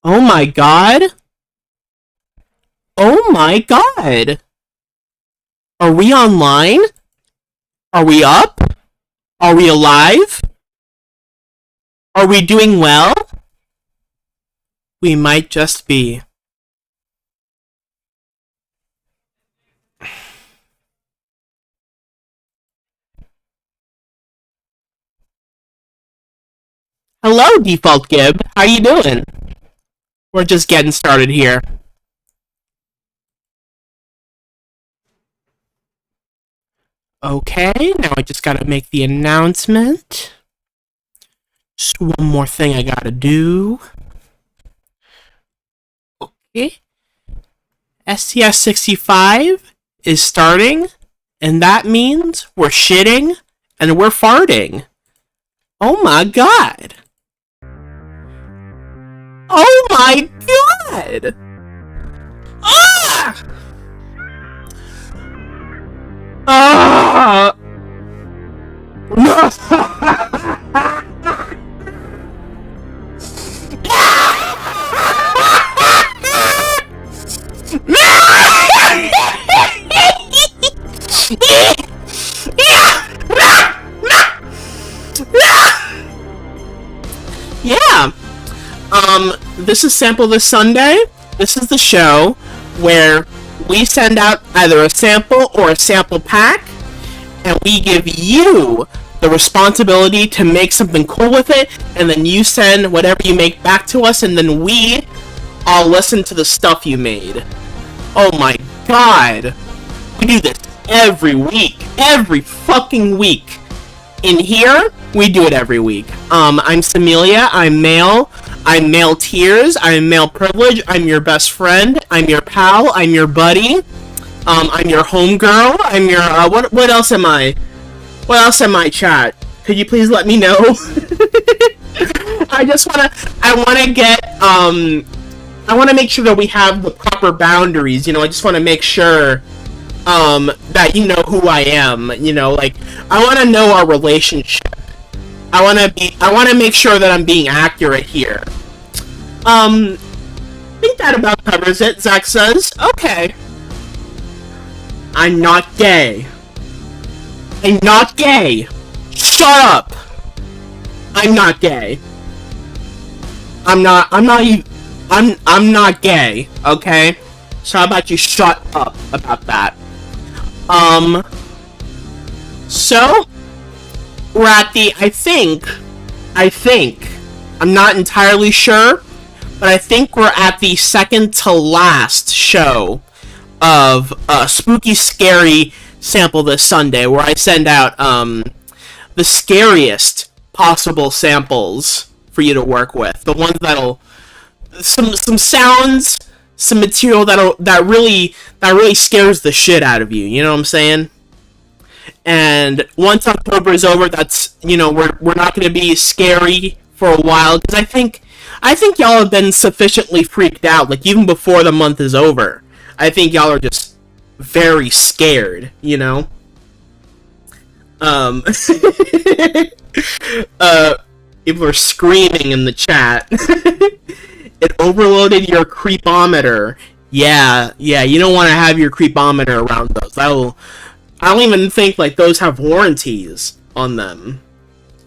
Oh my god. Oh my god. Are we online? Are we up? Are we alive? Are we doing well? We might just be. Hello, Default Gib. How you doing? We're just getting started here. Okay, now I just gotta make the announcement. Just one more thing I gotta do. Okay. STS 65 is starting, and that means we're shitting and we're farting. Oh my god. Oh my god! Ah! Ah! Yeah. This is Sample This Sunday. This is the show where we send out either a sample or a sample pack, and we give you the responsibility to make something cool with it, and then you send whatever you make back to us, and then we all listen to the stuff you made. Oh my god. We do this every week. Every fucking week. In here, we do it every week. I'm Samelia, I'm male. I'm male tears, I'm male privilege, I'm your best friend, I'm your pal, I'm your buddy, I'm your homegirl, I'm your, what else am I? What else am I, chat? Could you please let me know? I wanna make sure that we have the proper boundaries, you know, I just wanna make sure, that you know who I am, you know, like, I wanna know our relationship. I wanna make sure that I'm being accurate here. I think that about covers it, Zach says. Okay. I'm not gay. I'm not gay. Shut up. I'm not gay. I'm not gay, okay? So how about you shut up about that? So, we're at the, I think, I'm not entirely sure, but I think we're at the second to last show of Spooky Scary Sample This Sunday, where I send out the scariest possible samples for you to work with. The ones that'll some sounds, some material that really scares the shit out of you. You know what I'm saying? And once October is over, that's, you know, we're not going to be scary for a while, because I think y'all have been sufficiently freaked out, like, even before the month is over. I think y'all are just very scared, you know? People are screaming in the chat. It overloaded your creepometer. Yeah, you don't want to have your creepometer around those. I don't even think, like, those have warranties on them.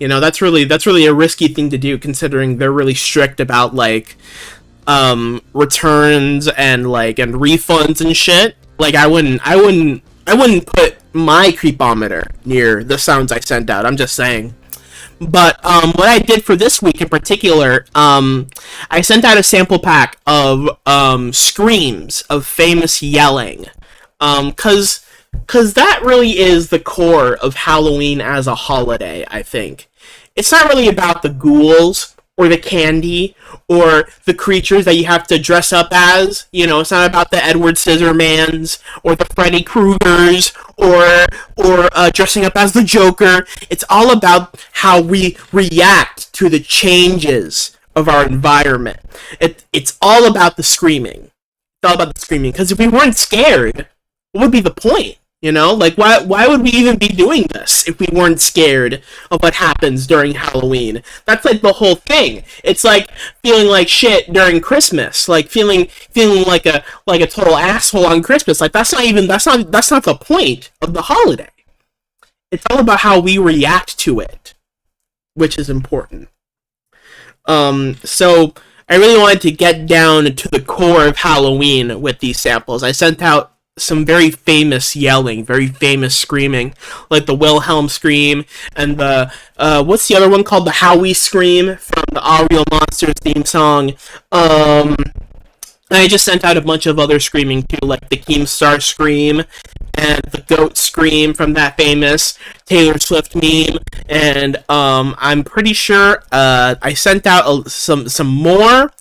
You know, that's really a risky thing to do, considering they're really strict about, like, returns and refunds and shit. Like, I wouldn't put my creepometer near the sounds I sent out. I'm just saying. But what I did for this week in particular, I sent out a sample pack of screams of famous yelling, cause that really is the core of Halloween as a holiday, I think. It's not really about the ghouls or the candy or the creatures that you have to dress up as. You know, it's not about the Edward Scissormans or the Freddy Kruegers or dressing up as the Joker. It's all about how we react to the changes of our environment. It's all about the screaming. It's all about the screaming. Because if we weren't scared, what would be the point? You know, like why would we even be doing this if we weren't scared of what happens during Halloween? That's like the whole thing. It's like feeling like shit during Christmas, like feeling like a total asshole on Christmas. Like that's not the point of the holiday. It's all about how we react to it, which is important. So I really wanted to get down to the core of Halloween with these samples. I sent out some very famous yelling, very famous screaming, like the Wilhelm scream and the what's the other one called? The Howie scream from the All Real Monsters theme song. I just sent out a bunch of other screaming too, like the Keemstar scream and the goat scream from that famous Taylor Swift meme. And I'm pretty sure I sent out some more.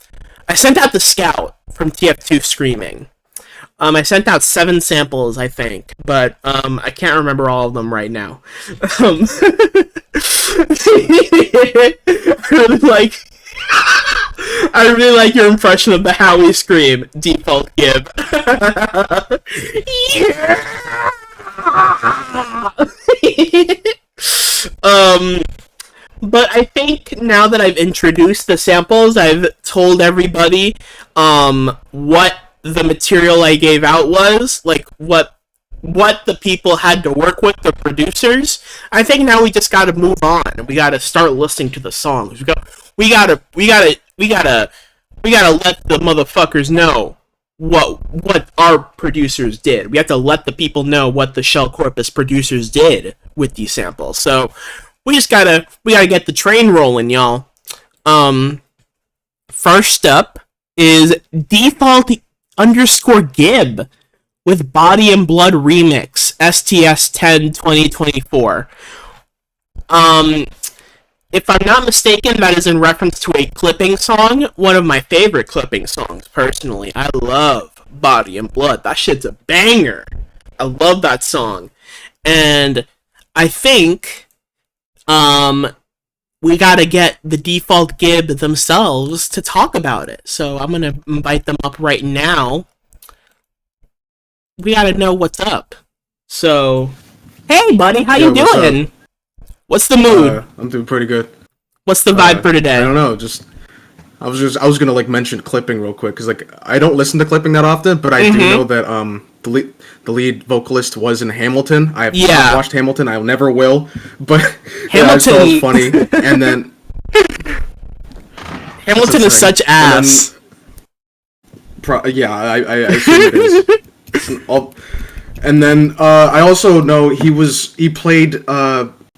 I sent out the Scout from TF2 screaming. I sent out 7 samples, I think, but I can't remember all of them right now. I really like your impression of the Howie scream, Default Gib. But I think now that I've introduced the samples, I've told everybody what the material I gave out was, like what the people had to work with, the producers. I think now we just gotta move on. We gotta start listening to the songs. We gotta let the motherfuckers know what our producers did. We have to let the people know what the Shell Corpus producers did with these samples. So we gotta get the train rolling, y'all. First up is Default _Gib with Body and Blood Remix, STS 10 2024. If I'm not mistaken, that is in reference to a Clipping song, one of my favorite Clipping songs, personally. I love Body and Blood. That shit's a banger. I love that song. And I think we gotta get the Default Gib themselves to talk about it. So I'm gonna invite them up right now. We gotta know what's up. So, hey buddy, how you doing? What's the mood? I'm doing pretty good. What's the vibe for today? I don't know. I was gonna like mention Clipping real quick because like I don't listen to Clipping that often, but I do know that the lead vocalist was in Hamilton. I have not watched Hamilton. I never will. But Hamilton was funny. And then Hamilton is such ass. I assume it is. And then I also know he played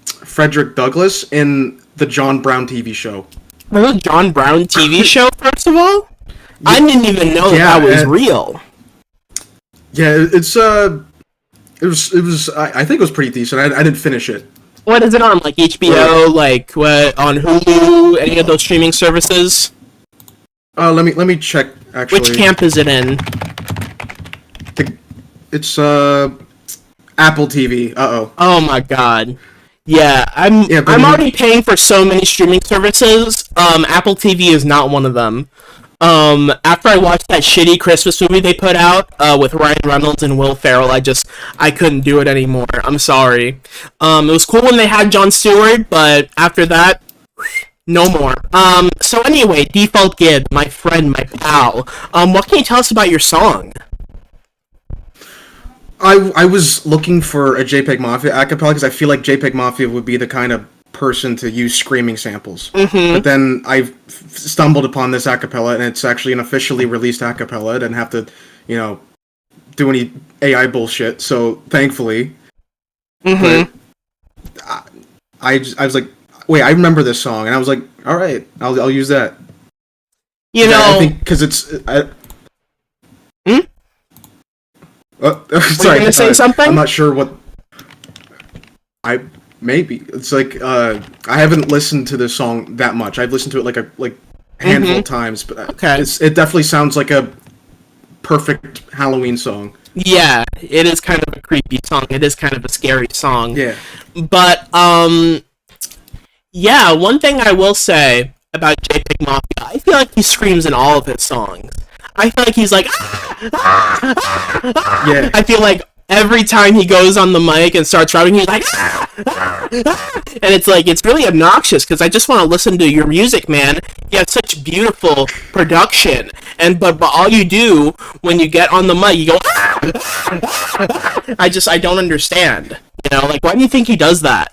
Frederick Douglass in the John Brown TV show. The John Brown TV show, first of all? I didn't even know that was real. Yeah, it was. I think it was pretty decent. I didn't finish it. What is it on? Like HBO? Like what on Hulu? Any of those streaming services? Let me check. Actually, which camp is it in? It's Apple TV. Oh my god. Yeah, I'm already paying for so many streaming services. Apple TV is not one of them. After I watched that shitty Christmas movie they put out with Ryan Reynolds and Will Ferrell, I couldn't do it anymore. I'm sorry. It was cool when they had Jon Stewart, but after that, no more. So anyway, Default Gib, my friend, my pal. What can you tell us about your song? I was looking for a JPEG Mafia acapella because I feel like JPEG Mafia would be the kind of person to use screaming samples. But then I stumbled upon this acapella, and it's actually an officially released acapella. I didn't have to, do any AI bullshit. So thankfully, but I was like, wait, I remember this song, and I was like, all right, I'll use that. I think because it's. Sorry, gonna say something? I'm not sure what. Maybe it's like I haven't listened to this song that much. I've listened to it like a handful of times, but it definitely sounds like a perfect Halloween song. Yeah, it is kind of a creepy song. It is kind of a scary song. Yeah, but one thing I will say about JPEG Mafia, I feel like he screams in all of his songs. I feel like he's like, yeah. I feel like every time he goes on the mic and starts rapping, he's like, and it's like, it's really obnoxious because I just want to listen to your music, man. You have such beautiful production, but all you do when you get on the mic, you go, I don't understand. You know, like, why do you think he does that?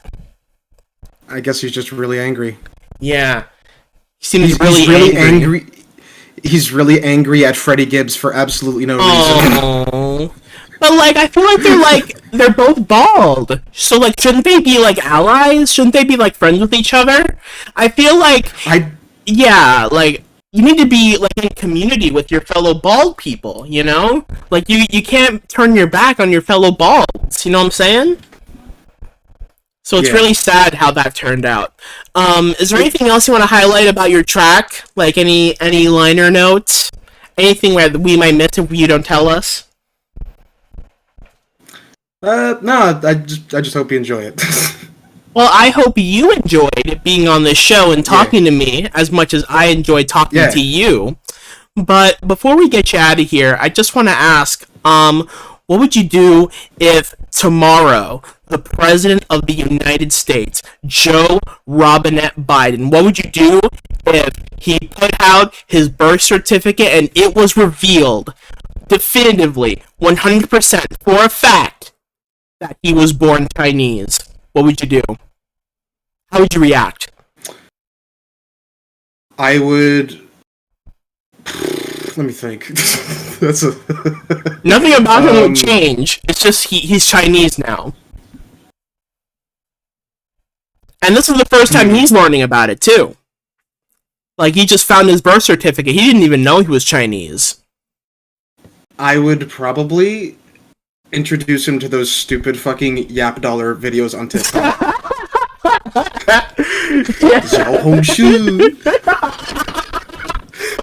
I guess he's just really angry. Yeah. He seems He's really angry. He's really angry at Freddie Gibbs for absolutely no reason. Oh. But, like, I feel like they're both bald. So, like, shouldn't they be, like, allies? Shouldn't they be, like, friends with each other? I feel like, yeah, like, you need to be, like, in community with your fellow bald people, you know? Like, you can't turn your back on your fellow balds, you know what I'm saying? So it's really sad how that turned out. Is there anything else you want to highlight about your track? Like, any liner notes? Anything where we might miss if you don't tell us? No, I just hope you enjoy it. Well, I hope you enjoyed being on this show and talking to me as much as I enjoyed talking to you. But before we get you out of here, I just want to ask, what would you do if tomorrow the President of the United States, Joe Robinette Biden, what would you do if he put out his birth certificate and it was revealed definitively, 100% for a fact, that he was born Chinese? What would you do? How would you react? I would... Let me think. That's a... Nothing about him would change. It's just he's Chinese now. And this is the first time he's learning about it, too. Like, he just found his birth certificate. He didn't even know he was Chinese. I would probably introduce him to those stupid fucking Yap Dollar videos on TikTok. Xiao Hongshu.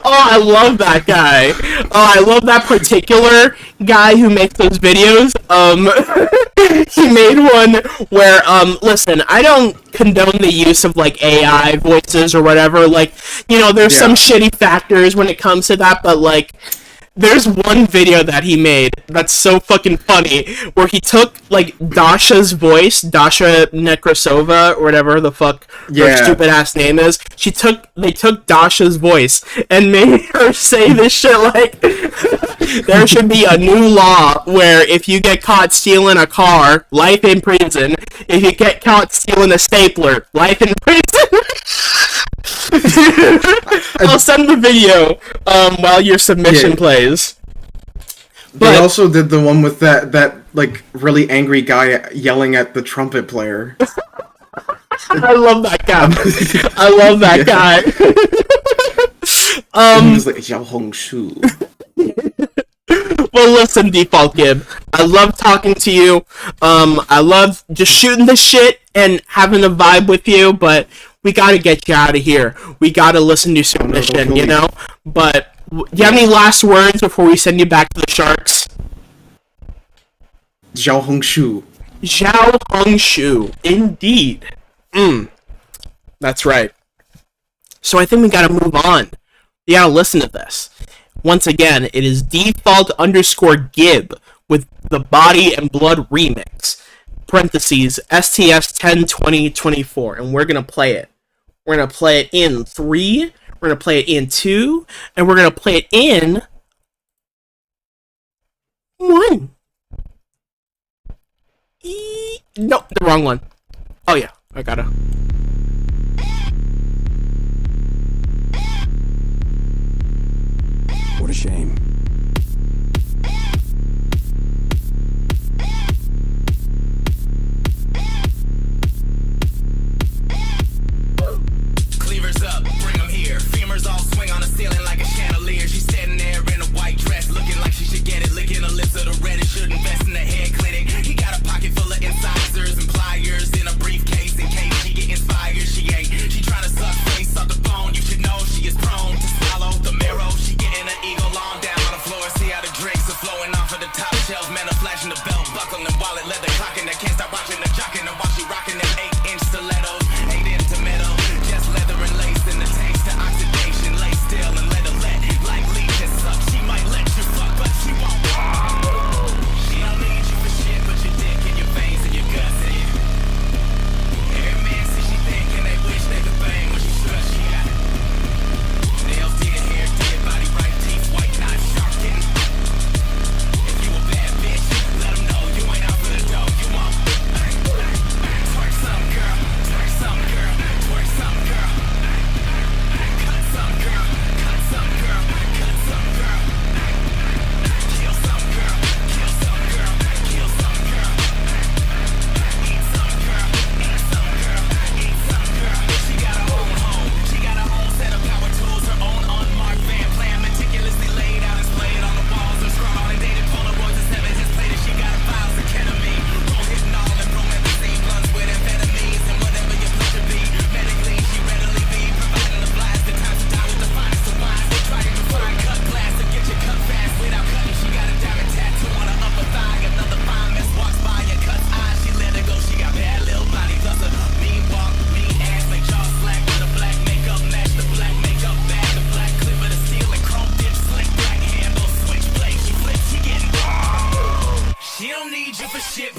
Oh, I love that guy. Oh, I love that particular guy who makes those videos. He made one where, listen, I don't condone the use of, like, AI voices or whatever. Like, you know, there's some shitty factors when it comes to that, but, like, there's one video that he made that's so fucking funny, where he took, like, Dasha's voice, Dasha Nekrasova, or whatever the fuck her stupid ass name is. They took Dasha's voice and made her say this shit like, there should be a new law where if you get caught stealing a car, life in prison. If you get caught stealing a stapler, life in prison. I'll send the video while your submission plays. But they also did the one with that like really angry guy yelling at the trumpet player. I love that guy. I love that guy. He was like Xiao Hongshu. Well, listen, Default Gib, I love talking to you. I love just shooting the shit and having a vibe with you, but we gotta get you out of here. We gotta listen to submission, you know? But, do you have any last words before we send you back to the Sharks? Xiao Hongshu. Xiao Hongshu. Indeed. That's right. So I think we gotta move on. You gotta listen to this. Once again, it is Default_Gib with the Body and Blood remix. Parentheses, STS 10/20/24. And we're gonna play it. We're gonna play it in 3, we're gonna play it in 2, and we're gonna play it in 1. No, the wrong one. Oh yeah, I gotta. What a shame. Cleavers up, bring them here. Femurs all swing on the ceiling like a chandelier. She's standing there in a white dress, looking like she should get it. Licking her lips of the red, it should invest in the hair clinic. He got a pocket full of incisors and pliers in a briefcase in case she get inspired. She ain't. She tryna suck face off the phone. You should know she is prone to swallow the marrow. She getting an eagle on down on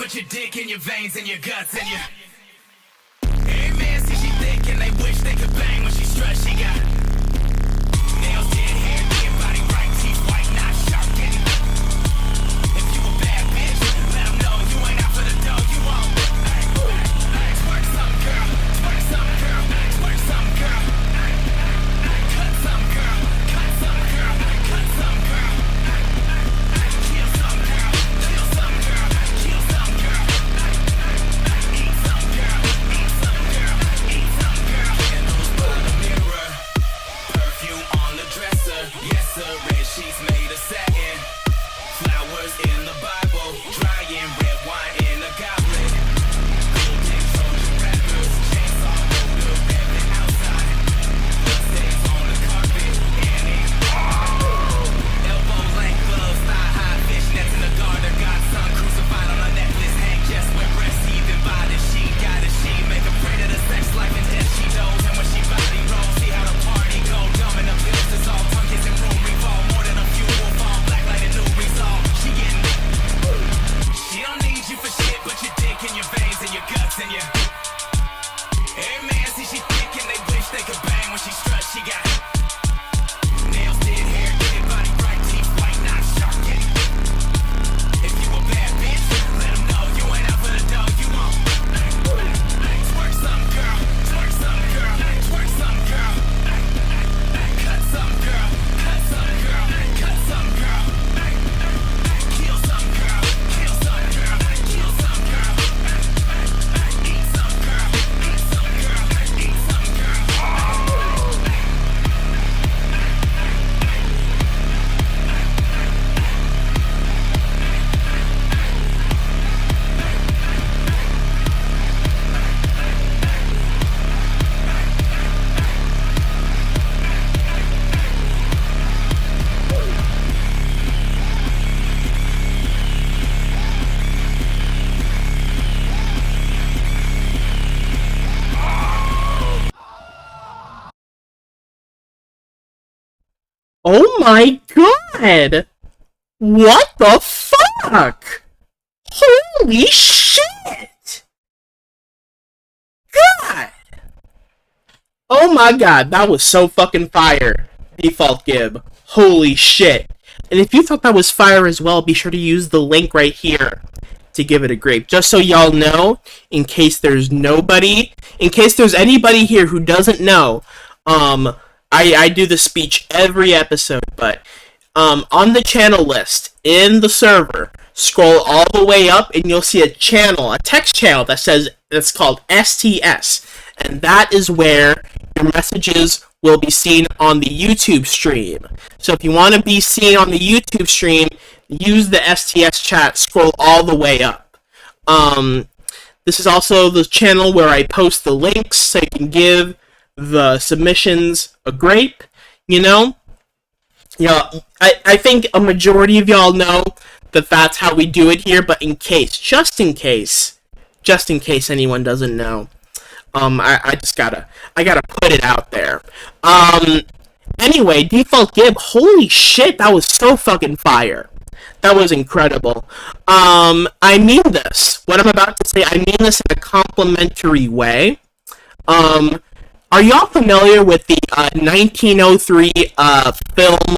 put your dick in your veins and your guts and your. Hey man, see she thick and they wish they could bang when she struts. She got nails, dead hair, dead body, right teeth, white, not sharp. And if you a bad bitch, let them know you ain't out for the dough. You won't. Twerk some girl, twerk some girl, twerk some girl. Cut some girl, cut some girl, cut some girl. Kill some girl, kill some girl, kill some girl. Eat some girl, eat some girl, eat some girl. Candles by the mirror, perfume on the dresser. Yes sir, red sheets made of satin. Flowers in the Bible, drying red wine in a goblet. Cool dicks on the rappers, chainsaw motor revving outside. Bloodstains on the carpet, and it elbow length gloves, thigh high fishnets in the garter. Godson crucified on a necklace, hang just where breast even body. She got it, she make a pray to the sex life and death she knows. And when she body rolls, see how the party go. Dumb in the pills, it's all tongue kissing room revolve. More than a few will fall, black light and new resolve. She getting it. She don't need you for shit, but your dick in your veins and your guts and your. Hey man, see she thick and they wish they could bang when she struts. She got nails, dead hair, dead body, bright teeth, white, not sharp. If you a bad bitch, let them know you ain't out for the dough. You won't. Twerk some girl, twerk some girl, twerk some girl. Cut some girl, cut some girl, cut some girl. Kill some girl, kill some girl, kill some girl. Eat some girl, eat some girl, eat some girl. Oh my god! What the fuck? Holy shit! God! Oh my god, that was so fucking fire. Default Gib. Holy shit. And if you thought that was fire as well, be sure to use the link right here to give it a grape. Just so y'all know, in case there's anybody here who doesn't know, I do the speech every episode, but on the channel list in the server, scroll all the way up and you'll see a text channel that's called STS, and that is where your messages will be seen on the YouTube stream. So if you want to be seen on the YouTube stream, use the STS chat, scroll all the way up. This is also the channel where I post the links so you can give the submissions a grape, you know? I think a majority of y'all know that that's how we do it here, but just in case anyone doesn't know, I gotta put it out there. Anyway, Default Gib, holy shit, that was so fucking fire. That was incredible. I mean this. What I'm about to say, I mean this in a complimentary way. Are y'all familiar with the 1903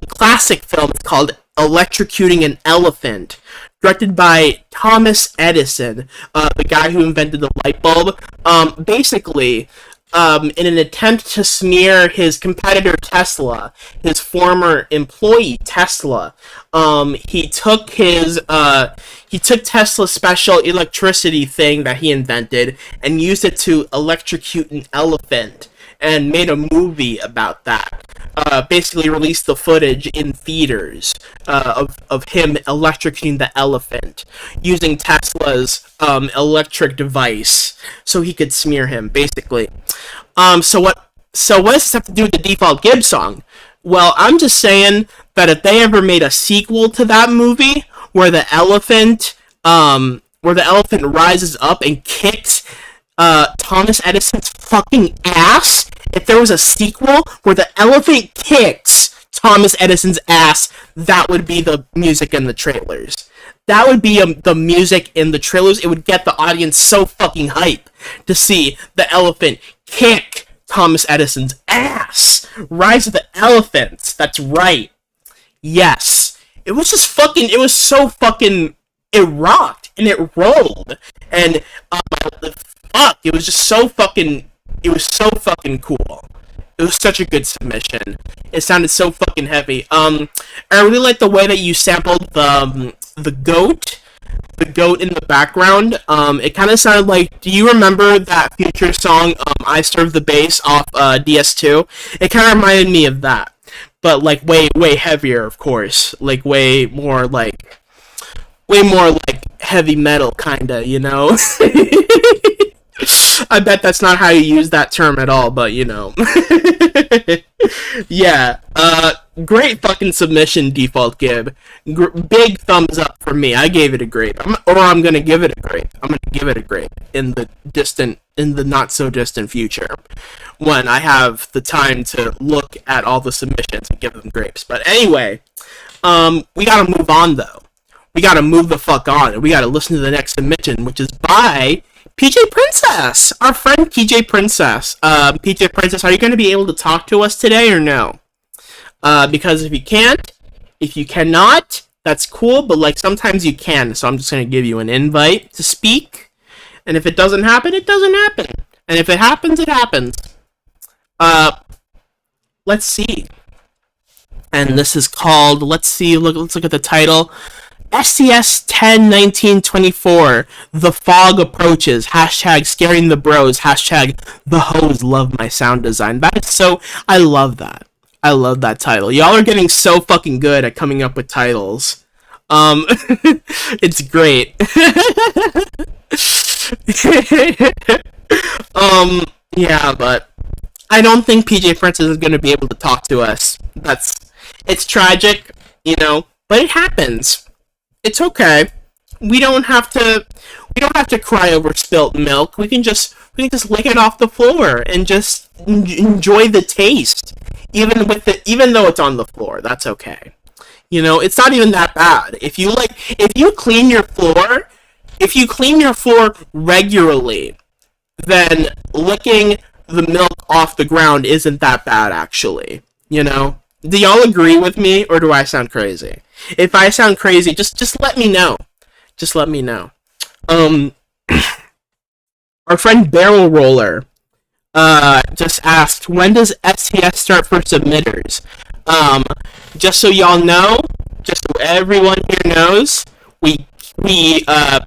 classic film called Electrocuting an Elephant, directed by Thomas Edison, the guy who invented the light bulb? Basically, in an attempt to smear his competitor Tesla, his former employee Tesla, he took Tesla's special electricity thing that he invented and used it to electrocute an elephant, and made a movie about that. Basically released the footage in theaters of him electrocuting the elephant using Tesla's electric device so he could smear him, basically. So what does this have to do with the Default Gib song? Well, I'm just saying that if they ever made a sequel to that movie where the elephant rises up and kicks Thomas Edison's fucking ass, if there was a sequel where the elephant kicks Thomas Edison's ass, that would be the music in the trailers. That would be the music in the trailers. It would get the audience so fucking hype to see the elephant kick Thomas Edison's ass. Rise of the Elephants. That's right. Yes. It was just fucking, it was so fucking, it rocked and it rolled. And, fuck, it was just so fucking, it was so fucking cool. It was such a good submission. It sounded so fucking heavy. I really like the way that you sampled the goat in the background. It kind of sounded like, do you remember that Future song, I Serve the Bass off DS2? It kind of reminded me of that, but like way heavier, of course, like way more like heavy metal kinda, you know. I bet that's not how you use that term at all, but you know. Yeah, great fucking submission, Default Gib. Big thumbs up for me. I gave it a grape. I'm gonna give it a grape. I'm gonna give it a grape in the not so distant future, when I have the time to look at all the submissions and give them grapes. But anyway, we gotta move on though. We gotta move the fuck on, and we gotta listen to the next submission, which is by PJ Princess, our friend PJ Princess. PJ Princess, are you going to be able to talk to us today or no? Because if you cannot, that's cool, but like sometimes you can, so I'm just going to give you an invite to speak. And if it doesn't happen, it doesn't happen. And if it happens, it happens. Let's see. And this is called, let's look at the title. STS 10/19/24, The Fog Approaches, hashtag scaring the bros, hashtag the hoes love my sound design. That is so, I love that. I love that title. Y'all are getting so fucking good at coming up with titles. It's great. Yeah, but I don't think PJ Princess is going to be able to talk to us. It's tragic, you know, but it happens. It's okay. We don't have to cry over spilt milk. We can just lick it off the floor and just enjoy the taste. Even though it's on the floor, that's okay. You know, it's not even that bad. If you clean your floor regularly, then licking the milk off the ground isn't that bad actually. You know? Do y'all agree with me, or do I sound crazy? If I sound crazy, just let me know. Just let me know. Our friend Barrel Roller just asked, when does STS start for submitters? Just so y'all know, just so everyone here knows, we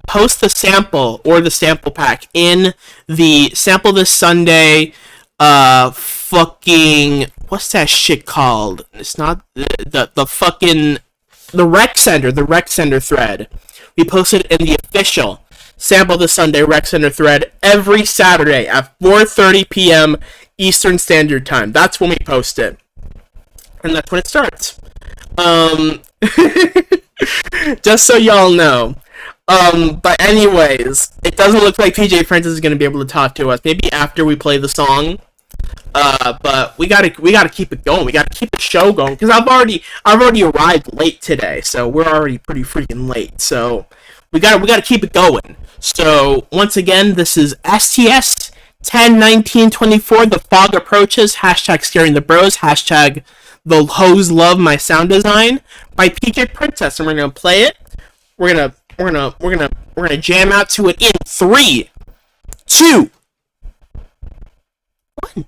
post the sample or the sample pack in the Sample This Sunday fucking, what's that shit called? It's not the fucking, the Rec Center thread. We post it in the official Sample This Sunday Rec Center thread every Saturday at 4:30 p.m. Eastern Standard Time. That's when we post it. And that's when it starts. Just so y'all know. But anyways, it doesn't look like PJ Princess is gonna be able to talk to us. Maybe after we play the song. But we gotta keep it going. We gotta keep the show going because I've already arrived late today, so we're already pretty freaking late. So we gotta keep it going. So once again, this is STS 10/19/24. The Fog Approaches. Hashtag scaring the bros. Hashtag the hoes love my sound design by PJ Princess, and we're gonna play it. We're gonna jam out to it in 3, 2, 1.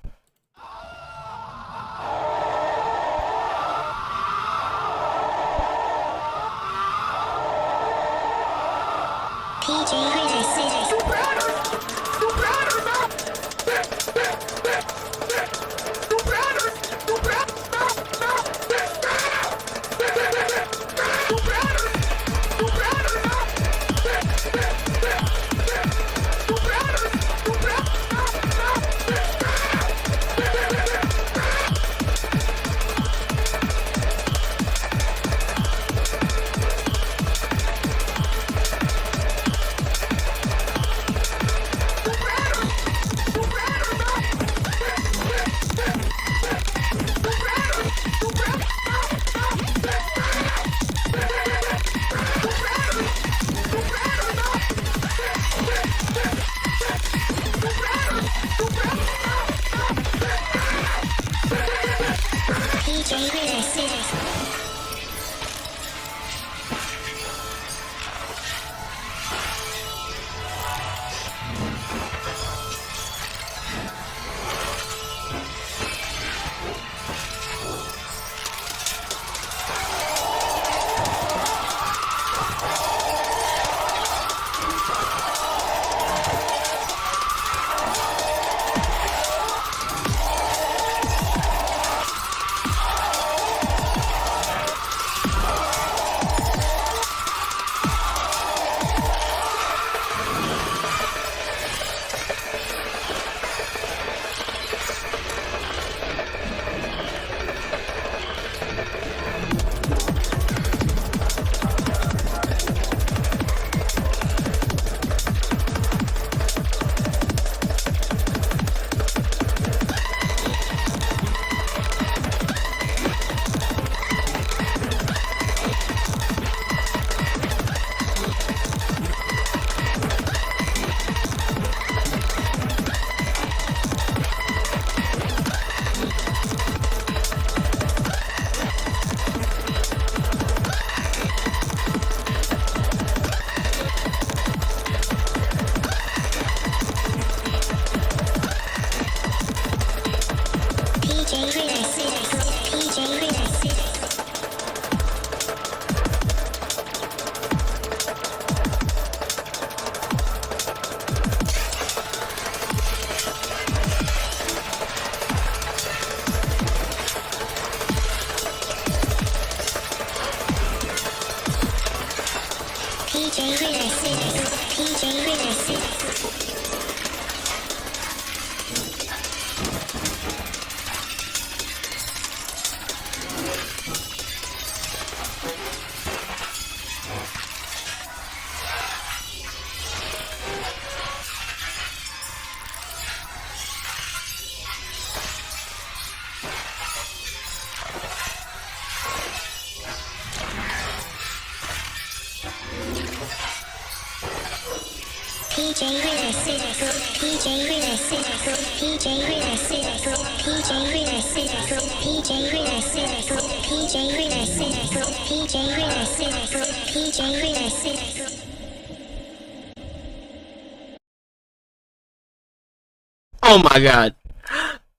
Oh my god.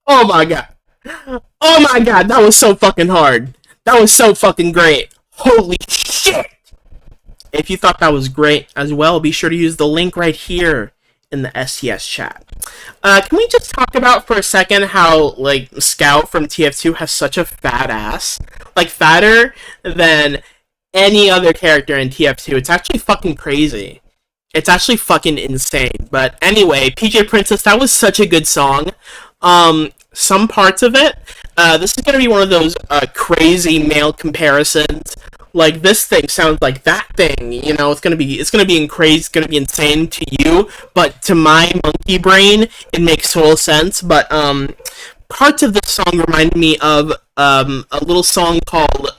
Oh my god. Oh my god, that was so fucking hard. That was so fucking great. Holy shit! If you thought that was great as well, be sure to use the link right here in the STS chat. Can we just talk about for a second how, like, Scout from TF2 has such a fat ass? Like, fatter than any other character in TF2. It's actually fucking crazy. It's actually fucking insane. But anyway, PJ Princess, that was such a good song. Some parts of it, this is gonna be one of those crazy male comparisons. Like, this thing sounds like that thing, you know, it's gonna be crazy, it's gonna be insane to you, but to my monkey brain, it makes total sense. But parts of this song remind me of a little song called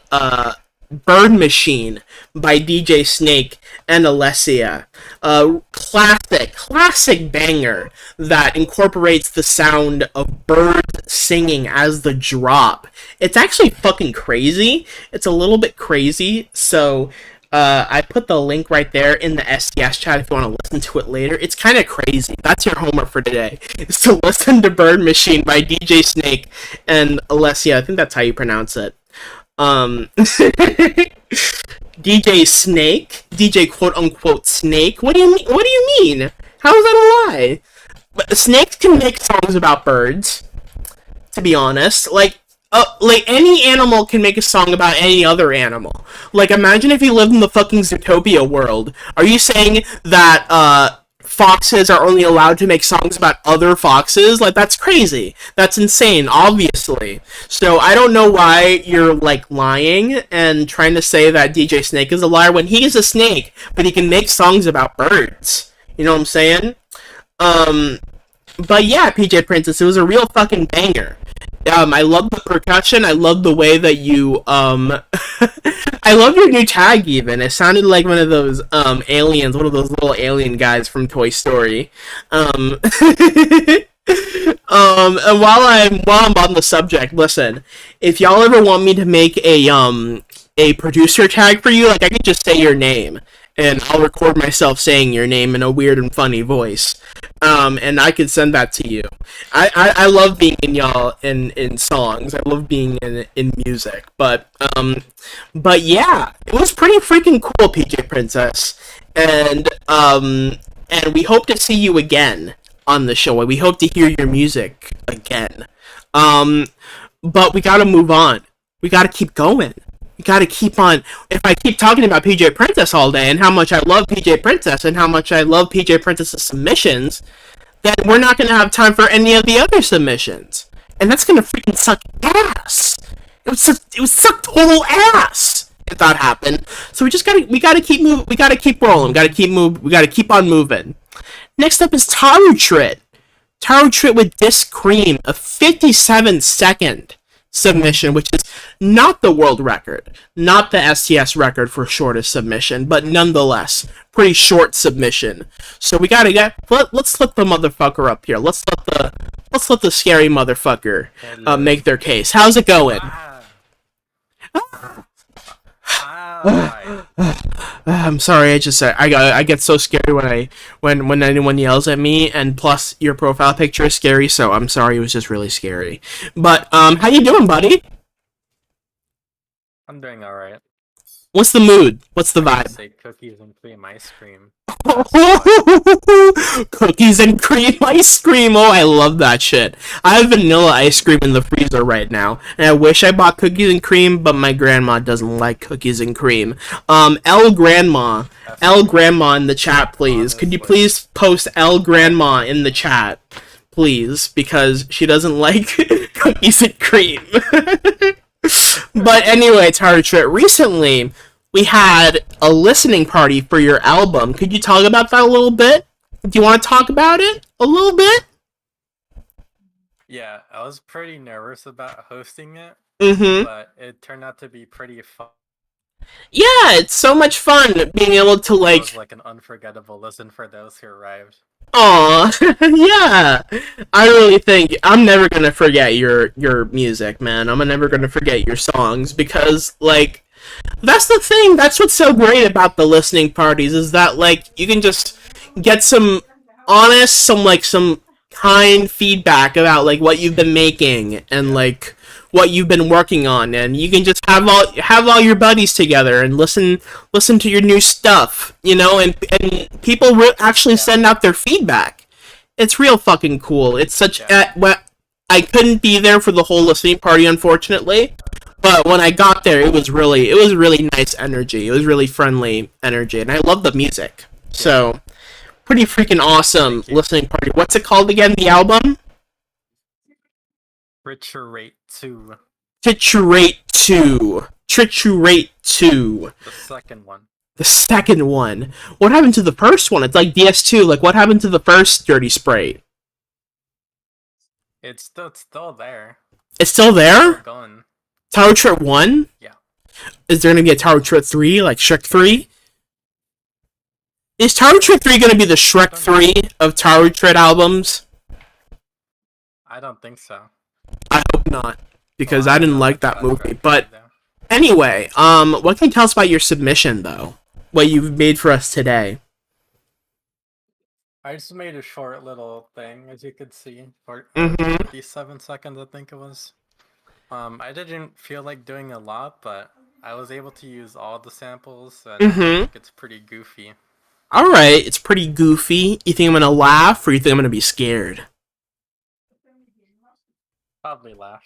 Bird Machine by DJ Snake and Alessia. A classic banger that incorporates the sound of birds singing as the drop. It's actually fucking crazy. It's a little bit crazy, so I put the link right there in the STS chat if you want to listen to it later. It's kind of crazy. That's your homework for today, is to listen to Bird Machine by DJ Snake and Alessia. I think that's how you pronounce it. DJ Snake, DJ quote unquote Snake. What do you mean? How is that a lie? Snakes can make songs about birds. To be honest, like any animal can make a song about any other animal. Like, imagine if you lived in the fucking Zootopia world. Are you saying that foxes are only allowed to make songs about other foxes? Like, that's crazy. That's insane, obviously. So I don't know why you're, like, lying and trying to say that DJ Snake is a liar when he is a snake, but he can make songs about birds. You know what I'm saying? But yeah, PJ Princess, it was a real fucking banger. I love the percussion. I love the way that you, I love your new tag even. It sounded like one of those, aliens, one of those little alien guys from Toy Story. And while I'm on the subject, listen, if y'all ever want me to make a producer tag for you, like, I could just say your name, and I'll record myself saying your name in a weird and funny voice. And I could send that to you. I love being in y'all in songs. I love being in music. But yeah, it was pretty freaking cool, PJ Princess. And we hope to see you again on the show. We hope to hear your music again. But we gotta move on. We gotta keep going. You gotta keep on. If I keep talking about PJ Princess all day and how much I love PJ Princess and how much I love PJ Princess's submissions, then we're not gonna have time for any of the other submissions, and that's gonna freaking suck ass. It would suck total ass if that happened. So we gotta keep moving. We gotta keep rolling. We gotta keep on moving. Next up is Tarutrit. Tarutrit with Disc Cream, a 57-second submission, which is not the world record, not the STS record for shortest submission, but nonetheless, pretty short submission. So we gotta let's let the motherfucker up here. Let's let the scary motherfucker make their case. How's it going? I'm sorry. I get so scary when anyone yells at me, and plus your profile picture is scary. So I'm sorry. It was just really scary. But how you doing, buddy? I'm doing all right. What's the mood? What's the vibe? Say cookies and cream ice cream. Cookies and cream ice cream. Oh, I love that shit. I have vanilla ice cream in the freezer right now, and I wish I bought cookies and cream, but my grandma doesn't like cookies and cream. L Grandma in the chat, please. Could you please post L Grandma in the chat, please, because she doesn't like cookies and cream. But anyway, Tarutrip, recently we had a listening party for your album. Could you talk about that a little bit? Do you want to talk about it a little bit? Yeah, I was pretty nervous about hosting it, Mm-hmm. but it turned out to be pretty fun. Yeah, it's so much fun being able to It like. was like an unforgettable listen for those who arrived. Aw, yeah. I really think I'm never gonna forget your music, man. I'm never gonna forget your songs because like that's the thing. That's what's so great about the listening parties is that like you can just get some honest, some kind feedback about like what you've been making and like what you've been working on, and you can just have all your buddies together and listen to your new stuff, you know, and people actually send out their feedback. It's real fucking cool. It's such I couldn't be there for the whole listening party, unfortunately, but when I got there, it was really nice energy. It was really friendly energy, and I love the music. So, pretty freaking awesome listening party. What's it called again? The album? Triturate 2, Triturate 2. Triturate 2. the second one. The second one. What happened to the first one? It's like DS2. Like, what happened to the first Dirty Sprite? It's still there. It's still there? Still going. Tower Trip 1? Yeah. Is there gonna be a Tower Trip 3, like Shrek 3? Is Tower Trip 3 gonna be the Shrek 3 of Tower Trip albums? I don't think so. I hope not, because Well, I didn't don't like know that about movie. Shrek But 3, though. anyway, what can you tell us about your submission, though? What you've made for us today? I just made a short little thing, as you could see, for Mhm. 57 seconds, I think it was. I didn't feel like doing a lot, but I was able to use all the samples, and I think it's pretty goofy. Alright, it's pretty goofy. You think I'm gonna laugh, or you think I'm gonna be scared? Probably laugh.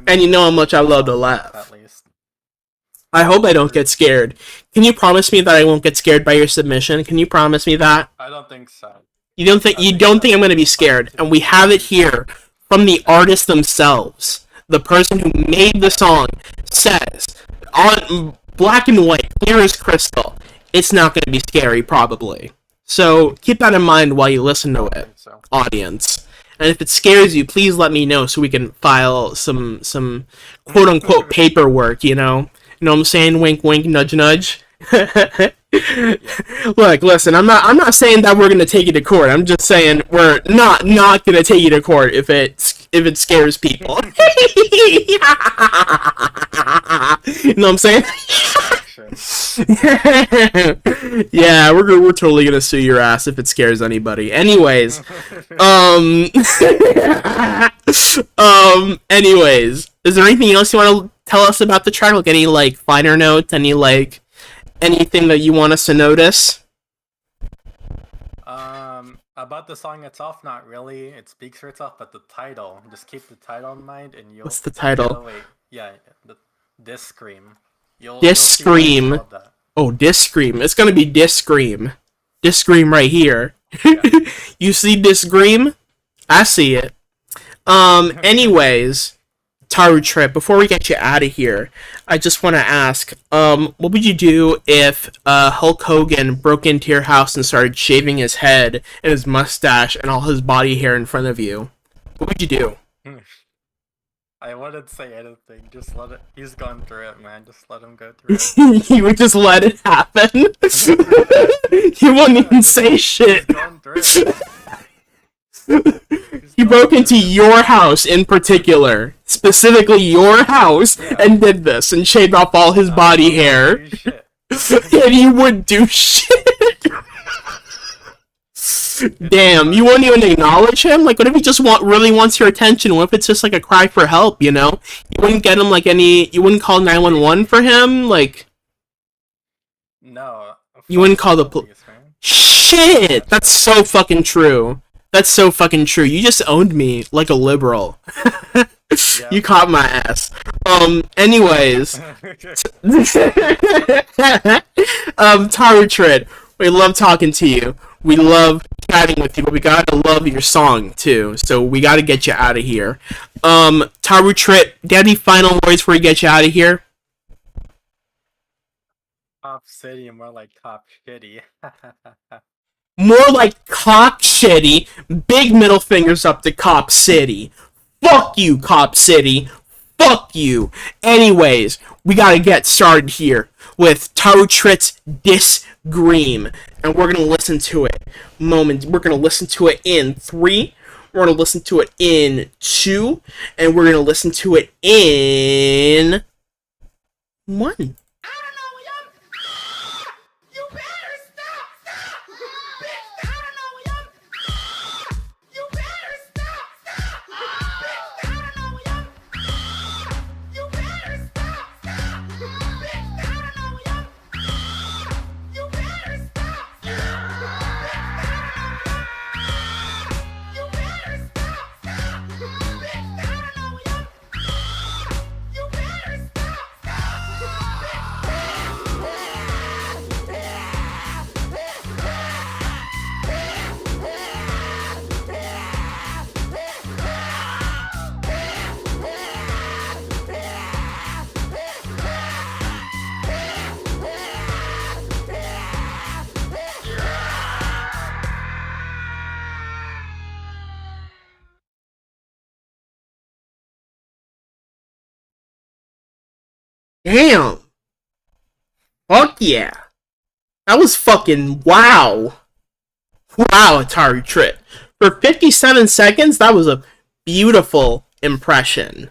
And you know how much I love to laugh. At least. I hope I don't get scared. Can you promise me that I won't get scared by your submission? Can you promise me that? I don't think so. You don't think I'm gonna be scared? And we have it here from the artists themselves. The person who made the song says on black and white, clear as crystal, it's not gonna be scary, probably. So keep that in mind while you listen to I it, think so. audience. And if it scares you, please let me know so we can file some quote unquote paperwork, you know? You know what I'm saying? Wink wink, nudge nudge. Look, listen, I'm not saying that we're gonna take you to court. I'm just saying we're not gonna take you to court if it scares people. You know what I'm saying? Yeah, we're totally gonna sue your ass if it scares anybody. Anyways, anyways, is there anything else you want to tell us about the track? Like any like finer notes, any like anything that you want us to notice? About the song itself, not really. It speaks for itself, but the title, just keep the title in mind, and you'll. What's the title? Oh, wait, yeah, Disc Scream. Disc see why it's Scream. called that. Oh, Disc Scream. It's gonna be Disc Scream. Disc Scream right here. You see Disc Scream? I see it. Anyways, Tarutrip, before we get you out of here, I just want to ask, what would you do if Hulk Hogan broke into your house and started shaving his head and his mustache and all his body hair in front of you? What would you do? I wouldn't say anything. Just let it. He's gone through it, man. Just let him go through it. You would just let it happen? You wouldn't even say shit. He's gone through it. He broke into your house in particular, specifically your house, and did this, and shaved off all his body hair. Do shit. And he would do shit. Damn, you wouldn't even acknowledge him? Like, what if he just really wants your attention? What if it's just like a cry for help, you know? You wouldn't get him like you wouldn't call 911 for him? Like, No. you wouldn't call the police. Shit! That's so fucking true. That's so fucking true. You just owned me like a liberal. You caught my ass. Anyways. Tarutrit, we love talking to you. We love chatting with you, but we gotta love your song too. So we gotta get you out of here. Tarutrit, do you have any final words before we get you out of here? Cop City, more like Cop Shitty. More like Cop Shitty. Big middle fingers up to Cop City. Fuck you, Cop City. Fuck you. Anyways, we gotta get started here with Tarutrit's Disgream. And we're gonna listen to it. We're gonna listen to it in 3. We're gonna listen to it in 2. And we're gonna listen to it in 1. Damn. Fuck yeah. That was fucking wow. Wow, Tarutrit. For 57 seconds, that was a beautiful impression.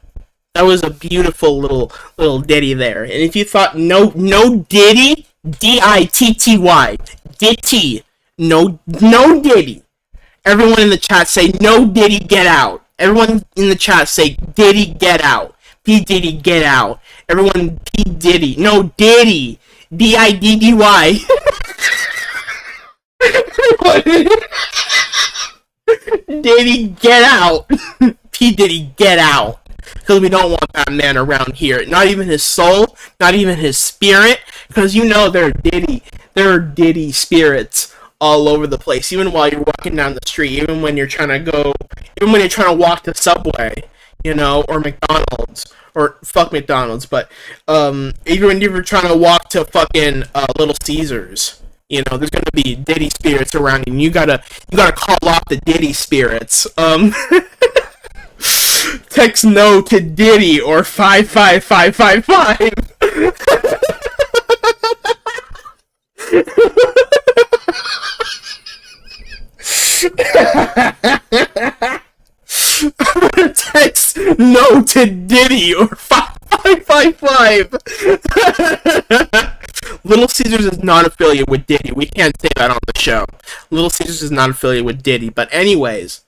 That was a beautiful little ditty there. And if you thought no ditty, D-I-T-T-Y, ditty, no diddy. Everyone in the chat say no diddy, get out. Everyone in the chat say diddy, get out. P Diddy, get out. Everyone, P Diddy. No, Diddy. D-I-D-D-Y. Diddy, get out. P Diddy, get out. Because we don't want that man around here. Not even his soul, not even his spirit. Because you know there are Diddy spirits all over the place. Even while you're walking down the street. Even when you're trying to walk the subway. You know, or McDonald's, or fuck McDonald's, but even when you're trying to walk to fucking Little Caesars, you know, there's gonna be Diddy spirits around you, and you gotta call off the Diddy spirits. Text no to Diddy or 55555. Text no to Diddy or 5555. Little Caesars is not affiliated with Diddy. We can't say that on the show. Little Caesars is not affiliated with Diddy. But anyways,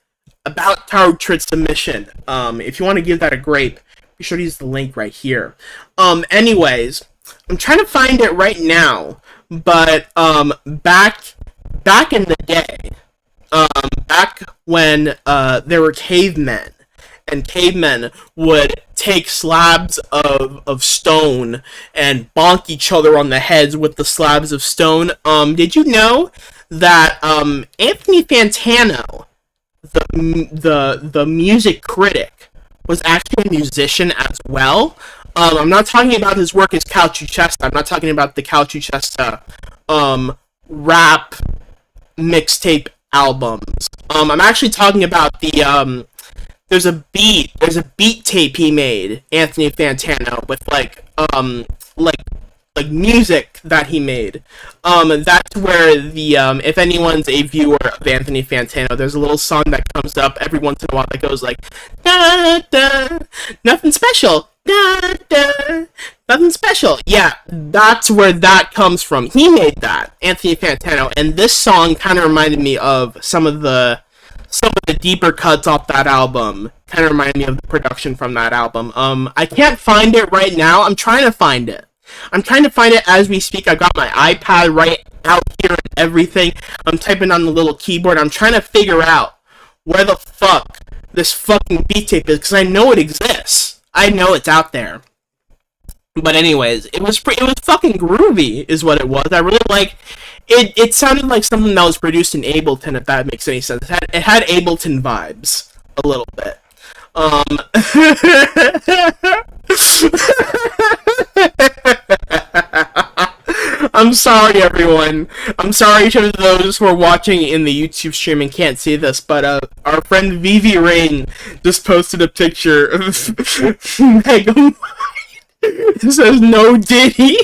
about Tarutrit's submission. If you want to give that a grape, be sure to use the link right here. Anyways, I'm trying to find it right now. But back in the day, back when there were cavemen, and cavemen would take slabs of stone and bonk each other on the heads with the slabs of stone. Did you know that Anthony Fantano, the music critic, was actually a musician as well? I'm not talking about his work as Cal Chuchesta. I'm not talking about the Cal Chuchesta rap mixtape albums. I'm actually talking about the there's a beat tape he made, Anthony Fantano, with like like music that he made. That's where the if anyone's a viewer of Anthony Fantano, there's a little song that comes up every once in a while that goes like da da, nothing special, da da, nothing special. Yeah, that's where that comes from. He made that, Anthony Fantano, and this song kind of reminded me of some of the deeper cuts off that album. Kind of remind me of the production from that album. I can't find it right now. I'm trying to find it as we speak. I got my iPad right out here and everything. I'm typing on the little keyboard. I'm trying to figure out where the fuck this fucking beat tape is, because I know it exists. I know it's out there. But anyways, it was fucking groovy, is what it was. I really like it. It sounded like something that was produced in Ableton, if that makes any sense. It had Ableton vibes a little bit. I'm sorry, everyone. I'm sorry to those who are watching in the YouTube stream and can't see this, but our friend Vivi Rain just posted a picture of Megamind. It says no Diddy.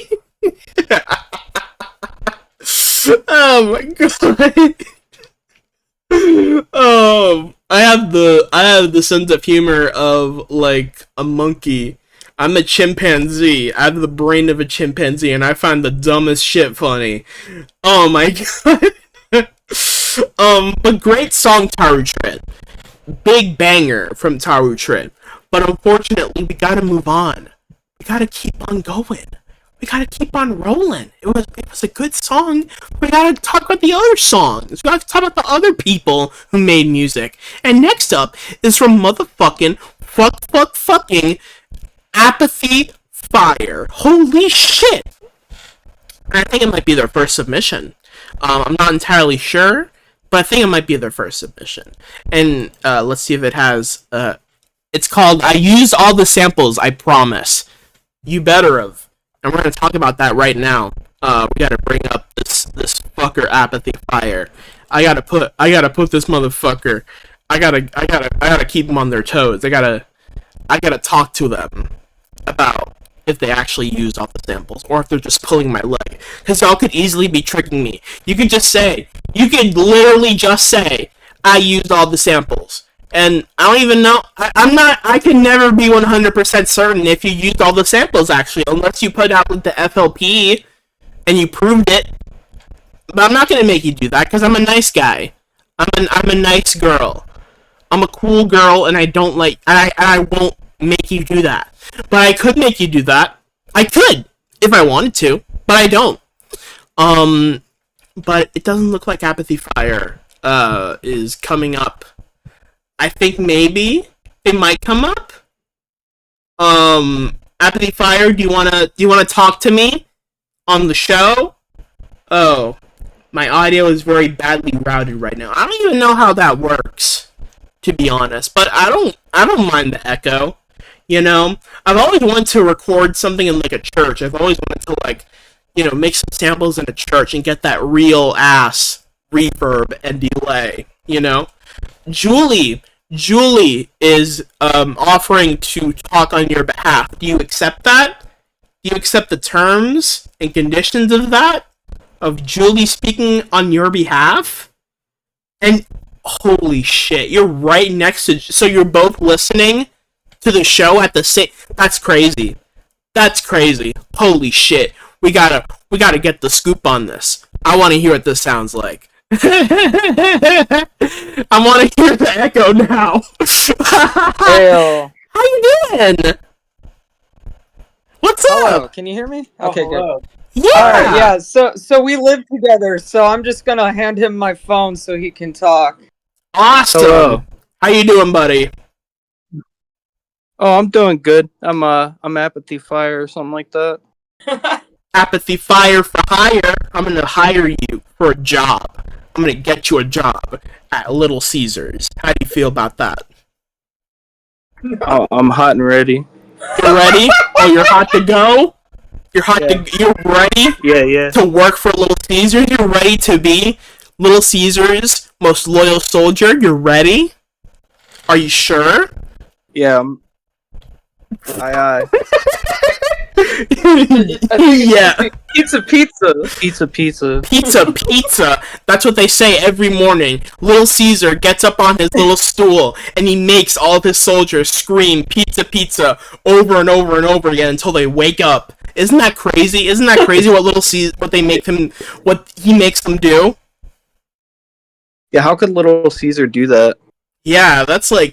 Oh my god. I have the sense of humor of like a monkey. I'm a chimpanzee. I have the brain of a chimpanzee, and I find the dumbest shit funny. Oh my god. But great song, Taru Tread. Big banger from Taru Tread. But unfortunately, we gotta move on. We gotta keep on going. We gotta keep on rolling. It was a good song. We gotta talk about the other songs. We gotta talk about the other people who made music. And next up is from motherfucking fucking Apathy Fire. Holy shit! I think it might be their first submission. I'm not entirely sure, but I think it might be their first submission. And let's see if it has. It's called "I Used All the Samples, I Promise." You better have. And we're gonna talk about that right now. We gotta bring up this fucker Apathy Fire. I gotta put this motherfucker. I gotta keep them on their toes. I gotta talk to them about if they actually used all the samples or if they're just pulling my leg. Because y'all could easily be tricking me. You could literally just say, I used all the samples. And I don't even know, I can never be 100% certain if you used all the samples, actually, unless you put out with the FLP and you proved it. But I'm not gonna make you do that, because I'm a nice guy. I'm a nice girl. I'm a cool girl, and I won't make you do that. But I could make you do that. I could, if I wanted to, but I don't. But it doesn't look like Apathy Fire, is coming up. I think maybe it might come up. Apathy Fire, do you wanna talk to me on the show? Oh, my audio is very badly routed right now. I don't even know how that works, to be honest. But I don't mind the echo. You know, I've always wanted to record something in like a church. I've always wanted to like, make some samples in a church and get that real ass reverb and delay. Julie is offering to talk on your behalf. Do you accept that? Do you accept the terms and conditions of that? Of Julie speaking on your behalf? And holy shit, you're right next to, so you're both listening to the show at the same. That's crazy. That's crazy. Holy shit. We gotta get the scoop on this. I want to hear what this sounds like. I want to hear the echo now. Hey, How you doing? What's hello, up? can you hear me? Okay, hello. good. Yeah. Alright, yeah, so we live together, so I'm just gonna hand him my phone so he can talk. Awesome. Hello. How you doing, buddy? Oh, I'm doing good. I'm Apathy Fire or something like that. Apathy Fire for hire. I'm gonna hire you for a job. I'm gonna get you a job at Little Caesars. How do you feel about that? Oh, I'm hot and ready. You're ready? Oh, you're hot to go? You're hot Yeah. you're ready Yeah. to work for Little Caesars? You're ready to be Little Caesars' most loyal soldier? You're ready? Are you sure? Yeah. Aye. Yeah. Pizza. Pizza. That's what they say every morning. Little Caesar gets up on his little stool and he makes all of his soldiers scream pizza over and over and over again until they wake up. Isn't that crazy? Isn't that crazy what Little Caesar, what he makes them do? Yeah, how could Little Caesar do that? Yeah, that's I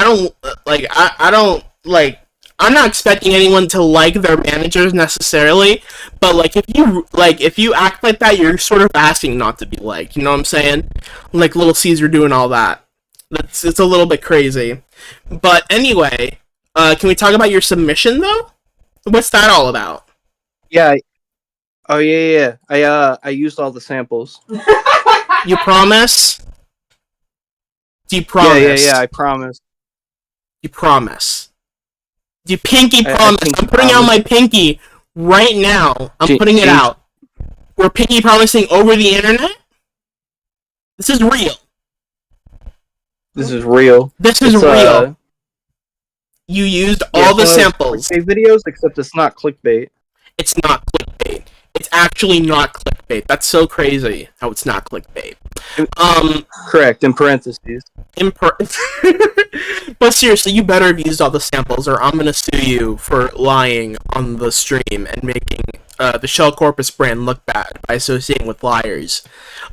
don't I'm not expecting anyone to like their managers necessarily, but if you act like that, you're sort of asking not to be liked. You know what I'm saying? Like Little Caesar doing all that. It's a little bit crazy. But anyway, can we talk about your submission though? What's that all about? Yeah. Oh yeah. I used all the samples. You promise? Do you promise? Yeah. I promise. You promise? Do you pinky I promise? pinky I'm putting out promise. my pinky right now. I'm putting it Change- out. We're pinky promising over the internet? This is real. This is real. This is It's, real. You used all the it's samples. clickbait videos, except it's not clickbait. It's not clickbait. It's actually not clickbait. That's so crazy how it's not clickbait. Correct, in parentheses. But seriously, you better have used all the samples, or I'm gonna sue you for lying on the stream and making the Shell Corpus brand look bad by associating with liars.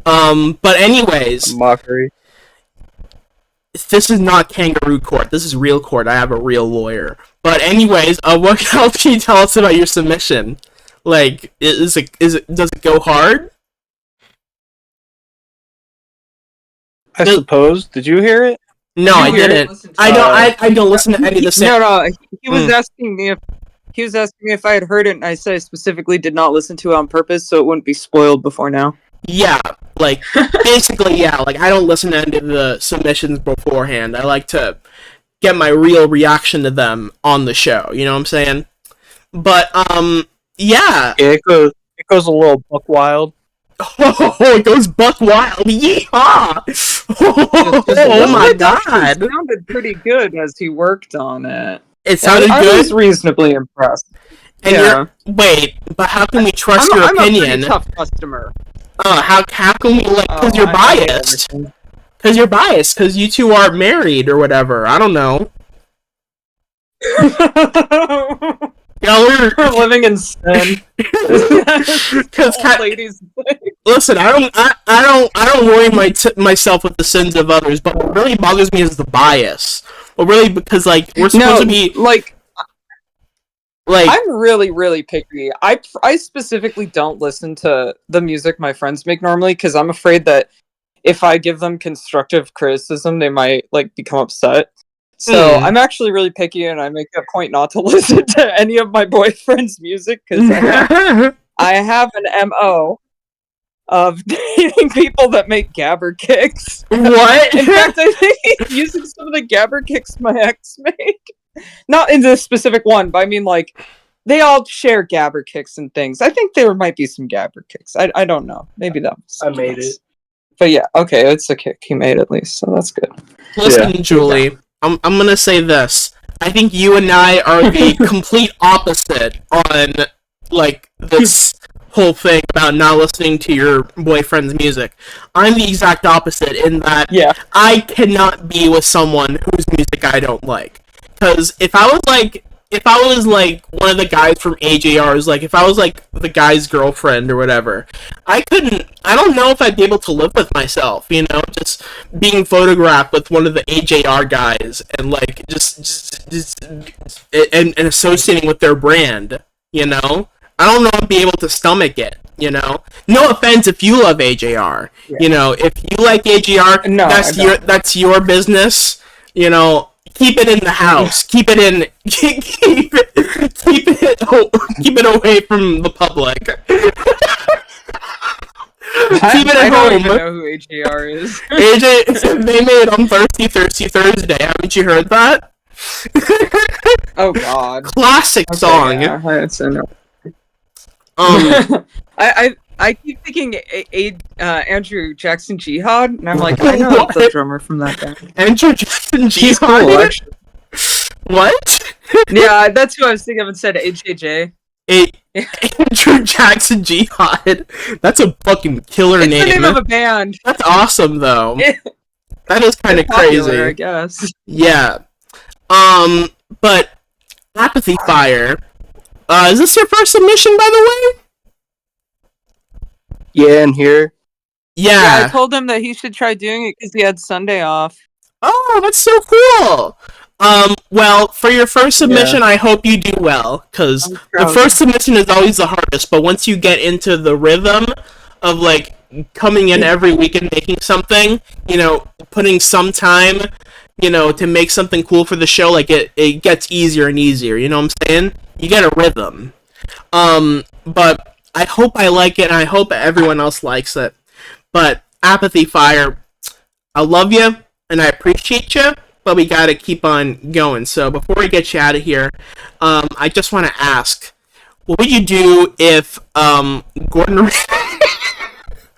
But anyways, Mockery. this is not kangaroo court. This is real court. I have a real lawyer. But anyways, what else can you tell us about your submission? Like, does it go hard? I suppose. Did you hear it? No, I hear it? didn't. I don't listen to any of the samples. No. He was asking me if I had heard it, and I said I specifically did not listen to it on purpose, so it wouldn't be spoiled before now. Yeah, basically, yeah. I don't listen to any of the submissions beforehand. I like to get my real reaction to them on the show. You know what I'm saying? But yeah. Yeah, it goes a little buck wild. Oh, it goes buck wild. Yeehaw! Oh my It actually god! sounded pretty good as he worked on it. It sounded I good. was reasonably impressed. And wait, but how can we trust your I'm a opinion? pretty tough customer. How can we because you're biased? Because you're biased. Because you two are married or whatever. I don't know. Y'all We're living in sin. Because ladies. listen, I don't worry myself with the sins of others, but what really bothers me is the bias. Well, really, because we're supposed to be I'm really, really picky. I specifically don't listen to the music my friends make normally because I'm afraid that if I give them constructive criticism, they might become upset. So I'm actually really picky, and I make a point not to listen to any of my boyfriend's music because I have an MO of dating people that make gabber kicks. What? In fact, I think he's using some of the gabber kicks my ex make. Not in this specific one, but I mean, they all share gabber kicks and things. I think there might be some gabber kicks. I don't know. Maybe that was I made it. But yeah, okay, it's a kick he made at least, so that's good. Listen, Julie, I'm gonna say this. I think you and I are the complete opposite on this whole thing about not listening to your boyfriend's music. I'm the exact opposite in that I cannot be with someone whose music I don't like. Because if I was one of the guys from AJR's, if I was the guy's girlfriend or whatever, I don't know if I'd be able to live with myself, just being photographed with one of the AJR guys and and associating with their brand, I don't know if I'd be able to stomach it, No offense if you love AJR, if you like AJR, No, that's your business, Keep it in the house. Keep it away from the public. Keep it at I don't home. even know who HAR is. AJ, they made on Thirsty Thursday. Haven't you heard that? Oh God. Classic song. Yeah, it's a no. I keep thinking Andrew Jackson Jihad, and I'm like, I know What? the drummer from that band. Andrew Jackson He's Jihad. cool, actually. What? Yeah, that's who I was thinking of instead of HJJ. Andrew Jackson Jihad. That's a fucking killer It's name. the name of a band. That's awesome, though. Yeah. That is kind of Popular, crazy. I guess. Yeah. But Apathy Fire. Is this your first submission, by the way? Yeah, and here. Yeah, I Yeah. told him that he should try doing it because he had Sunday off. Oh, that's so cool. Well, for your first submission, I hope you do well, because I'm the proud. first submission is always the hardest, but once you get into the rhythm of, like, coming in every week and making something, you know, putting some time, you know, to make something cool for the show, like, it gets easier and easier, you know what I'm saying? You get a rhythm. But I hope I like it, and I hope everyone else likes it. But Apathy Fire, I love you, and I appreciate you, but we gotta keep on going. So before we get you out of here, I just want to ask, what would you do if Gordon?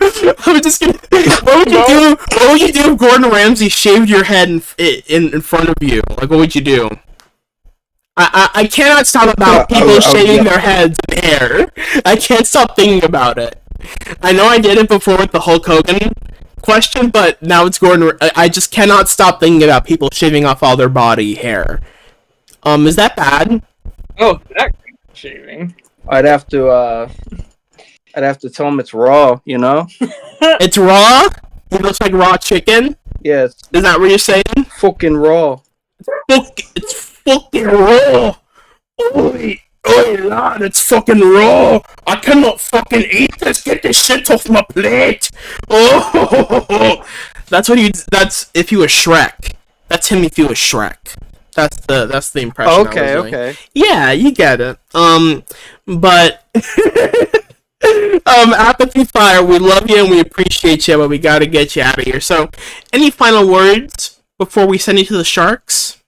I'm just gonna. What would you do? What would you do if Gordon Ramsay shaved your head in front of you? Like, what would you do? I cannot stop about people shaving their heads and hair. I can't stop thinking about it. I know I did it before with the Hulk Hogan question, but now it's Gordon. I just cannot stop thinking about people shaving off all their body hair. Is that bad? Oh, that shaving. I'd have to tell him it's raw, you know? It's raw. It looks like raw chicken. Yeah, it's Is that what you're saying? fucking raw. It's fucking raw. Oi, lad, it's fucking raw. I cannot fucking eat this. Get this shit off my plate. Oh, that's what that's if you were Shrek. That's him if you were Shrek. That's the impression. I was doing. Okay. Yeah, you get it. But Apathy Fire, we love you and we appreciate you, but we gotta get you out of here. So, any final words before we send you to the Sharks?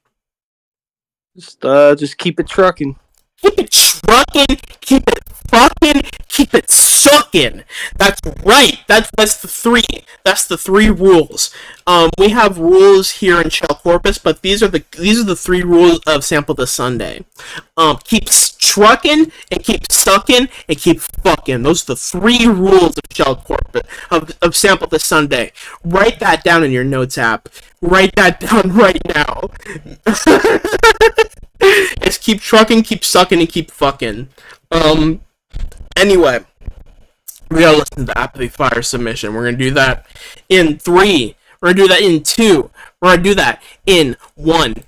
Just keep it trucking. Keep it trucking, keep it fucking, keep it sucking. That's right. That's the three. That's the three rules. We have rules here in Shell Corpus, but these are the three rules of Sample This Sunday. Keep trucking and keep sucking and keep fucking. Those are the three rules of Shell Corpus of Sample This Sunday. Write that down in your notes app. Write that down right now. It's keep trucking, keep sucking, and keep fucking. Anyway, we gotta listen to the Apathy Fire submission. We're gonna do that in 3. We're gonna do that in 2. We're gonna do that in 1.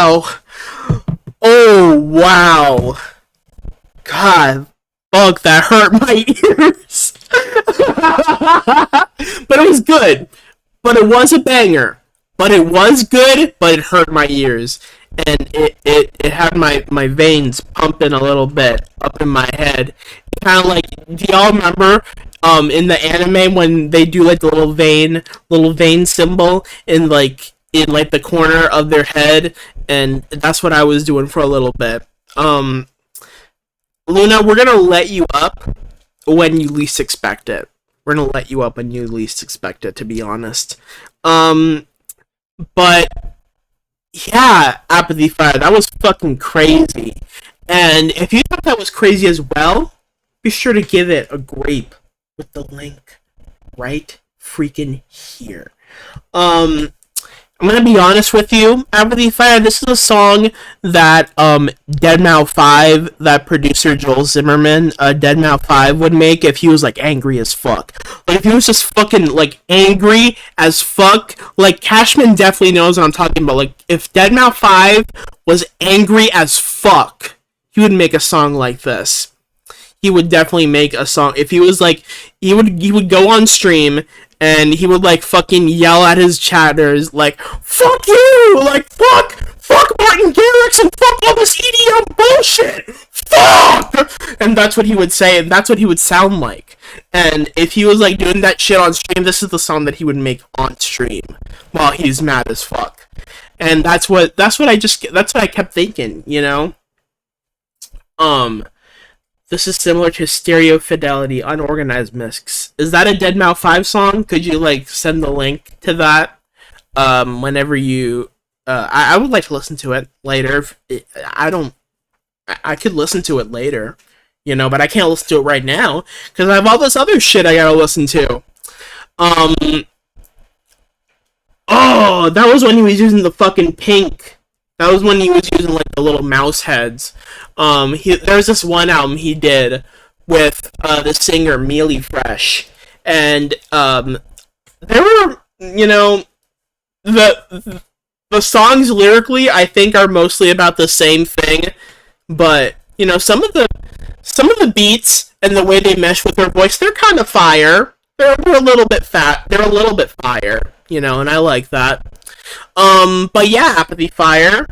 wow. Oh, wow. God, fuck, that hurt my ears. But it was good. But it was a banger. But it was good, but it hurt my ears. And it had my veins pumping a little bit up in my head. Kind of like, do y'all remember in the anime when they do like the little vein symbol in the corner of their head? And that's what I was doing for a little bit. Luna, we're gonna let you up when you least expect it. We're gonna let you up when you least expect it, to be honest. But yeah, Apathy Fire, that was fucking crazy. And if you thought that was crazy as well, be sure to give it a grape with the link right freaking here. I'm gonna be honest with you, Apathy Fire, this is a song that deadmau5, that producer Joel Zimmerman, deadmau5 would make if he was like angry as fuck. Like if he was just fucking like angry as fuck, like Cashman definitely knows what I'm talking about. Like if deadmau5 was angry as fuck, he would make a song like this. He would definitely make a song. If he was like, he would go on stream and he would like fucking yell at his chatters like, fuck you! Like, fuck Martin Garrix and fuck all this EDM bullshit! Fuck! And that's what he would say, and that's what he would sound like. And if he was like doing that shit on stream, this is the song that he would make on stream while he's mad as fuck. And that's what I kept thinking, you know? This is similar to Stereo Fidelity, Unorganized Mix. Is that a deadmau5 song? Could you, like, send the link to that? Whenever you... I would like to listen to it later. I could listen to it later, you know, but I can't listen to it right now, because I have all this other shit I gotta listen to. Oh, that was when he was using the fucking pink... That was when he was using, like, the little mouse heads. There's this one album he did with the singer Mealy Fresh. And there were, you know, the songs lyrically, I think, are mostly about the same thing. But, you know, some of the beats and the way they mesh with their voice, they're kind of fire. They're a little bit They're a little bit fire, you know, and I like that. But yeah, Apathy Fire,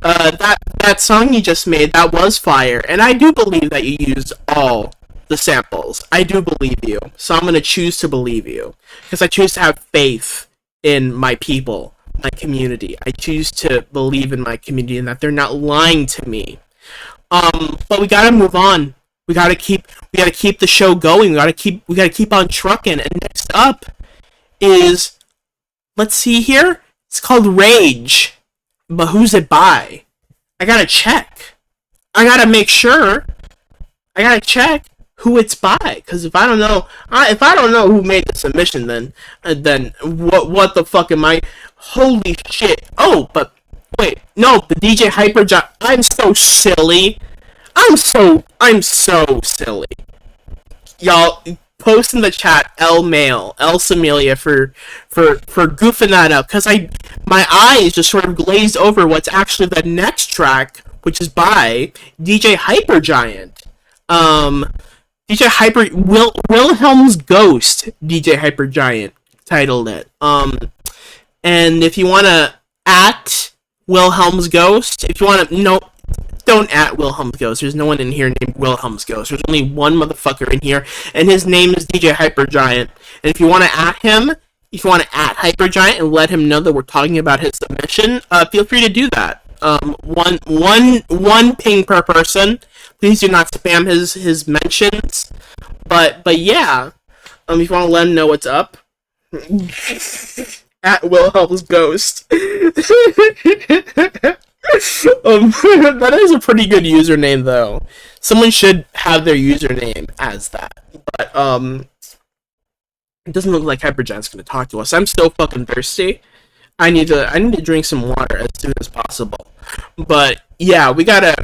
that song you just made, that was fire, and I do believe that you used all the samples. I do believe you, so I'm gonna choose to believe you, because I choose to have faith in my people, my community. I choose to believe in my community and that they're not lying to me. But we gotta move on. We gotta keep the show going. We gotta keep on trucking. And next up is, let's see here. It's called Rage. But who's it by? I gotta check. I gotta make sure. I gotta check who it's by. Because if I don't know who made the submission, then what the fuck am I? Holy shit! Oh, but wait, no, the DJ Hypergiant. I'm so silly. I'm so silly. Y'all, post in the chat L Samelia for goofing that up, because my eyes just sort of glazed over what's actually the next track, which is by DJ Hypergiant. Wilhelm's Ghost, DJ Hypergiant titled it. And if you wanna at Wilhelm's Ghost, if you wanna don't at Wilhelm's Ghost. There's no one in here named Wilhelm's Ghost. There's only one motherfucker in here, and his name is DJ Hypergiant. And if you want to at him, if you want to at Hypergiant and let him know that we're talking about his submission, feel free to do that. One ping per person. Please do not spam his mentions. But yeah, if you want to let him know what's up, at Wilhelm's Ghost. That is a pretty good username, though. Someone should have their username as that. But it doesn't look like Hypergiant's gonna talk to us. I'm still fucking thirsty. I need to drink some water as soon as possible. But yeah, we gotta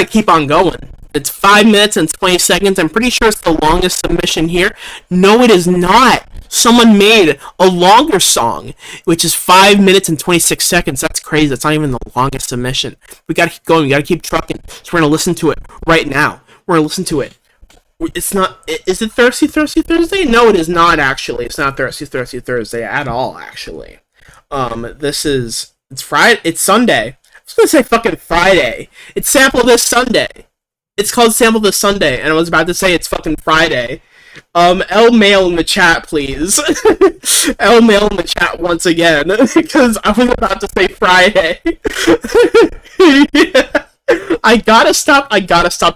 keep on going. It's 5 minutes and 20 seconds. I'm pretty sure it's the longest submission here. No, it is not. Someone made a longer song, which is 5 minutes and 26 seconds. That's crazy. That's not even the longest submission. We gotta keep going. We gotta keep trucking. So we're gonna listen to it right now. We're gonna listen to it. It's not. Is it Thirsty Thursday? No, it is not actually. It's not Thirsty Thursday at all. Actually, it's Friday. It's Sunday. I was gonna say fucking Friday. It's Sample This Sunday. It's called Sample This Sunday, and I was about to say it's fucking Friday. L mail in the chat, please. L mail in the chat once again, because I was about to say Friday. Yeah. I gotta stop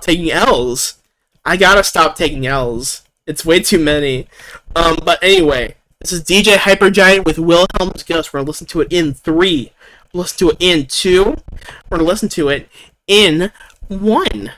taking L's. It's way too many. But anyway, this is DJ Hypergiant with Wilhelm's Ghost. We're gonna listen to it in 3. We'll listen to it in 2. We're gonna listen to it in 1.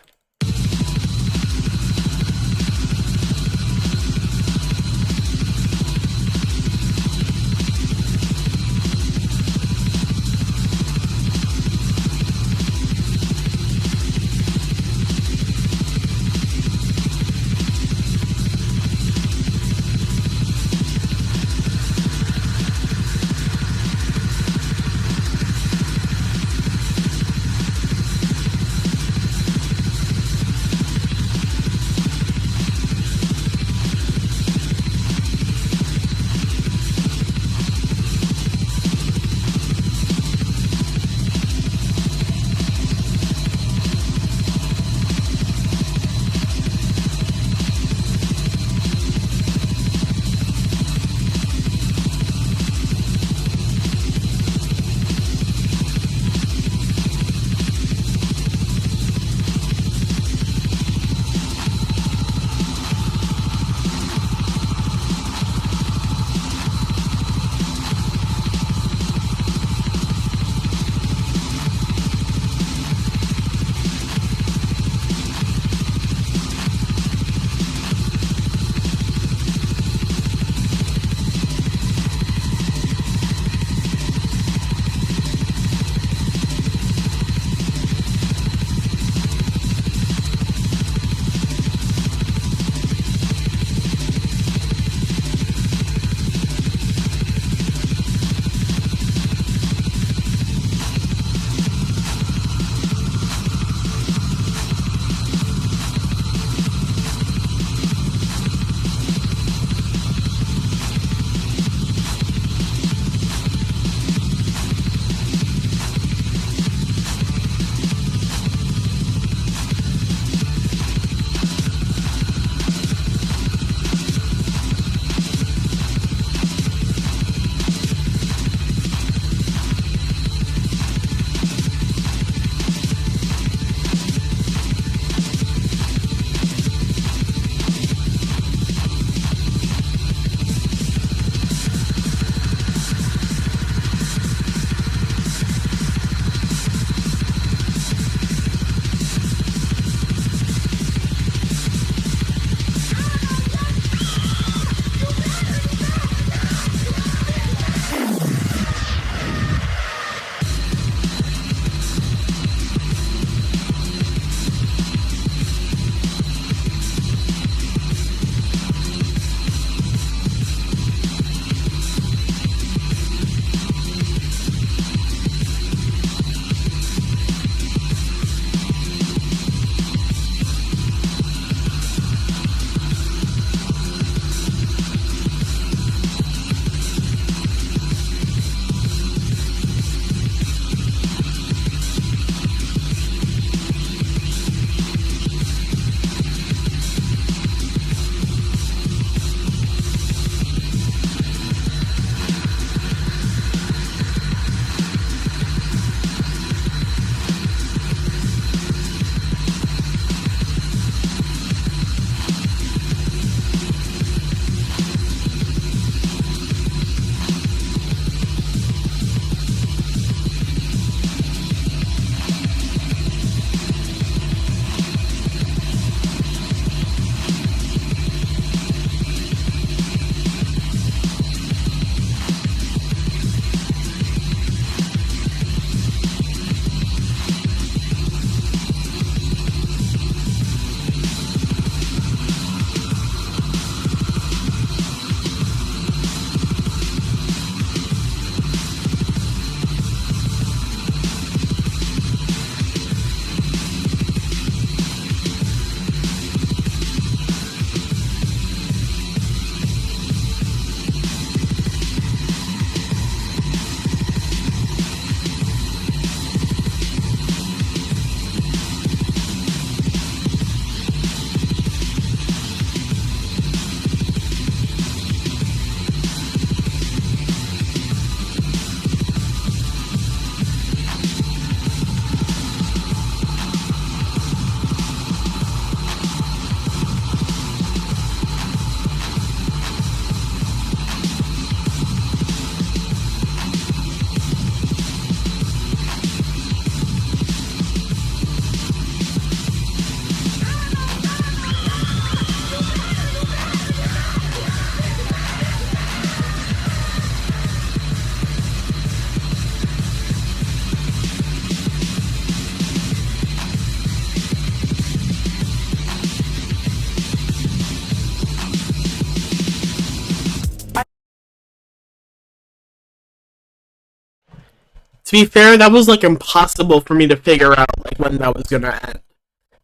To be fair, that was like impossible for me to figure out like when that was gonna end,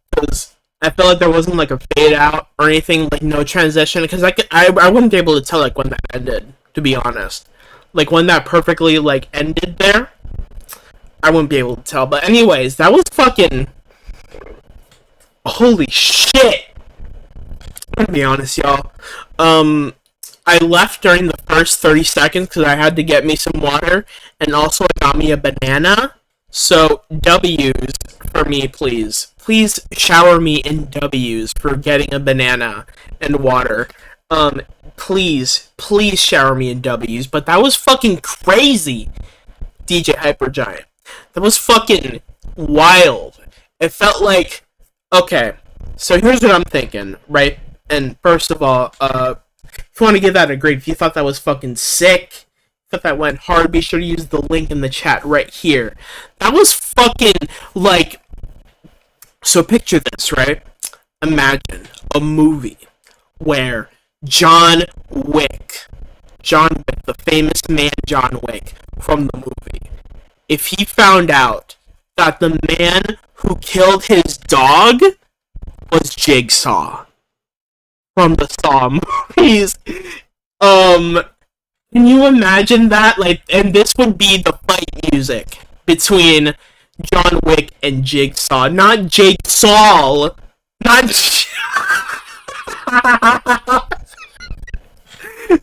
because I felt like there wasn't like a fade out or anything, like no transition, because I wouldn't be able to tell like when that ended, to be honest. Like when that perfectly like ended there, I wouldn't be able to tell. But anyways, that was fucking holy shit. I'm gonna be honest, y'all. I left during the first 30 seconds because I had to get me some water, and also I got me a banana. So, W's for me, please. Please shower me in W's for getting a banana and water. Please shower me in W's. But that was fucking crazy, DJ Hypergiant. That was fucking wild. It felt like, okay, so here's what I'm thinking, right? And first of all, if you want to give that a grade, if you thought that was fucking sick, thought that went hard, be sure to use the link in the chat right here. That was fucking, like, so picture this, right? Imagine a movie where John Wick, the famous man John Wick from the movie, if he found out that the man who killed his dog was Jigsaw from the Saw movies. Can you imagine that? Like, and this would be the fight music between John Wick and Jigsaw, not Jigsaw, not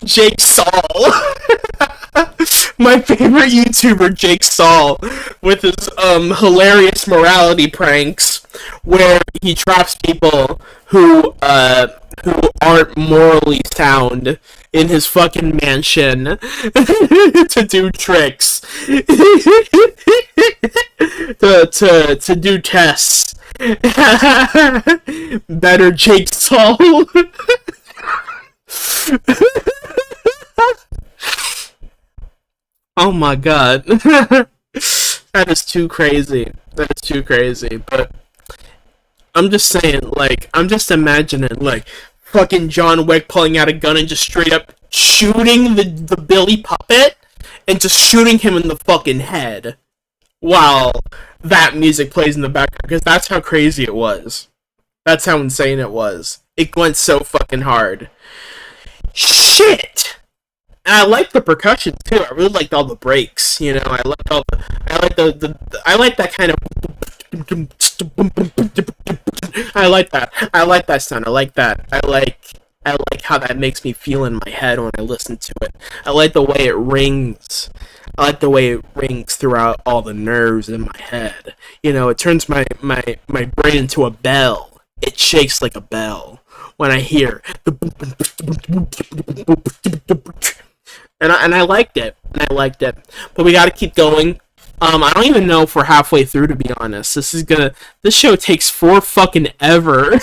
Jigsaw. My favorite YouTuber, Jigsaw, with his hilarious morality pranks, where he traps people who aren't morally sound in his fucking mansion to do tricks, to do tests. Better Jigsaw. Oh my god. That is too crazy. That is too crazy. But I'm just saying, like, I'm just imagining, like, fucking John Wick pulling out a gun and just straight up shooting the Billy puppet and just shooting him in the fucking head while that music plays in the background, because that's how crazy it was. That's how insane it was. It went so fucking hard. Shit! And I like the percussion too. I really liked all the breaks. You know, I like that kind of. I like that. I like that sound. I like that. I like how that makes me feel in my head when I listen to it. I like the way it rings. I like the way it rings throughout all the nerves in my head. You know, it turns my brain into a bell. It shakes like a bell when I hear the. And I liked it. And I liked it. But we gotta keep going. I don't even know if we're halfway through, to be honest. This show takes for fucking ever.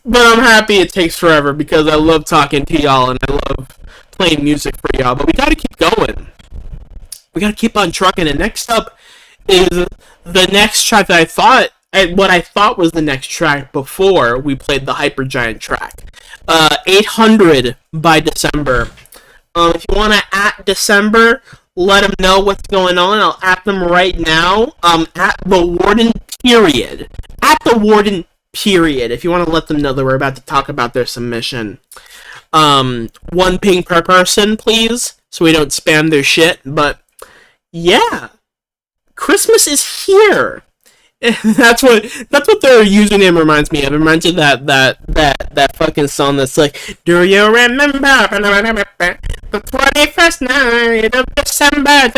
But I'm happy it takes forever because I love talking to y'all and I love playing music for y'all. But we gotta keep going. We gotta keep on trucking. And next up is the next track that what I thought was the next track before we played the Hypergiant track. 800 by December. If you want to at December, let them know what's going on. I'll at them right now. At the Warden period. At the Warden period. If you want to let them know that we're about to talk about their submission. 1 ping per person, please, so we don't spam their shit. But yeah, Christmas is here. That's what their username reminds me of. It reminds me of that fucking song that's like, do you remember the 21st night of December?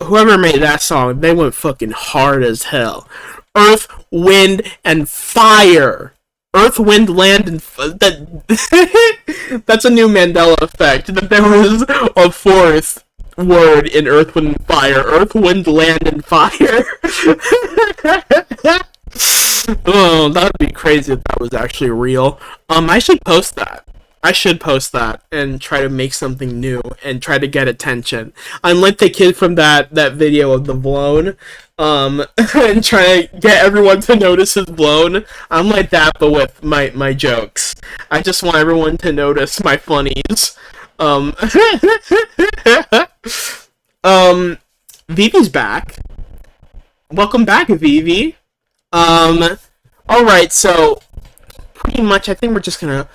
Whoever made that song, they went fucking hard as hell. Earth, Wind, and Fire. Earth, Wind, Land, and that's a new Mandela effect. That there was a fourth word in Earth, Wind, and Fire. Earth, Wind, Land, and Fire. Oh, that would be crazy if that was actually real. I should post that. I should post that and try to make something new and try to get attention. Unlike the kid from that video of the blown, and try to get everyone to notice his blown. I'm like that, but with my jokes. I just want everyone to notice my funnies. Vivi's back. Welcome back, Vivi. Alright, so pretty much I think we're just gonna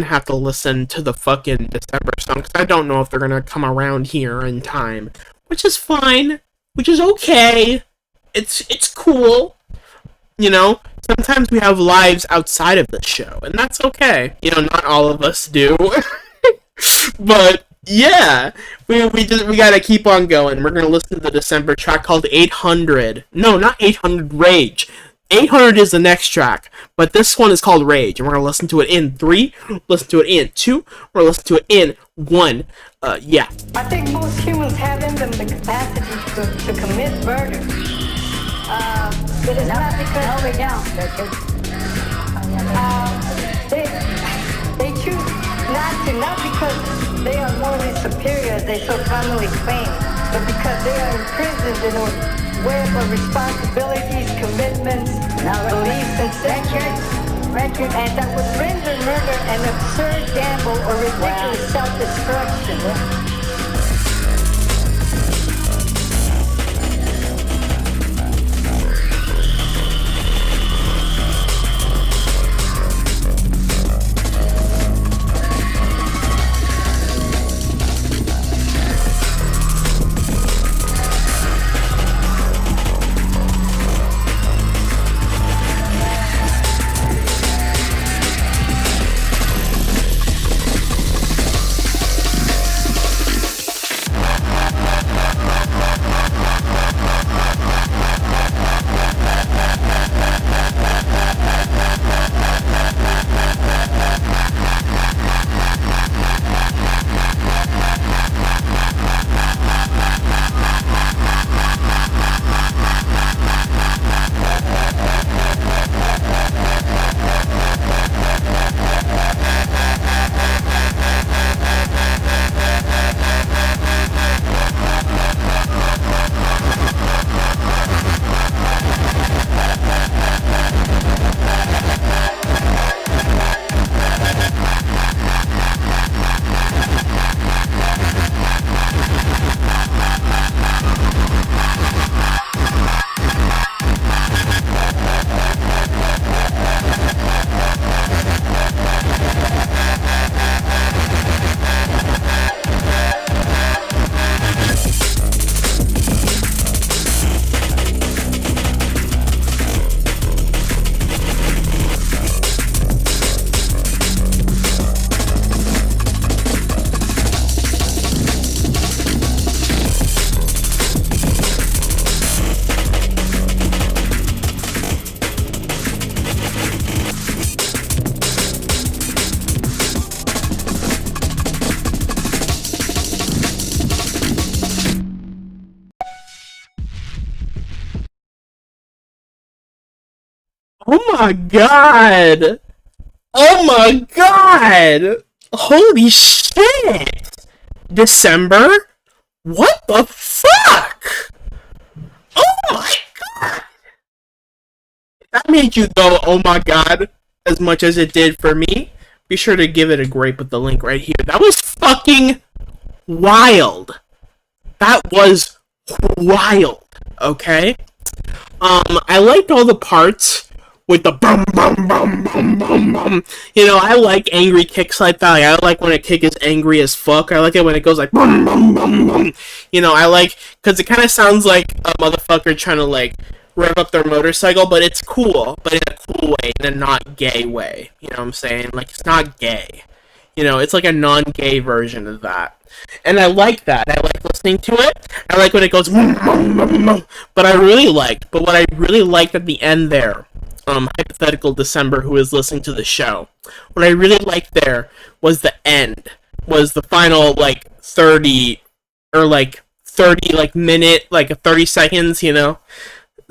have to listen to the fucking December song, because I don't know if they're gonna come around here in time. Which is fine. Which is okay. It's cool. You know, sometimes we have lives outside of the show, and that's okay. You know, not all of us do. But yeah, we gotta keep on going. We're gonna listen to the December track called 800. No, not 800 Rage. 800 is the next track, but this one is called Rage, and we're gonna listen to it in 3, listen to it in 2, we're gonna listen to it in 1. Yeah. I think most humans have in them the capacity to commit murder. It is not because they choose not to, not because they are morally superior as they so commonly claim, but because they are imprisoned in a web of responsibilities, commitments, beliefs, and centuries. And that would render murder an absurd gamble or ridiculous self-destruction. Oh my god! Oh my god! Holy shit! December? What the fuck? Oh my god! That made you go, oh my god, as much as it did for me. Be sure to give it a grape with the link right here. That was fucking wild. That was wild, okay? I liked all the parts with the bum bum bum bum bum bum. You know, I like angry kicks like that. Like, I like when a kick is angry as fuck. I like it when it goes like bum bum bum bum. You know, I like, because it kind of sounds like a motherfucker trying to like rev up their motorcycle, but it's cool, but in a cool way, in a not gay way. You know what I'm saying? Like, it's not gay. You know, it's like a non-gay version of that. And I like that. I like listening to it. I like when it goes but what I really liked at the end there, hypothetical December who is listening to the show, what I really liked there was the end, was the final like 30 or like 30 like minute, like 30 seconds, you know,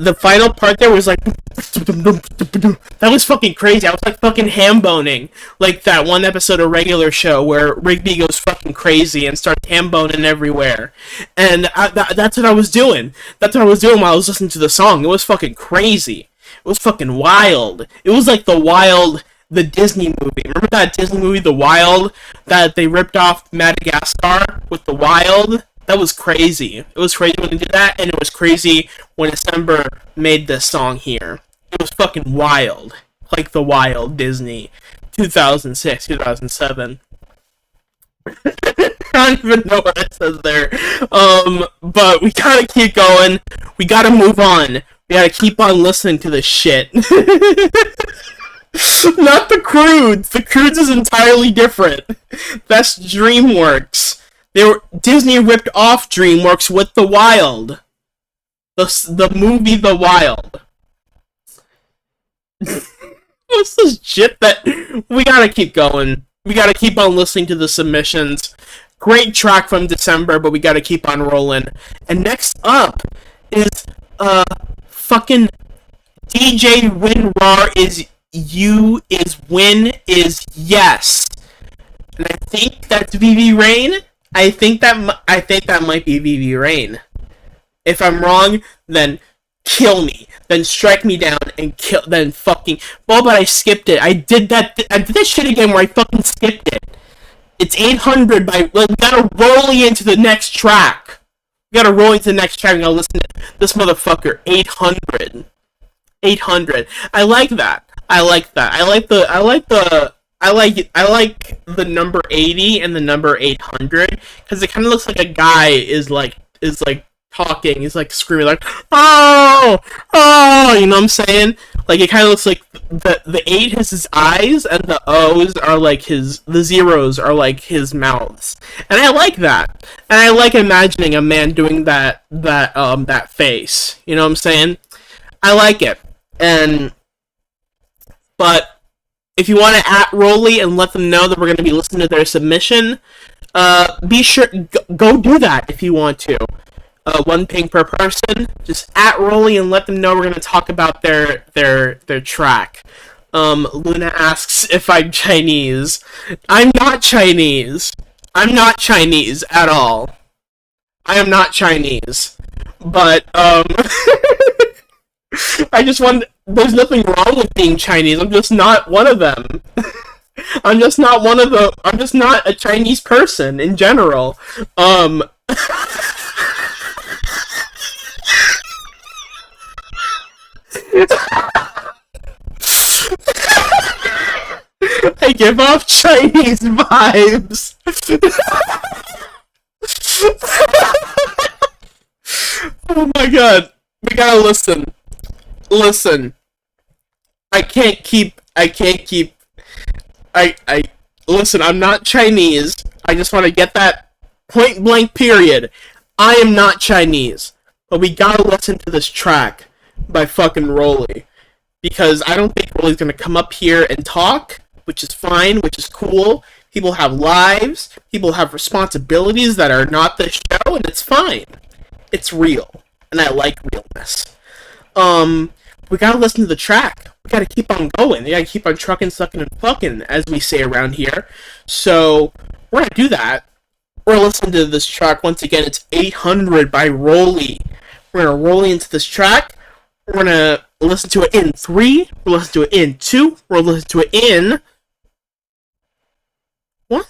the final part there was like that was fucking crazy. I was like fucking ham boning, like that one episode of Regular Show where Rigby goes fucking crazy and starts ham boning everywhere, and that's what I was doing. That's what I was doing while I was listening to the song. It was fucking crazy. It was fucking wild. It was like the Disney movie. Remember that Disney movie, The Wild, that they ripped off Madagascar with The Wild? That was crazy. It was crazy when they did that, and it was crazy when December made this song here. It was fucking wild. Like The Wild, Disney. 2006, 2007. I don't even know what it says there. But we gotta keep going. We gotta move on. We gotta keep on listening to this shit. Not the Croods. The Croods is entirely different. That's DreamWorks. Disney ripped off DreamWorks with The Wild. The movie The Wild. This is shit that we gotta keep going. We gotta keep on listening to the submissions. Great track from December, but we gotta keep on rolling. And next up is fucking DJ WinRAR is you is win is yes. And I think that's VV Rain. I think that might be VV Rain. If I'm wrong, then kill me. Then strike me down and kill. Then fucking. Well, but I skipped it. I did that shit again where I fucking skipped it. It's 800 by. We gotta roll into the next track. We gotta roll into the next track and gotta listen to this motherfucker. 800. 800. I like that. I like that. I like the number 80 and the number 800 because it kind of looks like a guy is like talking. He's like screaming like oh, you know what I'm saying? Like it kind of looks like the 8 is his eyes and the O's are like the zeros are like his mouths. And I like that. And I like imagining a man doing that face. You know what I'm saying? I like it. But if you want to at Rolly and let them know that we're going to be listening to their submission, be sure go do that if you want to. 1 ping per person. Just at Rolly and let them know we're going to talk about their track. Luna asks if I'm Chinese. I'm not Chinese. I'm not Chinese at all. I am not Chinese. But I just want. There's nothing wrong with being Chinese. I'm just not one of them. I'm just not a Chinese person in general. I give off Chinese vibes. Oh my god. We gotta listen. Listen, I'm not Chinese. I just want to get that point blank period. I am not Chinese. But we gotta listen to this track by fucking Rolly. Because I don't think Rolly's gonna come up here and talk, which is fine, which is cool. People have lives, people have responsibilities that are not the show, and it's fine. It's real. And I like realness. We gotta listen to the track. We gotta keep on going. We gotta keep on trucking, sucking, and fucking, as we say around here. So, we're gonna do that. We're gonna listen to this track. Once again, it's 800 by Rolly. We're gonna roll into this track. We're gonna listen to it in 3. We'll listen to it in 2. We'll listen to it in 1.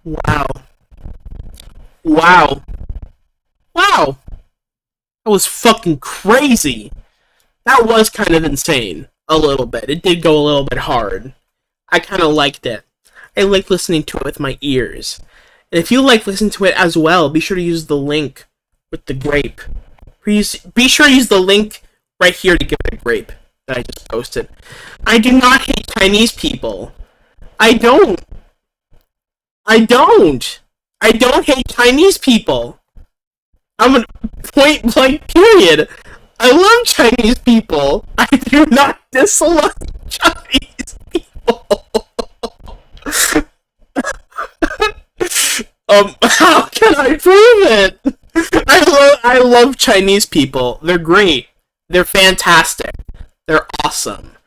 Wow. Wow. Wow. That was fucking crazy. That was kind of insane. A little bit. It did go a little bit hard. I kind of liked it. I like listening to it with my ears. And if you like listening to it as well, be sure to use the link with the grape. Please be sure to use the link right here to give it a grape that I just posted. I do not hate Chinese people. I don't. I don't hate Chinese people. I'm a point blank period. I love Chinese people. I do not dislike Chinese people. How can I prove it? I love Chinese people. They're great. They're fantastic. They're awesome.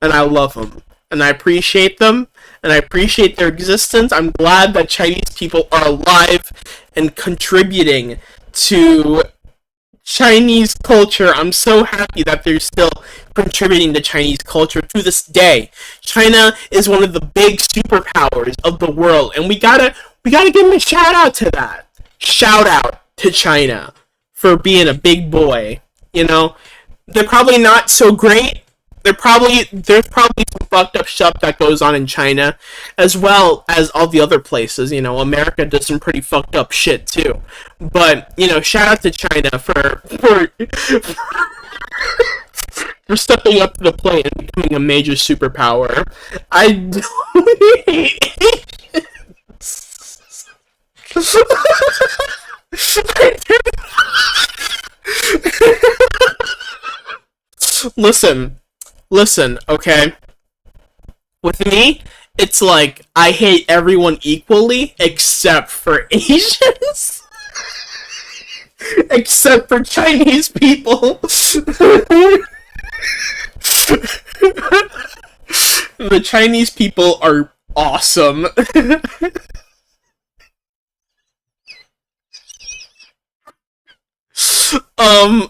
And I love them. And I appreciate them. And I appreciate their existence. I'm glad that Chinese people are alive and contributing to Chinese culture. I'm so happy that they're still contributing to Chinese culture to this day. China is one of the big superpowers of the world, and we gotta give them a shout out to that. Shout out to China for being a big boy. You know, they're probably not so great. There's probably some fucked up stuff that goes on in China, as well as all the other places. You know, America does some pretty fucked up shit too. But you know, shout out to China for stepping up to the plate and becoming a major superpower. I don't hate Listen, okay? With me, it's like, I hate everyone equally, except for Asians. Except for Chinese people. The Chinese people are awesome.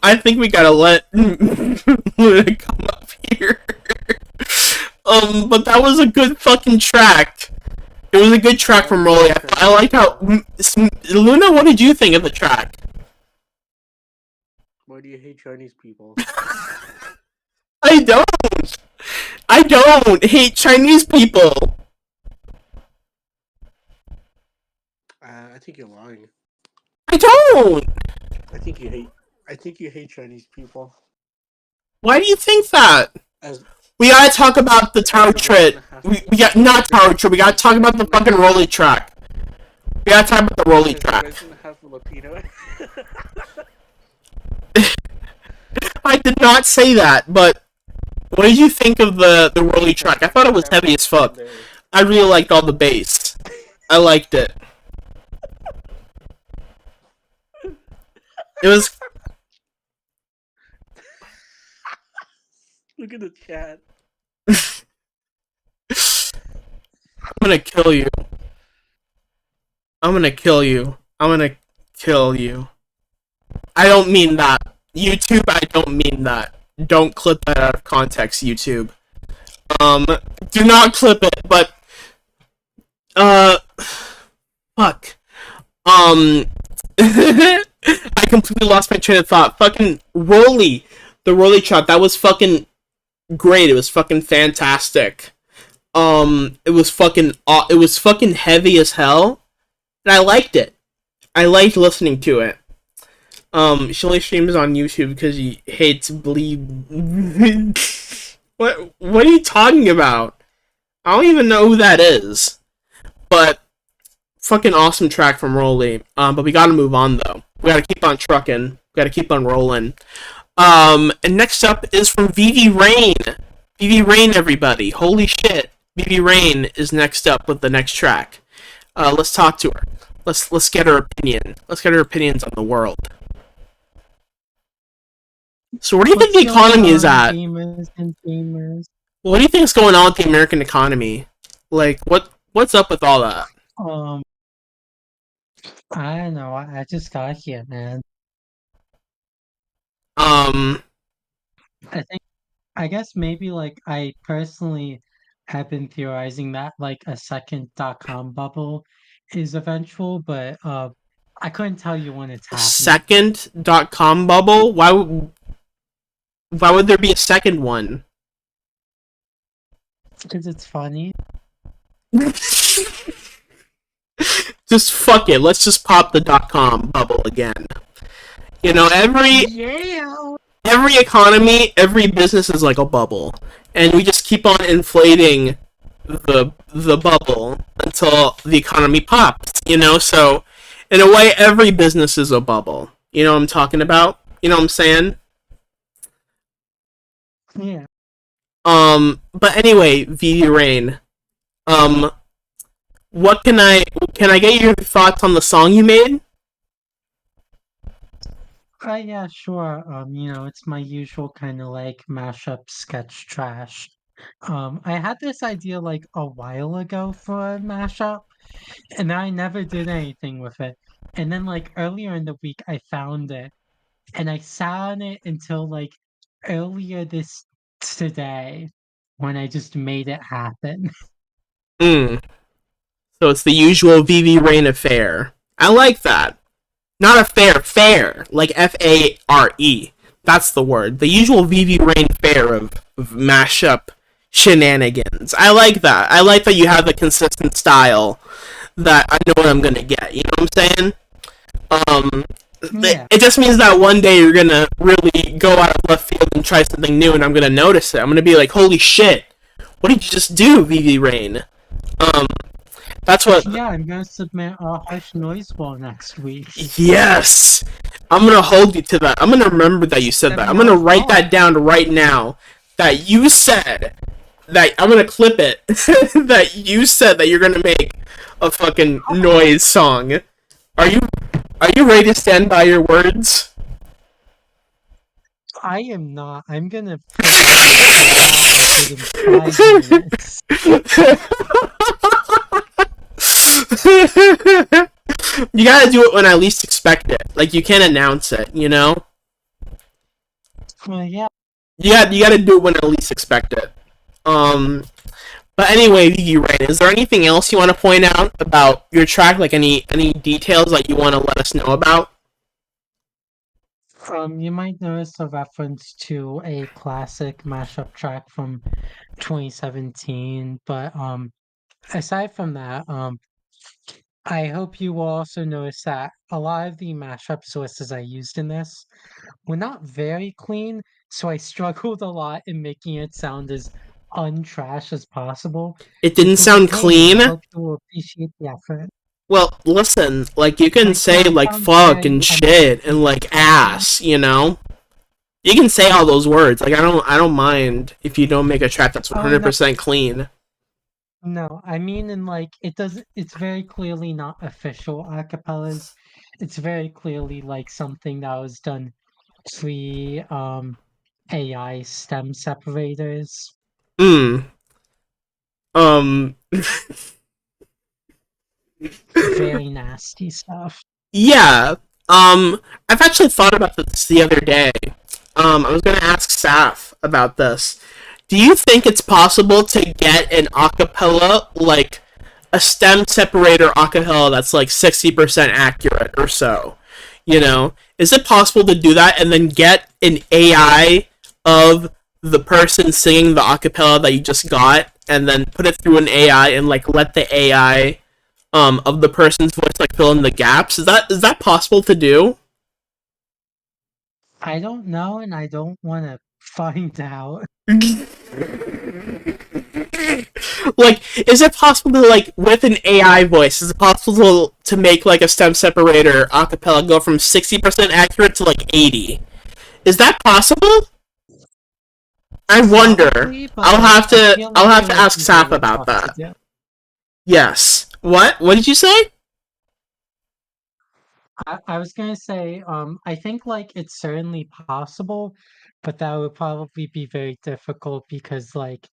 I think we gotta let Luna come up here. But that was a good fucking track. It was a good track from Rolly. I liked how... Luna, what did you think of the track? Why do you hate Chinese people? I don't hate Chinese people. think you're lying. I don't. I think you hate Chinese people. Why do you think that? As We gotta talk about the tower trip. We got not tower trip. We gotta talk about the fucking rolly track. We gotta talk about the rolly track. doesn't have Filipino. I did not say that, but what did you think of the rolly track? I thought it was heavy as fuck. I really liked all the bass. I liked it. It was. Look at the chat. I'm gonna kill you. I'm gonna kill you. I'm gonna kill you. I don't mean that. YouTube, I don't mean that. Don't clip that out of context, YouTube. Do not clip it, but fuck. I completely lost my train of thought. Fucking Rolly. The Rolly track, that was fucking great. It was fucking fantastic. It was fucking heavy as hell. And I liked it. I liked listening to it. She only streams on YouTube because she hates bleed. What are you talking about? I don't even know who that is. But fucking awesome track from Rolly. But we gotta move on though. We gotta keep on trucking. We gotta keep on rolling. And next up is from Vivi Rain. Vivi Rain, everybody. Holy shit. Vivi Rain is next up with the next track. Let's talk to her. Let's get her opinion. Let's get her opinions on the world. So where do you think the economy is at? Gamers and gamers. What do you think is going on with the American economy? Like, what's up with all that? I don't know. I just got here, man. Um, I guess maybe like I personally have been theorizing that like a second .com bubble is eventual, but I couldn't tell you when it's happening. second.com bubble? Why would there be a second one? Because it's funny. Just fuck it. Let's just pop the .com bubble again. You know, every economy, every business is like a bubble, and we just keep on inflating the bubble until the economy pops. You know, so in a way, every business is a bubble. You know what I'm talking about? You know what I'm saying? Yeah. But anyway, Vivi Rain. What can I get your thoughts on the song you made? Yeah, sure. You know, it's my usual kind of like mashup sketch trash. I had this idea like a while ago for a mashup, and I never did anything with it. And then like earlier in the week, I found it, and I sat on it until like earlier today, when I just made it happen. So it's the usual Vivi Rain affair. I like that. Not affair, fair. Like F-A-R-E. That's the word. The usual Vivi Rain fare of mashup shenanigans. I like that. I like that you have a consistent style that I know what I'm gonna get. You know what I'm saying? Yeah. It just means that one day you're gonna really go out of left field and try something new, and I'm gonna notice it. I'm gonna be like, holy shit, what did you just do, Vivi Rain? That's what. Yeah, I'm gonna submit a harsh noise wall next week. Yes! I'm gonna hold you to that. I'm gonna remember that you said that. I'm gonna write that down right now. That you said that. I'm gonna clip it. That you said that you're gonna make a fucking noise song. Are you ready to stand by your words? I am not. I'm gonna put it in 5 minutes. You gotta do it when I least expect it. Like, you can't announce it, you know? Well, yeah. You gotta do it when I least expect it. But anyway, Vivi Rain, is there anything else you want to point out about your track? Like, any details that you want to let us know about? You might notice a reference to a classic mashup track from 2017, but aside from that, I hope you will also notice that a lot of the mashup sources I used in this were not very clean, so I struggled a lot in making it sound as untrash as possible. It didn't Which is sound okay, I clean? hope you will appreciate the effort. Well, listen, like, you can My say, sound like, sounds fuck very and shit and, like, ass, you know? You can say all those words. Like, I don't mind if you don't make a track that's Oh, no. 100% clean. No, I mean in like it's very clearly not official acapellas. It's very clearly like something that was done pre AI stem separators. Hmm. Very nasty stuff. Yeah. I've actually thought about this the other day. I was gonna ask Saf about this. Do you think it's possible to get an acapella, like a stem separator acapella that's like 60% accurate or so? You know, is it possible to do that and then get an AI of the person singing the acapella that you just got, and then put it through an AI and like let the AI of the person's voice like fill in the gaps? Is that possible to do? I don't know and I don't want to find out. Like, is it possible to, like, with an AI voice, is it possible to make like a stem separator acapella go from 60% accurate to like 80? Is that possible? I wonder. Probably, but I'll have I feel to like it would ask be Saf very about tough to that. do. Yes. What did you say? I was gonna say, I think like it's certainly possible, but that would probably be very difficult because like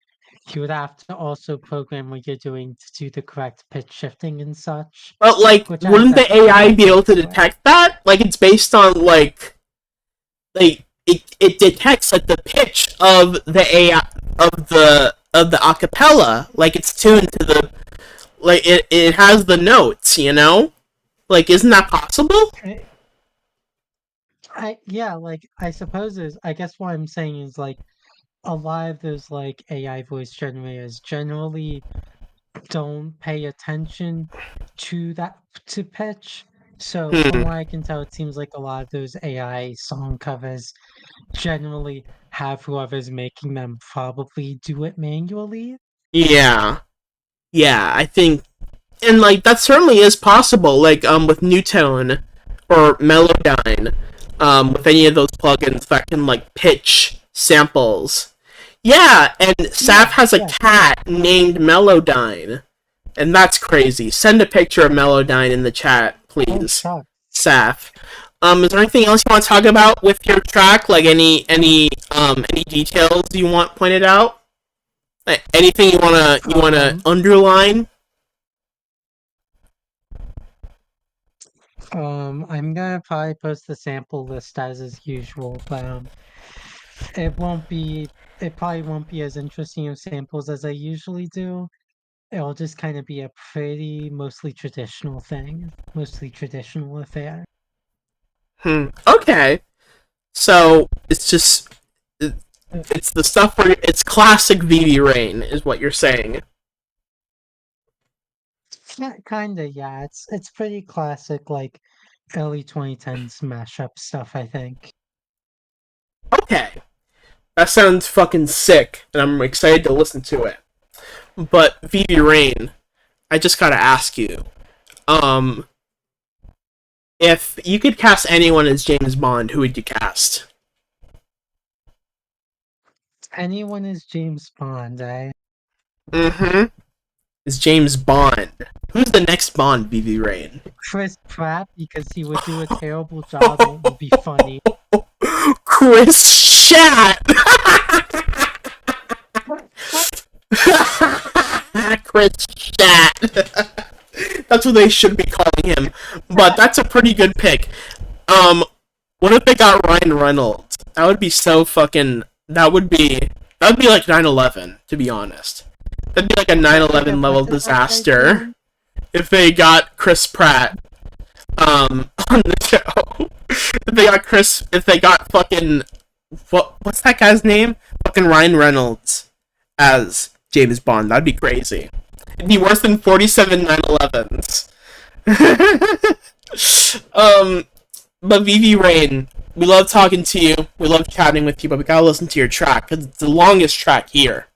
you would have to also program what you're doing to do the correct pitch shifting and such. But like, Which I wouldn't the definitely AI have be able to looked into it. detect that? Like, it's based on like it detects like the pitch of the AI of the acapella. Like, it's tuned to the, like, it has the notes, you know? Like, isn't that possible? Yeah, like I suppose is I guess what I'm saying is like a lot of those like AI voice generators generally don't pay attention to pitch. So from what I can tell, it seems like a lot of those AI song covers generally have whoever's making them probably do it manually. Yeah. Yeah, I think, and like that certainly is possible, like with Newtone or Melodyne, with any of those plugins that can like pitch samples. Yeah, and Saf has a cat named Melodyne, and that's crazy. Send a picture of Melodyne in the chat, please, Saf. Is there anything else you want to talk about with your track? Like any details you want pointed out? Like, anything you wanna underline? I'm gonna probably post the sample list as usual, but it probably won't be as interesting of samples as I usually do. It'll just kind of be a pretty mostly traditional affair. Okay. So it's just it's the stuff where it's classic VV Rain is what you're saying. Yeah, kinda, yeah. It's pretty classic, like early 2010s mashup stuff, I think. Okay. That sounds fucking sick, and I'm excited to listen to it. But VV Rain, I just gotta ask you, if you could cast anyone as James Bond, who would you cast? Anyone is James Bond, eh? Mm-hmm. Is James Bond. Who's the next Bond, VV Rain? Chris Pratt, because he would do a terrible job and it would be funny. Chris Shat! Chris Shat. That's what they should be calling him. But that's a pretty good pick. What if they got Ryan Reynolds? That would be so fucking... That would be like 9/11, to be honest. That'd be like a 9/11 level disaster if they got Chris Pratt on the show. If they got fucking what's that guy's name? Fucking Ryan Reynolds as James Bond. That'd be crazy. It'd be worse than 47 9/11s. But Vivi Rain, we love talking to you. We love chatting with you, but we gotta listen to your track because it's the longest track here,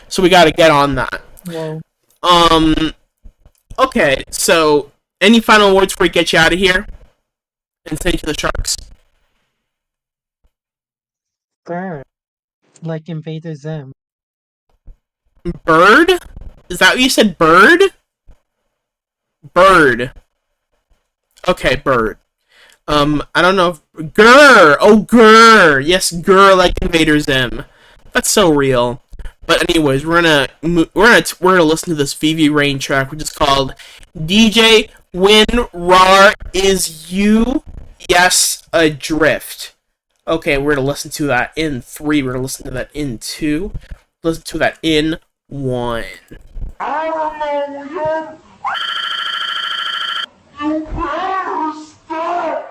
so we gotta get on that. Whoa. Okay, so any final words before we get you out of here and send you to the Sharks? Bird. Like Invader Zim. Bird? Is that what you said? Bird? Bird. Okay, bird. I don't know if... Grr! Oh, grr! Yes, grr, like Invader Zim. That's so real. But anyways, we're gonna listen to this Vivi Rain track, which is called DJ When Rar Is You Yes Adrift. Okay, we're gonna listen to that in 3. We're gonna listen to that in 2. Listen to that in 1. I don't know you better stop!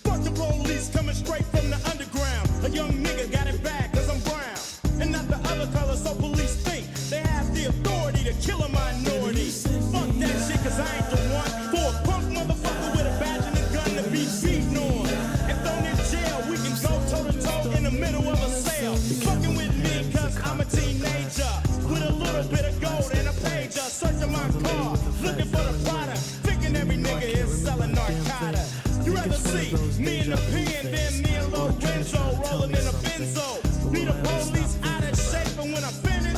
Fuck the police coming straight from the underground. A young nigga got it bad cause I'm brown. And not the other color, so police think they have the authority to kill a minority. Fuck that shit cause I ain't the one for a punk motherfucker with a badge and a gun to be beaten on. If thrown in jail, we can go toe to toe in the middle of a sale. Fucking with me cause I'm a teenager with a little bit of gold and a pager. Searching my car, looking for the product. Thinking every nigga is selling narcotics. You rather see me in the pen than me and Lil Renzo rolling in a benzo. Need a police out of shape, and when I finish,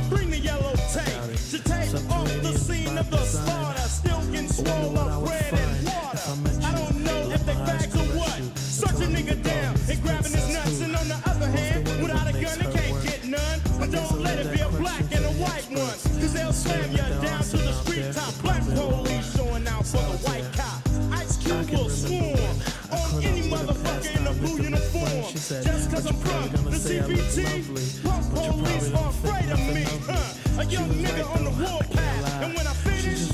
bring the yellow tape to take off the scene of the slaughter. Still getting swole up bread and water. I don't know if they bags or what. Search a nigga down and grabbing his nuts, and on the other hand, without a gun they can't get none. But don't let it be a black and a white one, cause they'll slam you down to the street top. Black police showing out for the white cop. Ice Cube will swarm on any motherfucker in a blue uniform. Just cause I'm from the CBT, punk police are afraid of me. A young nigga on the warpath, and when I finish,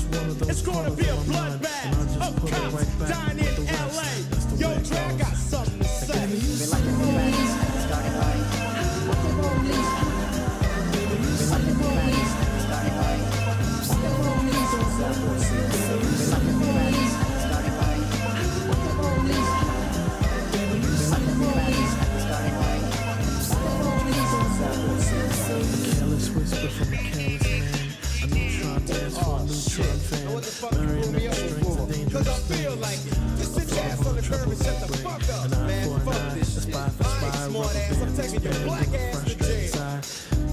it's gonna be a bloodbath of cops dying in LA. Yo, Dre, I got something to say. Careless whisper from a careless man. A neutron dance for a neutron fan. Marrying the strings of dangerous things. Just sit your ass on the curb and shut the fuck up, man. Fuck this shit. I ain't smart ass. I'm taking your black ass to jail.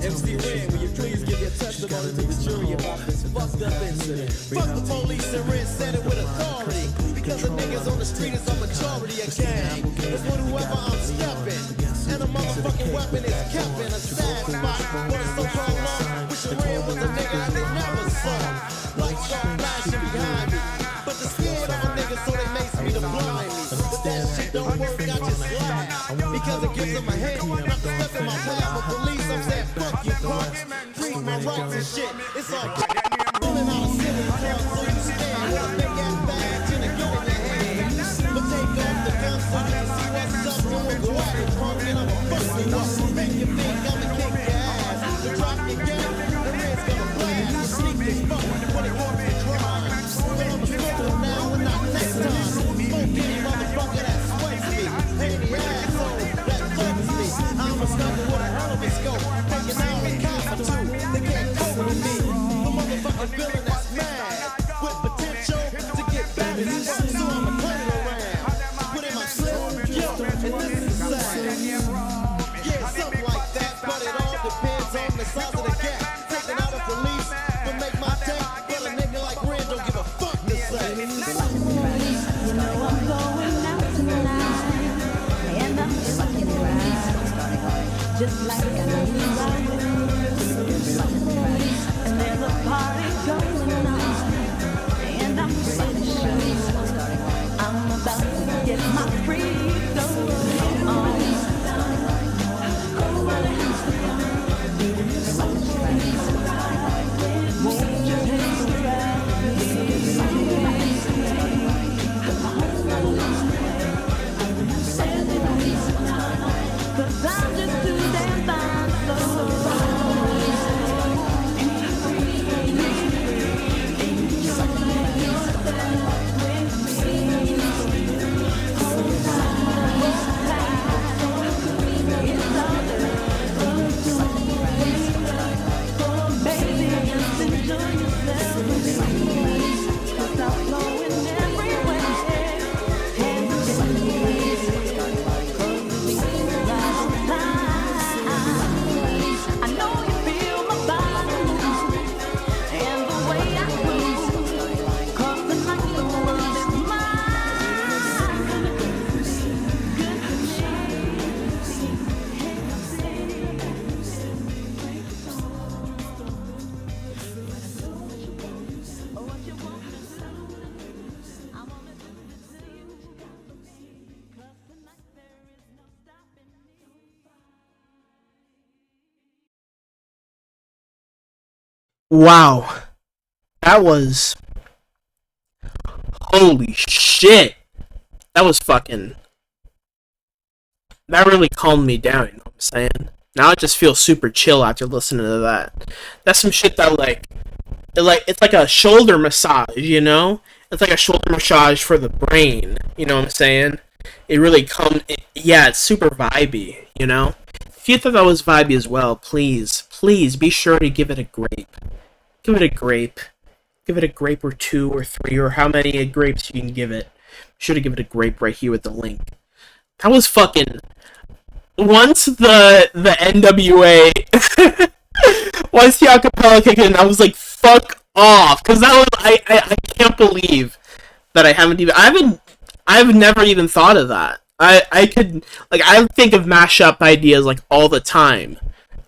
MC Ren, will you please give your testimony to the jury about this fucked up incident? Fuck the police and Ren said it with authority. Because the niggas on the street is a majority of gang. It's with whoever I'm stepping. And a motherfucking weapon is kept in a sad spot. What is so prolonged? Wish Ren was a nigga I did never saw. Lights start flashing behind me. But the scared of a nigga so they mace me to blind me. But that shit don't work, I just laugh. Because it gives them a head not to step in my path. But police, I'm saying fuck you punks. Treat my rights and shit. It's all pulling out a civil car so you stand with a big ass badge and a gun in your hand. But take off the gun so you can see what's up. You will go at it, punk, and I'ma fuck you up. Make you think I'ma kick your ass. So drop your gun, the red's gonna blast. You sneak this fuck when it won't be crime. Well, I'm a smoker now and not next time. Smoke any motherfucker that sways me. Any asshole that thugs me. I'm a stunner with a hell of a scope. Taking out a cop or two. They can't cope with me. The motherfucking villain that's mad. With potential to get back at his work. So I'ma turn it around. Put in my slip, yo, and this is sad. Yeah, something like that. But it all depends on the size of the gap. Taking out a police will make my day. But a nigga like Ren don't give a fuck to say. You know I'm going out tonight, and I'm fucking around, just like I knew I would. And there's a party going on, and I'm pretty sure I'm about to get my freedom. Won't you hang around me? Cause I'm just too damn fine. Baby, just enjoy yourself. Stop flowing everywhere. I know you feel my body and the way I move. 'Cause tonight the world is mine. Good Wow. That was... Holy shit. That was fucking... That really calmed me down, you know what I'm saying? Now I just feel super chill after listening to that. That's some shit that, it's like a shoulder massage, you know? It's like a shoulder massage for the brain, you know what I'm saying? It really it's super vibey, you know? If you thought that was vibey as well, please be sure to give it a grape. Give it a grape. Give it a grape or 2 or 3 or how many grapes you can give it. Be sure to give it a grape right here with the link. That was fucking... Once the NWA... once the acapella kicked in, I was like, fuck off. Because that was... I can't believe that I've never even thought of that. I think of mashup ideas like all the time.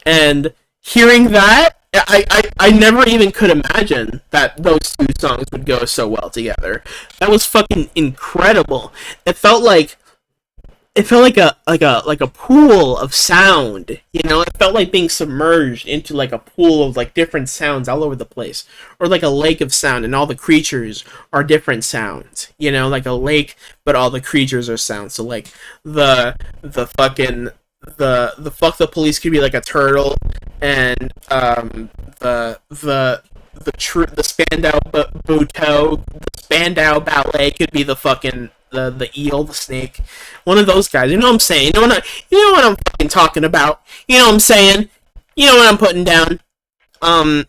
And hearing that, I never even could imagine that those two songs would go so well together. That was fucking incredible. It felt like a pool of sound, you know? It felt like being submerged into like a pool of like different sounds all over the place, or like a lake of sound, and all the creatures are different sounds, you know, like a lake, but all the creatures are sounds. So like the fucking the fuck the police could be like a turtle, and the Spandau Buto, the Spandau Ballet could be the fucking the eel, the snake, one of those guys. You know what I'm saying? You know what I'm fucking talking about. You know what I'm saying? You know what I'm putting down. That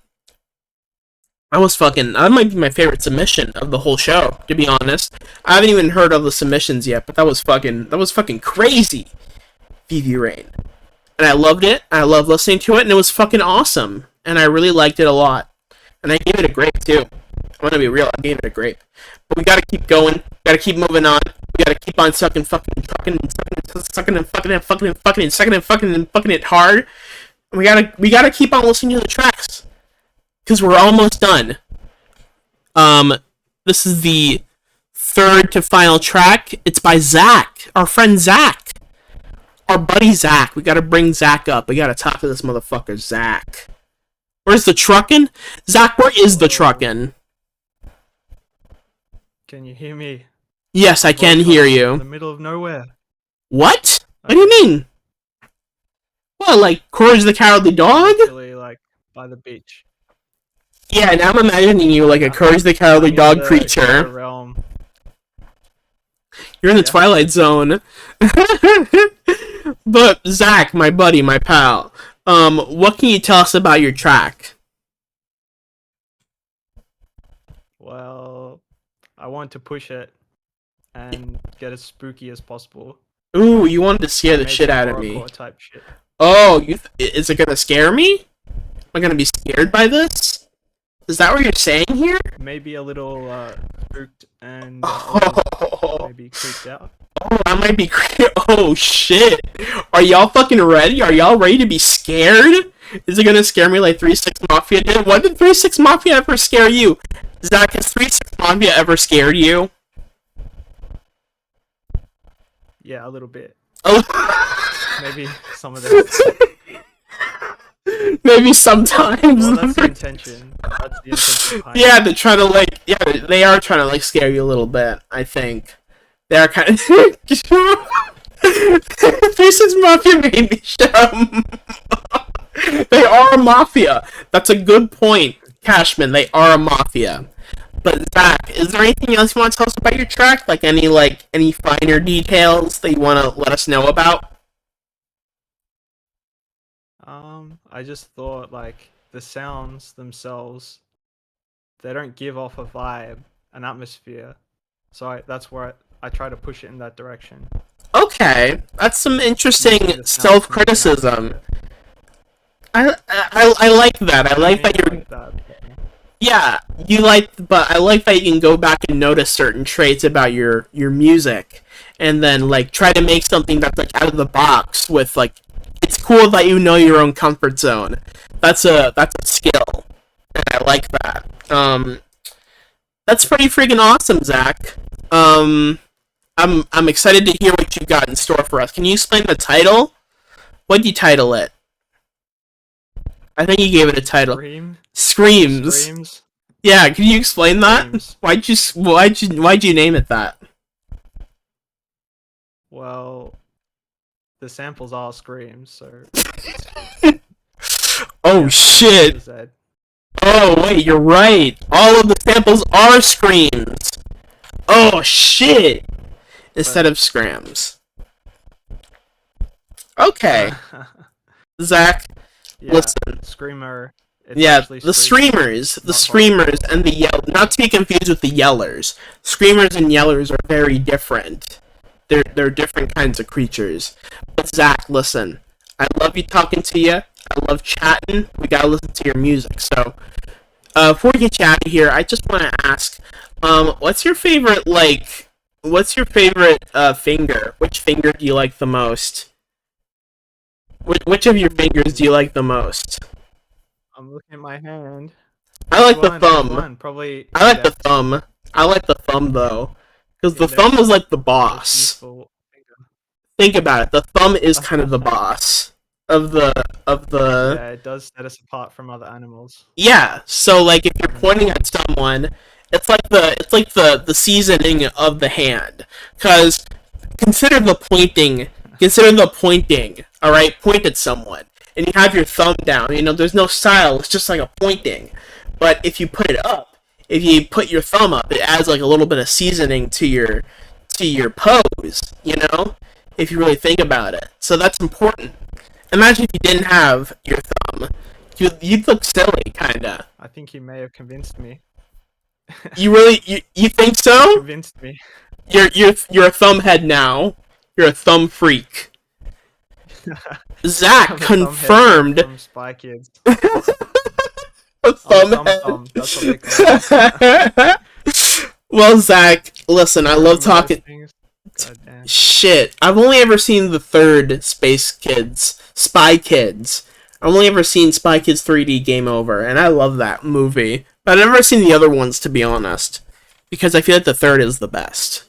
might be my favorite submission of the whole show, to be honest. I haven't even heard of the submissions yet, but that was fucking crazy. Vivi Rain. And I loved it. I loved listening to it, and it was fucking awesome. And I really liked it a lot. And I gave it a grape too. I'm gonna be real, I gave it a grape. But we gotta keep going. We gotta keep moving on. We gotta keep on sucking it hard. And we gotta keep on listening to the tracks. Because we're almost done. This is the third to final track. It's by Zach. Our friend Zach. Our buddy Zach. We gotta bring Zach up. We gotta talk to this motherfucker, Zach. Where's the truckin'? Zach, where is the truckin'? Can you hear me? Yes, I can hear you. In the middle of nowhere. What? What do you mean? What, like Courage the Cowardly Dog? Literally, like, by the beach. Yeah, now I'm imagining you like a Courage the Cowardly Dog creature. Realm. You're in the Twilight Zone. But, Zach, my buddy, my pal, what can you tell us about your track? Well, I want to push it and get as spooky as possible. Ooh, you wanted to scare the Maybe shit out of me. horrorcore type shit. Oh, is it gonna scare me? Am I gonna be scared by this? Is that what you're saying here? Maybe a little spooked and maybe creeped out. Oh, I might be. Oh shit! Are y'all fucking ready? Are y'all ready to be scared? Is it gonna scare me like 3 6 Mafia did? When did 3 6 Mafia ever scare you? Zach, has 3 6 Mafia ever scared you? Yeah, a little bit. Oh. Maybe some of this. Maybe sometimes. Well, that's the intention. That's the intention behind Yeah, it. they're trying to like. Yeah, they are trying to like scare you a little bit. I think they are kind of. 3-6 Mafia baby show. They are a mafia. That's a good point, Cashman. They are a mafia. But Zach, is there anything else you want to tell us about your track? Like any finer details that you want to let us know about? I just thought like the sounds themselves, they don't give off a vibe, an atmosphere. So that's where I try to push it in that direction. Okay, that's some interesting Using the sounds self-criticism. I like that. I like that you're. Like that. Yeah, but I like that you can go back and notice certain traits about your music, and then like try to make something that's like out of the box with like. It's cool that you know your own comfort zone. That's a skill, and I like that. That's pretty freaking awesome, Zach. I'm excited to hear what you got in store for us. Can you explain the title? What'd you title it? I think you gave it a title. Screams. Screams. Yeah, can you explain that? Screams. Why'd you name it that? Well, the samples are screams, so. Oh Yeah, shit! Z. Oh wait, you're right. All of the samples are screams. Oh shit! Instead of scrams. Okay, Zach. Yeah, Listen. Screamer. It's Yeah, actually the screamers, screamers, not and the not to be confused with the yellers. Screamers and yellers are very different. They're different kinds of creatures. But Zach, listen, I love you talking to you. I love chatting. We gotta listen to your music. So, before we get you out of here, I just want to ask, what's your favorite finger? Which finger do you like the most? Which of your fingers do you like the most? I'm looking at my hand. I like the Which thumb. one? Probably. I like the index. thumb. I like the thumb though, because the Index thumb is like the Most boss. useful finger. Think about it. The thumb is kind of the boss of the. Yeah, it does set us apart from other animals. Yeah. So like, if you're pointing at someone, it's like the seasoning of the hand. Because consider the pointing. All right, point at someone, and you have your thumb down. You know, there's no style. It's just like a pointing. But if you put it up, if you put your thumb up, it adds like a little bit of seasoning to your pose. You know, if you really think about it. So that's important. Imagine if you didn't have your thumb, you'd look silly, kinda. I think you may have convinced me. You think so? Convinced me. You're a thumb head now. You're a thumb freak. Zach I'm a thumbhead confirmed. From Spy Kids. A thumb Thumb head. thumb. That's what they call it. Well, Zach, listen, I love Remember talking. those things? God damn. Shit, I've only ever seen the third Spy Kids. I've only ever seen Spy Kids 3D Game Over, and I love that movie. But I've never seen the other ones, to be honest, because I feel like the third is the best.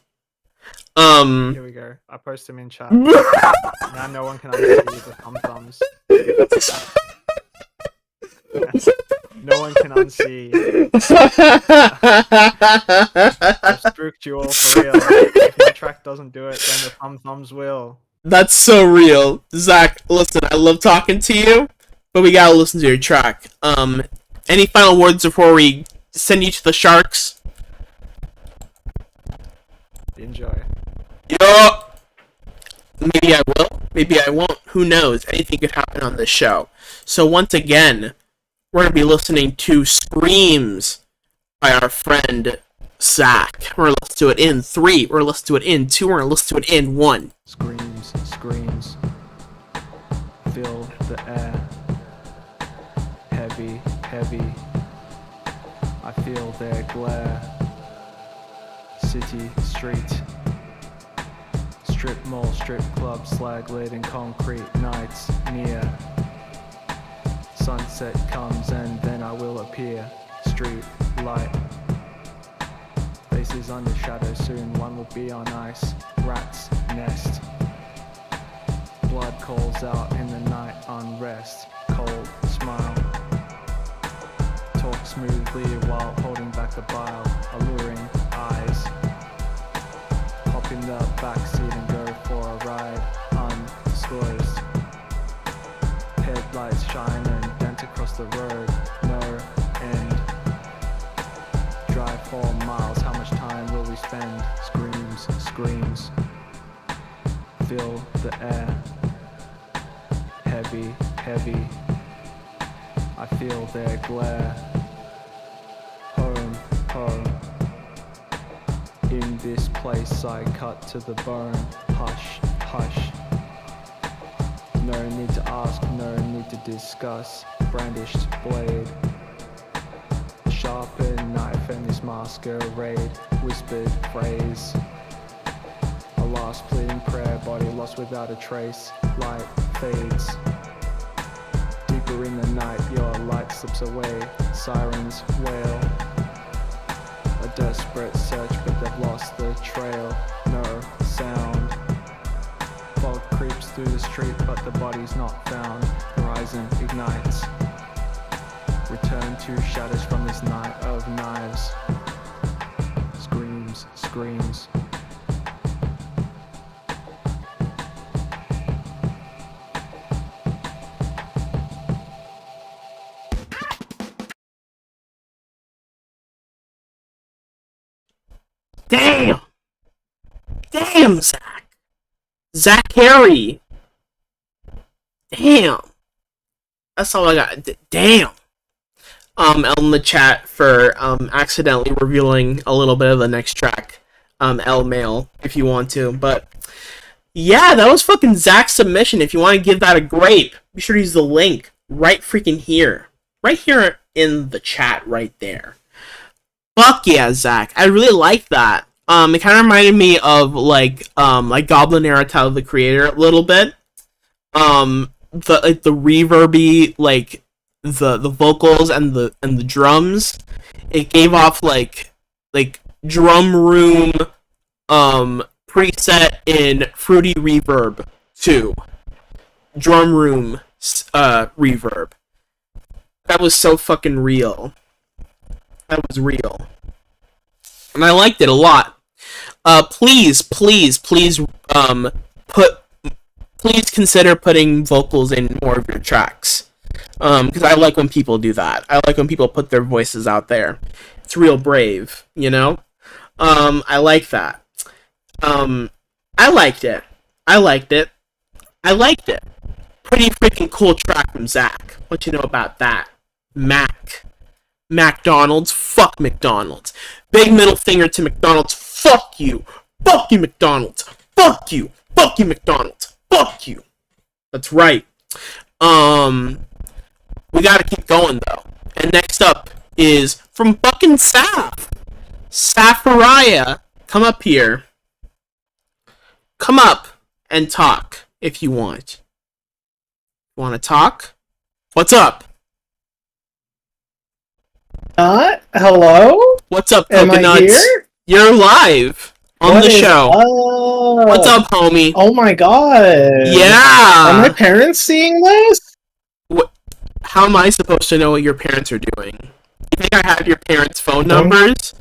Here we go. I post them in chat. Now no one can unsee the thumbs. No one can unsee. I've spooked you all for real. If my track doesn't do it, then the thumbs will. That's so real. Zach, listen, I love talking to you, but we gotta listen to your track. Any final words before we send you to the Sharks? Enjoy. Yo! Maybe I will, maybe I won't. Who knows? Anything could happen on this show. So once again, we're gonna be listening to Screams by our friend Zach. We're gonna listen to it in 3, we're gonna listen to it in 2, we're gonna listen to it in 1. Screams, screams. Fill the air. Heavy, heavy. I feel their glare. City, street. Strip mall, strip club, slag laden concrete nights near. Sunset comes and then I will appear. Street light. Faces is under shadow, soon one will be on ice. Rat's nest. Blood calls out in the night, unrest. Cold smile. Talk smoothly while holding back the bile. Alluring eyes. Hop in the backseat and go for a ride. Undisclosed. Headlights shine and dent across the road. No end. Drive 4 miles, how much time will we spend? Screams, screams. Fill the air. Heavy, heavy. I feel their glare. Home, home. In this place I cut to the bone. Hush, hush. No need to ask, no need to discuss. Brandished blade. Sharpened knife and this masquerade. Whispered phrase. A last pleading prayer, body lost without a trace. Light fades. Deeper in the night, your light slips away. Sirens wail. A desperate search, but they've lost the trail. No sound. Fog creeps through the street, but the body's not found. Horizon ignites. Return to shadows from this night of knives. Screams, screams. Damn! Damn, Zach! Zach Harry! Damn! That's all I got. Damn! In the chat for accidentally revealing a little bit of the next track. L Mail, if you want to. But yeah, that was fucking Zach's submission. If you want to give that a grape, be sure to use the link right freaking here. Right here in the chat right there. Fuck yeah, Zach. I really like that. It kind of reminded me of like Goblin Era Tyler the Creator a little bit. The reverby, like the vocals and the drums. It gave off like drum room preset in Fruity Reverb 2. Drum room reverb. That was so fucking real. That was real. And I liked it a lot. Please consider putting vocals in more of your tracks. Because I like when people do that. I like when people put their voices out there. It's real brave, you know? I like that. I liked it. Pretty freaking cool track from Zach. What you know about that? McDonald's, fuck McDonald's. Big middle finger to McDonald's, fuck you. Fuck you, McDonald's. Fuck you. Fuck you, McDonald's. Fuck you. That's right. We gotta keep going though. And next up is from fucking Saf. Safaria. Come up here. Come up and talk if you want. Want to talk? What's up? Hello? What's up, Am I Coconuts? here? You're live on What the is show. up? What's up, homie? Oh my god. Yeah. Are my parents seeing this? What? How am I supposed to know what your parents are doing? You think I have your parents' phone numbers?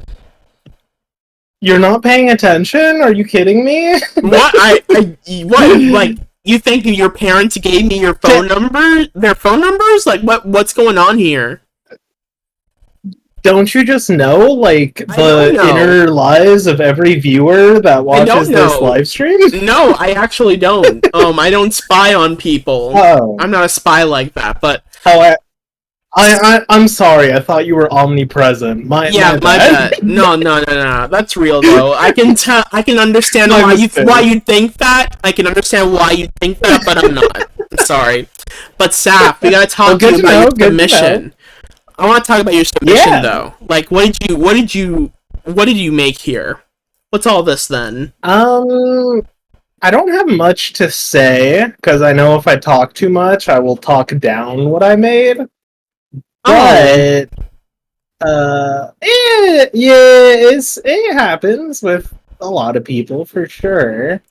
You're not paying attention? Are you kidding me? What? What? Like, you think your parents gave me your phone number? Their phone numbers? Like, what's going on here? Don't you just know, like, the know. inner lives of every viewer that watches this know. live stream? No, I actually don't. I don't spy on people. Oh. I'm not a spy like that, but... Oh, I'm sorry, I thought you were omnipresent. My bad. No. That's real though. I can understand why you think that. I can understand why you think that, but I'm not. I'm sorry. But Saf, we gotta talk to you about your submission. I want to talk about your submission though. Like, what did you make here? What's all this then? I don't have much to say because I know if I talk too much, I will talk down what I made. But it happens with a lot of people for sure.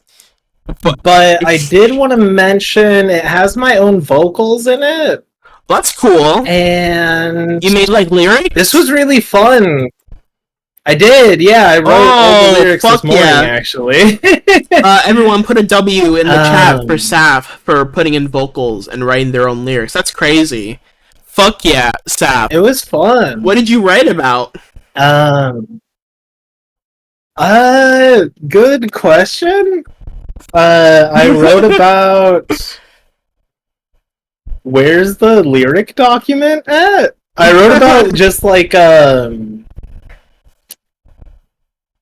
But I did want to mention it has my own vocals in it. That's cool. And you made like lyrics? This was really fun. I did, yeah. I wrote all the lyrics this morning, actually. Everyone put a W in the chat for Saf for putting in vocals and writing their own lyrics. That's crazy. Fuck yeah, Saf. It was fun. What did you write about? Good question. I wrote about where's the lyric document at? I wrote about just like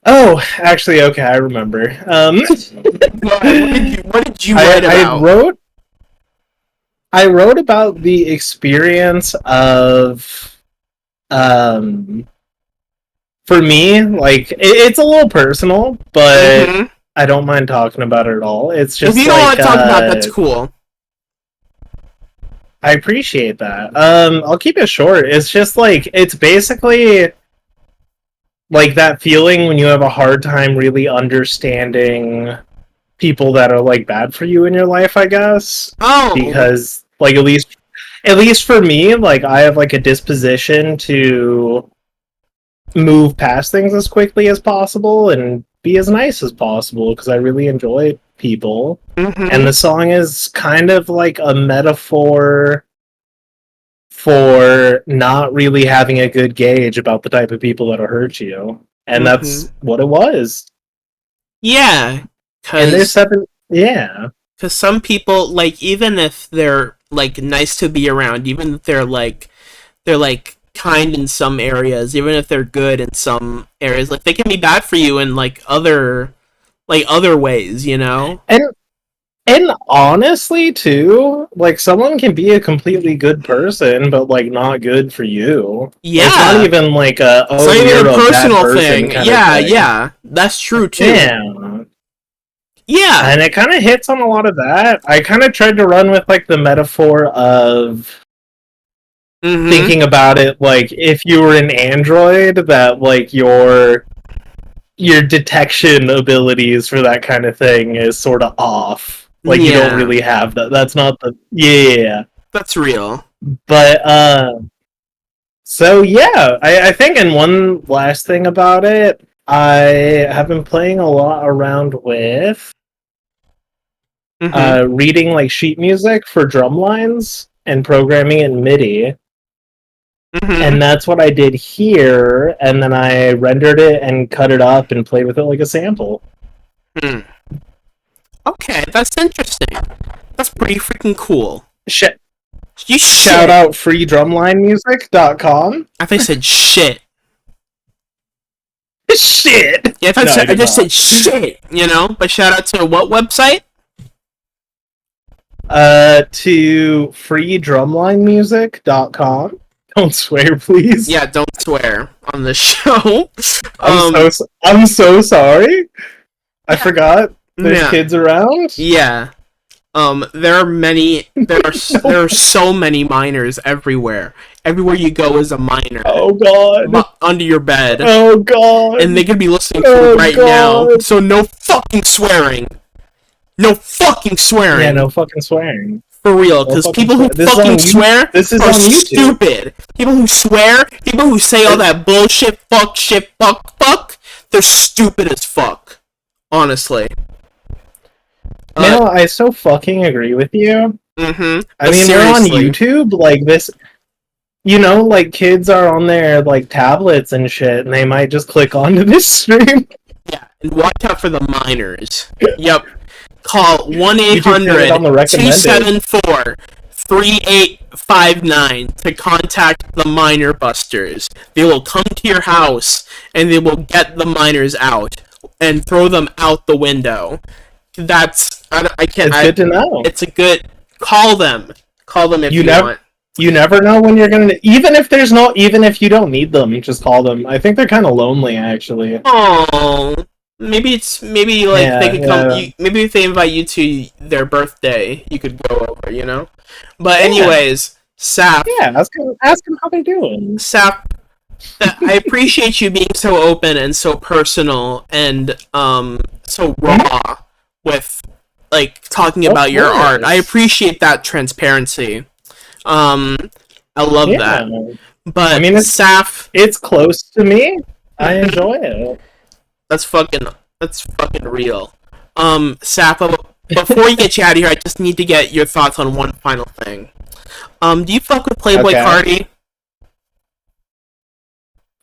Oh, actually, okay, I remember. What did you write about? I wrote about the experience of, for me, like, it's a little personal, but I don't mind talking about it at all. It's just if you don't want to talk about it, that's cool. I appreciate that. I'll keep it short. It's just like, it's basically like that feeling when you have a hard time really understanding people that are like bad for you in your life, I guess. Oh, because like at least for me, like I have like a disposition to move past things as quickly as possible and be as nice as possible because I really enjoy people. And the song is kind of like a metaphor for not really having a good gauge about the type of people that'll hurt you. And that's what it was. Yeah. And there's seven, yeah. Because some people, like, even if they're, like, nice to be around, even if they're kind in some areas, even if they're good in some areas, like, they can be bad for you in, like, other ways, you know? And honestly, too, like, someone can be a completely good person, but, like, not good for you. Yeah. It's not even, like, a, oh, it's not even you're a personal bad person thing. kind of Yeah, thing. yeah. That's true, too. Yeah. Yeah. And it kind of hits on a lot of that. I kind of tried to run with, like, the metaphor of thinking about it, like, if you were an android, that, like, your detection abilities for that kind of thing is sort of off. Like, you don't really have that. That's not the... Yeah. That's real. But, so, yeah. I think, and one last thing about it, I have been playing a lot around with reading, like, sheet music for drum lines and programming in MIDI. And that's what I did here, and then I rendered it and cut it up and played with it like a sample. Okay, that's interesting. That's pretty freaking cool. Shit. You Shout out freedrumlinemusic.com. I think I said shit. Shit! Yeah, I just said shit, you know? But shout out to what website? To freedrumlinemusic.com. Don't swear, please. Yeah, don't swear on the show. I'm so sorry. I forgot. There's kids around. Yeah. There are so many minors everywhere. Everywhere you go is a minor. Oh god. Under your bed. Oh god. And they could be listening to it right now. So no fucking swearing. No fucking swearing. Yeah, no fucking swearing. For real, because people who fucking swear are stupid. People who swear, people who say all that bullshit, fuck, shit, fuck, they're stupid as fuck. Honestly. No, I so fucking agree with you. I mean, Seriously. they're on YouTube, like this. You know, like kids are on their like tablets and shit, and they might just click onto this stream. Yeah, and watch out for the minors. Yep. Call 1-800-274-3859 to contact the Minor Busters. They will come to your house and they will get the minors out and throw them out the window. That's I can't. It's good to know. It's a good. Call them. Call them if you want. You never know when you're gonna. Even if you don't need them, just call them. I think they're kind of lonely, actually. Oh. Maybe they could come. Maybe if they invite you to their birthday, you could go over. You know. But anyways, Sap. Yeah, ask them how they're doing. Sap, I appreciate you being so open and so personal and so raw with like talking about your art. I appreciate that transparency. I love that. But I mean, it's close to me. I enjoy it. That's fucking real. Sappho, before you get you out of here, I just need to get your thoughts on one final thing. Do you fuck with Playboy Cardi?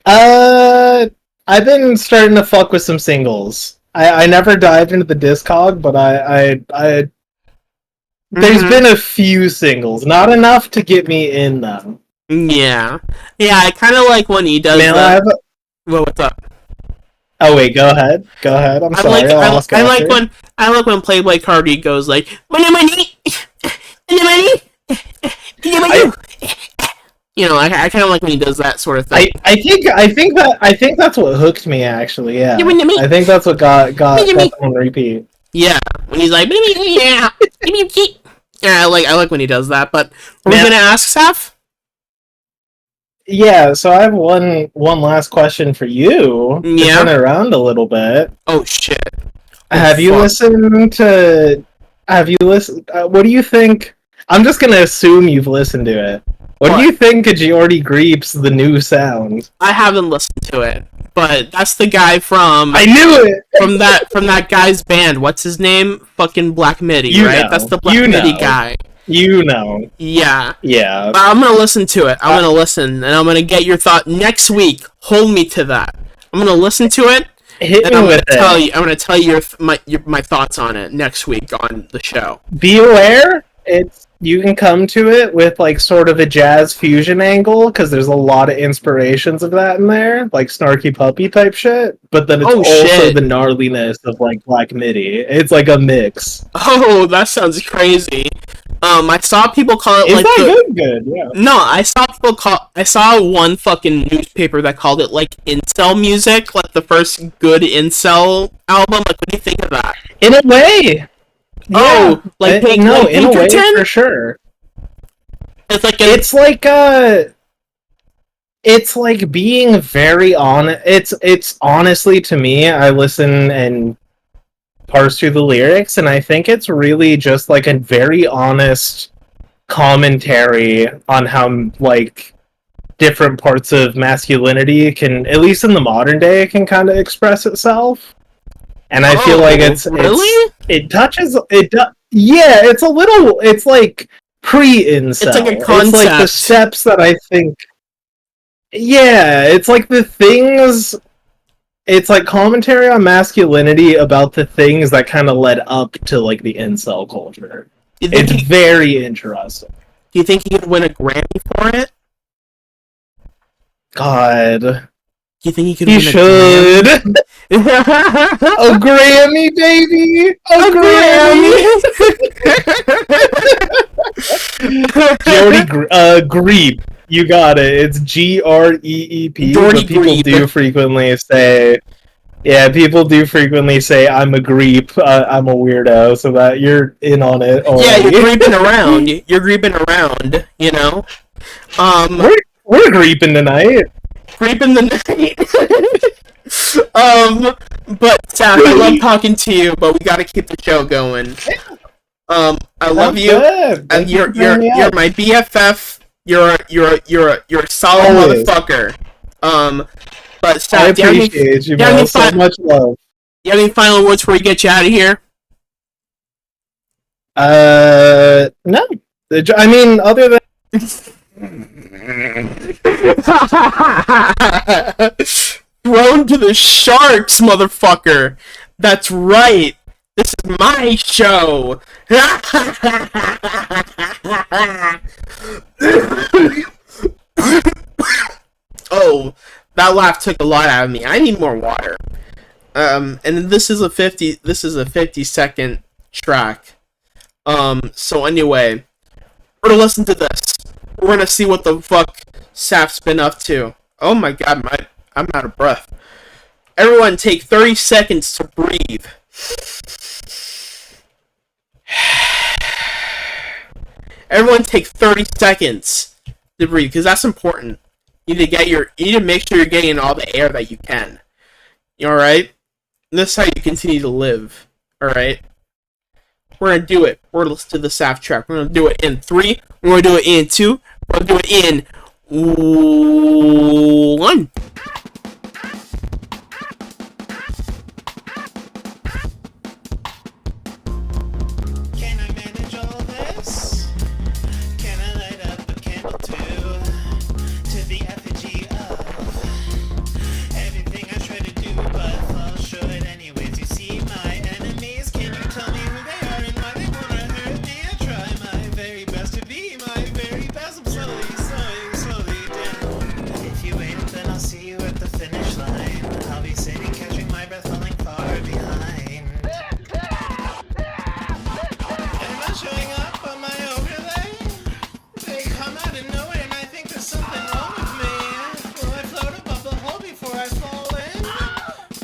I've been starting to fuck with some singles. I never dived into the Discog, but there's been a few singles, not enough to get me in them. Yeah, I kind of like when he does. Man, Well, what's up? Oh wait, go ahead. I'm sorry. I like when Playboy Cardi goes like money. You know, I kind of like when he does that sort of thing. I think that's what hooked me actually. Yeah, I think that's what got on repeat. Yeah, when he's like yeah, I like when he does that. But are we gonna ask Saf? Yeah, so I have one last question for you. Yeah, turn it around a little bit. Oh shit! Have you listened? What do you think? I'm just gonna assume you've listened to it. What do you think of Jordy Greep's The New Sound? I haven't listened to it, but that's the guy from. I knew it. from that guy's band. What's his name? Fucking Black Midi, right? That's the Black Midi guy. You know. Yeah. Yeah. I'm gonna listen to it. I'm gonna listen, and I'm gonna get your thought next week. Hold me to that. I'm gonna listen to it. Hit and me I'm with gonna it. I'm gonna tell you my thoughts on it next week on the show. Be aware, you can come to it with like sort of a jazz fusion angle because there's a lot of inspirations of that in there, like Snarky Puppy type shit. But then it's also the gnarliness of like Black Midi. It's like a mix. Oh, that sounds crazy. I saw people call it good. Yeah. No, I saw one fucking newspaper that called it like incel music, like the first good incel album. Like, what do you think of that? In a way. Oh, like in a way for sure. It's like being very honest. It's honestly, to me, I listen and parse through the lyrics, and I think it's really just like a very honest commentary on how like different parts of masculinity can, at least in the modern day, can kind of express itself. And I feel like it's like pre-incel. It's like a concept. It's like the steps that I think. Yeah, it's like the things. It's like commentary on masculinity about the things that kind of led up to like the incel culture. It's very interesting. Do you think he could win a Grammy for it? God. Do you think he could? He win should. A Grammy, baby. A Grammy. Jordy Greep. You got it. It's Greep. But people do frequently say, people do frequently say, I'm a Greep. I'm a weirdo. So that you're in on it. Already. Yeah, you're creeping around. You're creeping around. You know. We're creeping tonight. Creeping the night. But Sam, I love talking to you, but we gotta keep the show going. I love you. And you're my BFF. You're a solid motherfucker. But Sam, I appreciate you, man. So much love. You have any final words before we get you out of here? No. I mean, other than. Thrown to the sharks, motherfucker. That's right. This is my show. Oh, that laugh took a lot out of me. I need more water. And this is a 50-second track. So anyway, we're gonna listen to this. We're gonna see what the fuck Saf's been up to. Oh my god, I'm out of breath. Everyone take 30 seconds to breathe. Everyone take 30 seconds to breathe, because that's important. You need to make sure you're getting all the air that you can. You alright? This is how you continue to live. Alright? We're gonna do it. We're gonna listen to the SAF track. We're gonna do it in 3. We're gonna do it in 2. We're gonna do it in 1. Can I manage all this? Can I light up a candle too? To the effigy of everything I try to do, but fall short anyways. You see my enemies, can you tell me who they are and why they wanna hurt me? I try my very best to be my very best. I'm slowly down. If you wait, then I'll see you at the finish line. I'll be sitting, catching my breath, falling far behind. Am I showing up on my overlay? They come out of nowhere and I think there's something wrong with me. Will I float above the hole before I fall in?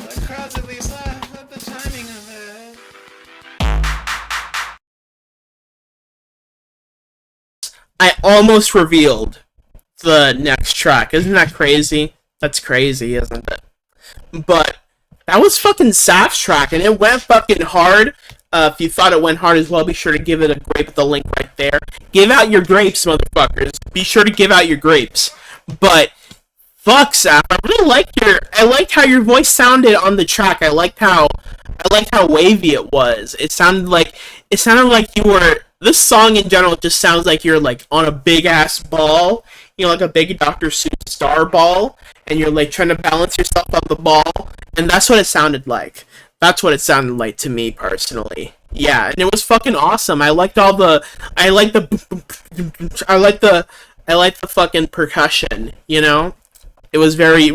The crowds at least laugh at the timing of it. I almost revealed the next track. Isn't that crazy? That's crazy, isn't it? But that was fucking SAF's track, and it went fucking hard. If you thought it went hard as well, be sure to give it a grape at the link right there. Give out your grapes, motherfuckers. Be sure to give out your grapes. But fuck, SAF, I liked how your voice sounded on the track. I liked how wavy it was. It sounded like you were. This song in general just sounds like you're like on a big ass ball, you know, like a big Dr. Seuss star ball, and you're like trying to balance yourself on the ball, and that's what it sounded like. That's what it sounded like to me personally. Yeah, and it was fucking awesome. I liked the fucking percussion, you know? It was very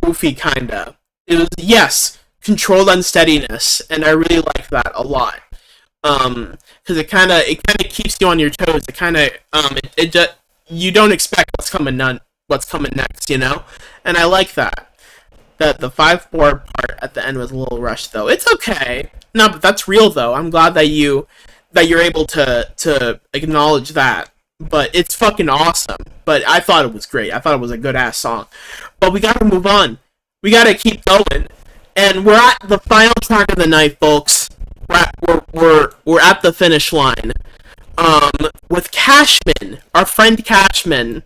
goofy kinda. It was, yes, controlled unsteadiness, and I really like that a lot. Because it kind of keeps you on your toes. It kind of it just, you don't expect what's coming next, you know, and I like that. The 5/4 part at the end was a little rushed though. It's okay. No, but that's real though. I'm glad that you're able to acknowledge that. But it's fucking awesome. But I thought it was great. I thought it was a good ass song. But we gotta move on. We gotta keep going. And we're at the final track of the night, folks. We're at the finish line. With Cashman, our friend Cashman.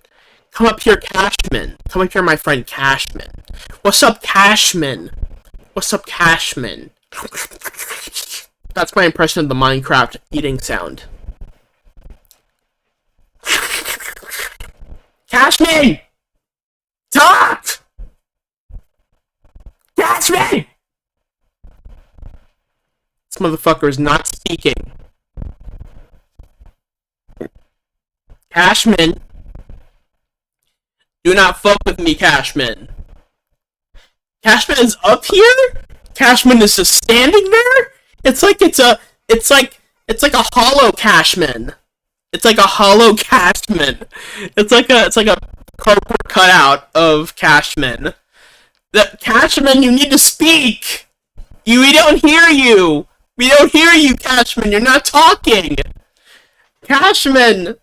Come up here, Cashman. Come up here, my friend Cashman. What's up, Cashman? What's up, Cashman? That's my impression of the Minecraft eating sound. Cashman! Talk! Cashman! This motherfucker is not speaking. Cashman. Do not fuck with me, Cashman. Cashman is up here? Cashman is just standing there? It's like a hollow Cashman. It's like a hollow Cashman. It's like a cardboard cutout of Cashman. The Cashman, you need to speak. We don't hear you. We don't hear you, Cashman. You're not talking. Cashman.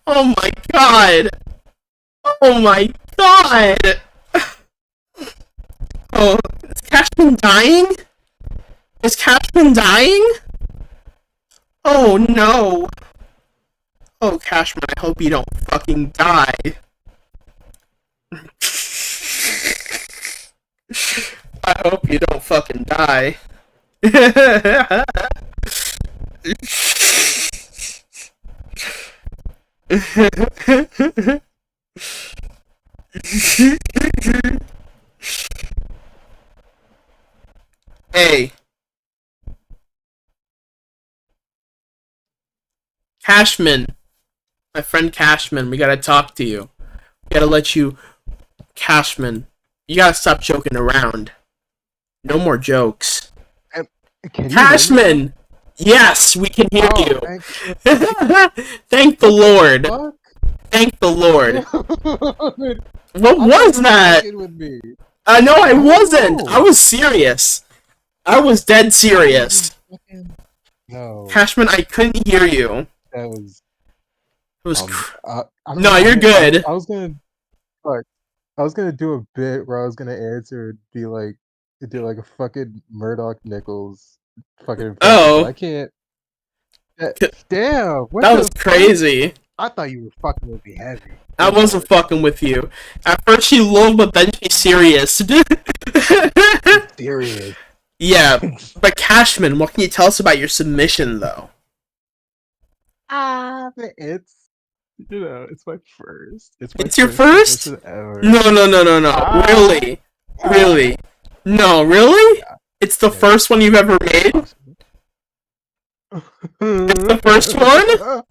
Oh my god. Oh my god. Oh, is Cashman dying? Is Cashman dying? Oh no. Oh, Cashman, I hope you don't fucking die. I hope you don't fucking die. Hey. Cashman. My friend Cashman, we gotta talk to you. We gotta let you... Cashman, you gotta stop joking around. No more jokes. Cashman! Yes, we can hear you. Thank the Lord. Thank the Lord. What was that? No, I wasn't. I was serious. I was dead serious. No. Cashman, I couldn't hear you. That was. It was. No, you're good. I was gonna. Fuck. I was gonna do a bit where I was gonna answer and be like, do like a fucking Murdoch Nichols fucking impression, but I Oh, can't. Damn, what that the was fuck? crazy. I thought you were fucking with me heavy. I wasn't fucking with you. At first she lulled, but then she's serious. Serious. Yeah, but Cashman, what can you tell us about your submission, though? It's it's my first. It's your first? submission ever. No. Really? Really? No, really? It's the first one you've ever made? It's the first one?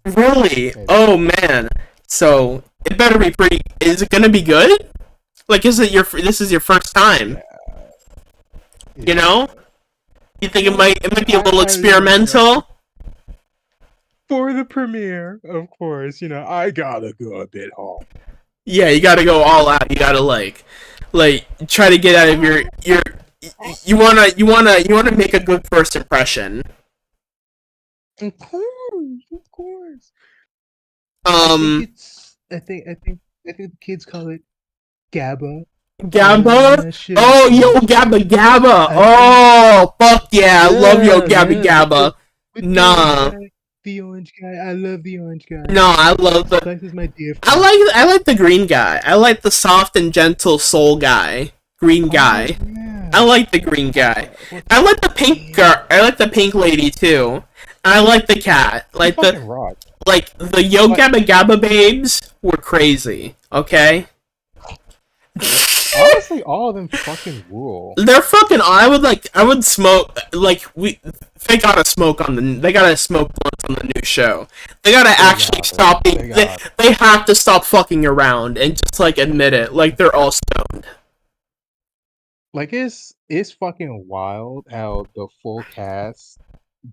Really? Oh man. So it better be pretty. Is it gonna be good? Like, is it this is your first time? You know? You think it might be a little experimental? For the premiere, of course, I gotta go a bit hard. Yeah, you gotta go all out. You gotta like try to get out of your you wanna make a good first impression. Of course. Um, I think the kids call it GABA. Gabba? Oh, Yo Gabba Gabba! Oh, fuck yeah! I love Yo Gabba Gabba. Nah. The orange guy. I love the orange guy. No, I love the. This is my dear friend. I like the green guy. I like the soft and gentle soul guy. Green guy. I like the green guy. I like the pink girl. I like the pink lady too. And I like the cat. Like the Yo Gabba Gabba babes were crazy. Okay. Honestly, all of them fucking rule. They're fucking. I would smoke. They gotta smoke they gotta smoke blunts on the new show. They gotta actually stop being. They have to stop fucking around and just admit it. Like they're all stoned. Like it's fucking wild how the full cast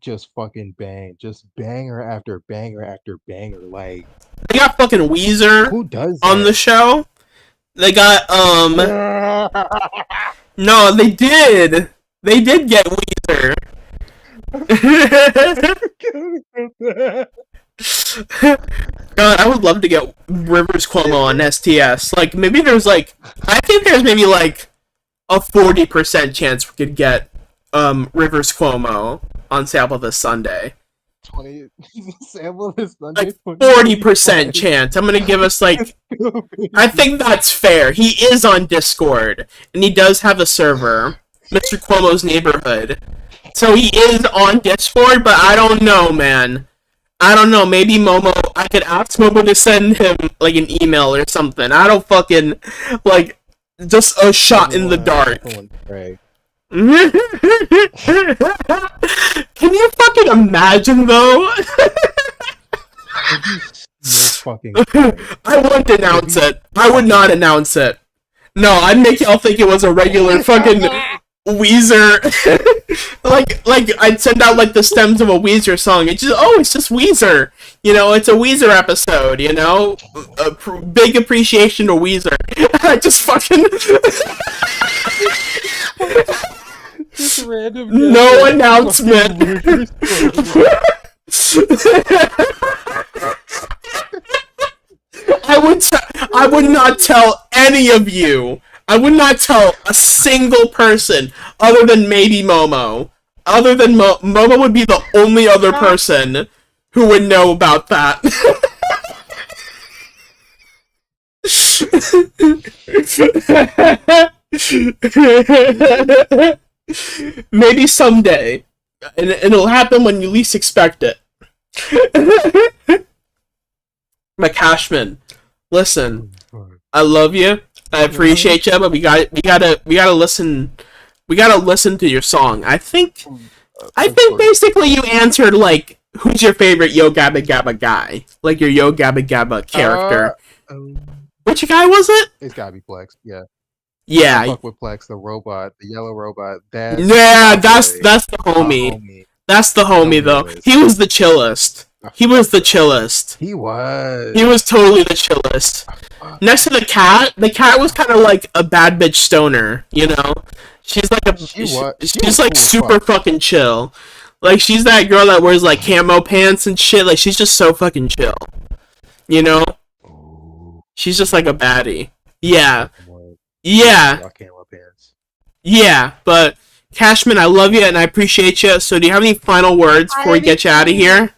just fucking just banger after banger after banger. Like they got fucking Weezer. Who does on the show? They got No, they did. They did get Weezer. God, I would love to get Rivers Cuomo on STS. Maybe there's I think there's maybe a 40% chance we could get Rivers Cuomo on sample this Sunday. 20 sample this Sunday. 40% chance. I'm gonna give us I think that's fair. He is on Discord and he does have a server, Mr. Cuomo's Neighborhood. So he is on Discord, but I don't know, man. I don't know. Maybe Momo. I could ask Momo to send him an email or something. I don't fucking just a shot in the dark. Can you fucking imagine though? I wouldn't announce it. I would not announce it. No, I'd make y'all think it was a regular fucking Weezer. I'd send out the stems of a Weezer song. It's just Weezer. It's a Weezer episode. Big appreciation to Weezer. I just fucking. Just random. No announcement. I would not tell any of you. I would not tell a single person other than maybe Momo. Other than Momo would be the only other person who would know about that. Maybe someday. And it'll happen when you least expect it. But Cashman, listen, I love you. I appreciate you, but we gotta listen. We gotta listen to your song. I think basically you answered who's your favorite Yo Gabba Gabba guy, your Yo Gabba Gabba character. Which guy was it? It's gotta be Plex. Yeah. Yeah. I fuck with Plex, the robot, the yellow robot. That's the homie. That's the homie though. He was the chillest. He was the chillest. He was. He was totally the chillest. Next to the cat was kind of like a bad bitch stoner, She's she's super fucking chill. She's that girl that wears camo pants and shit. She's just so fucking chill. She's just like a baddie. Yeah. Yeah. Y'all can't wear pants. Yeah, but Cashman, I love you and I appreciate you. So do you have any final words before we get you out of here?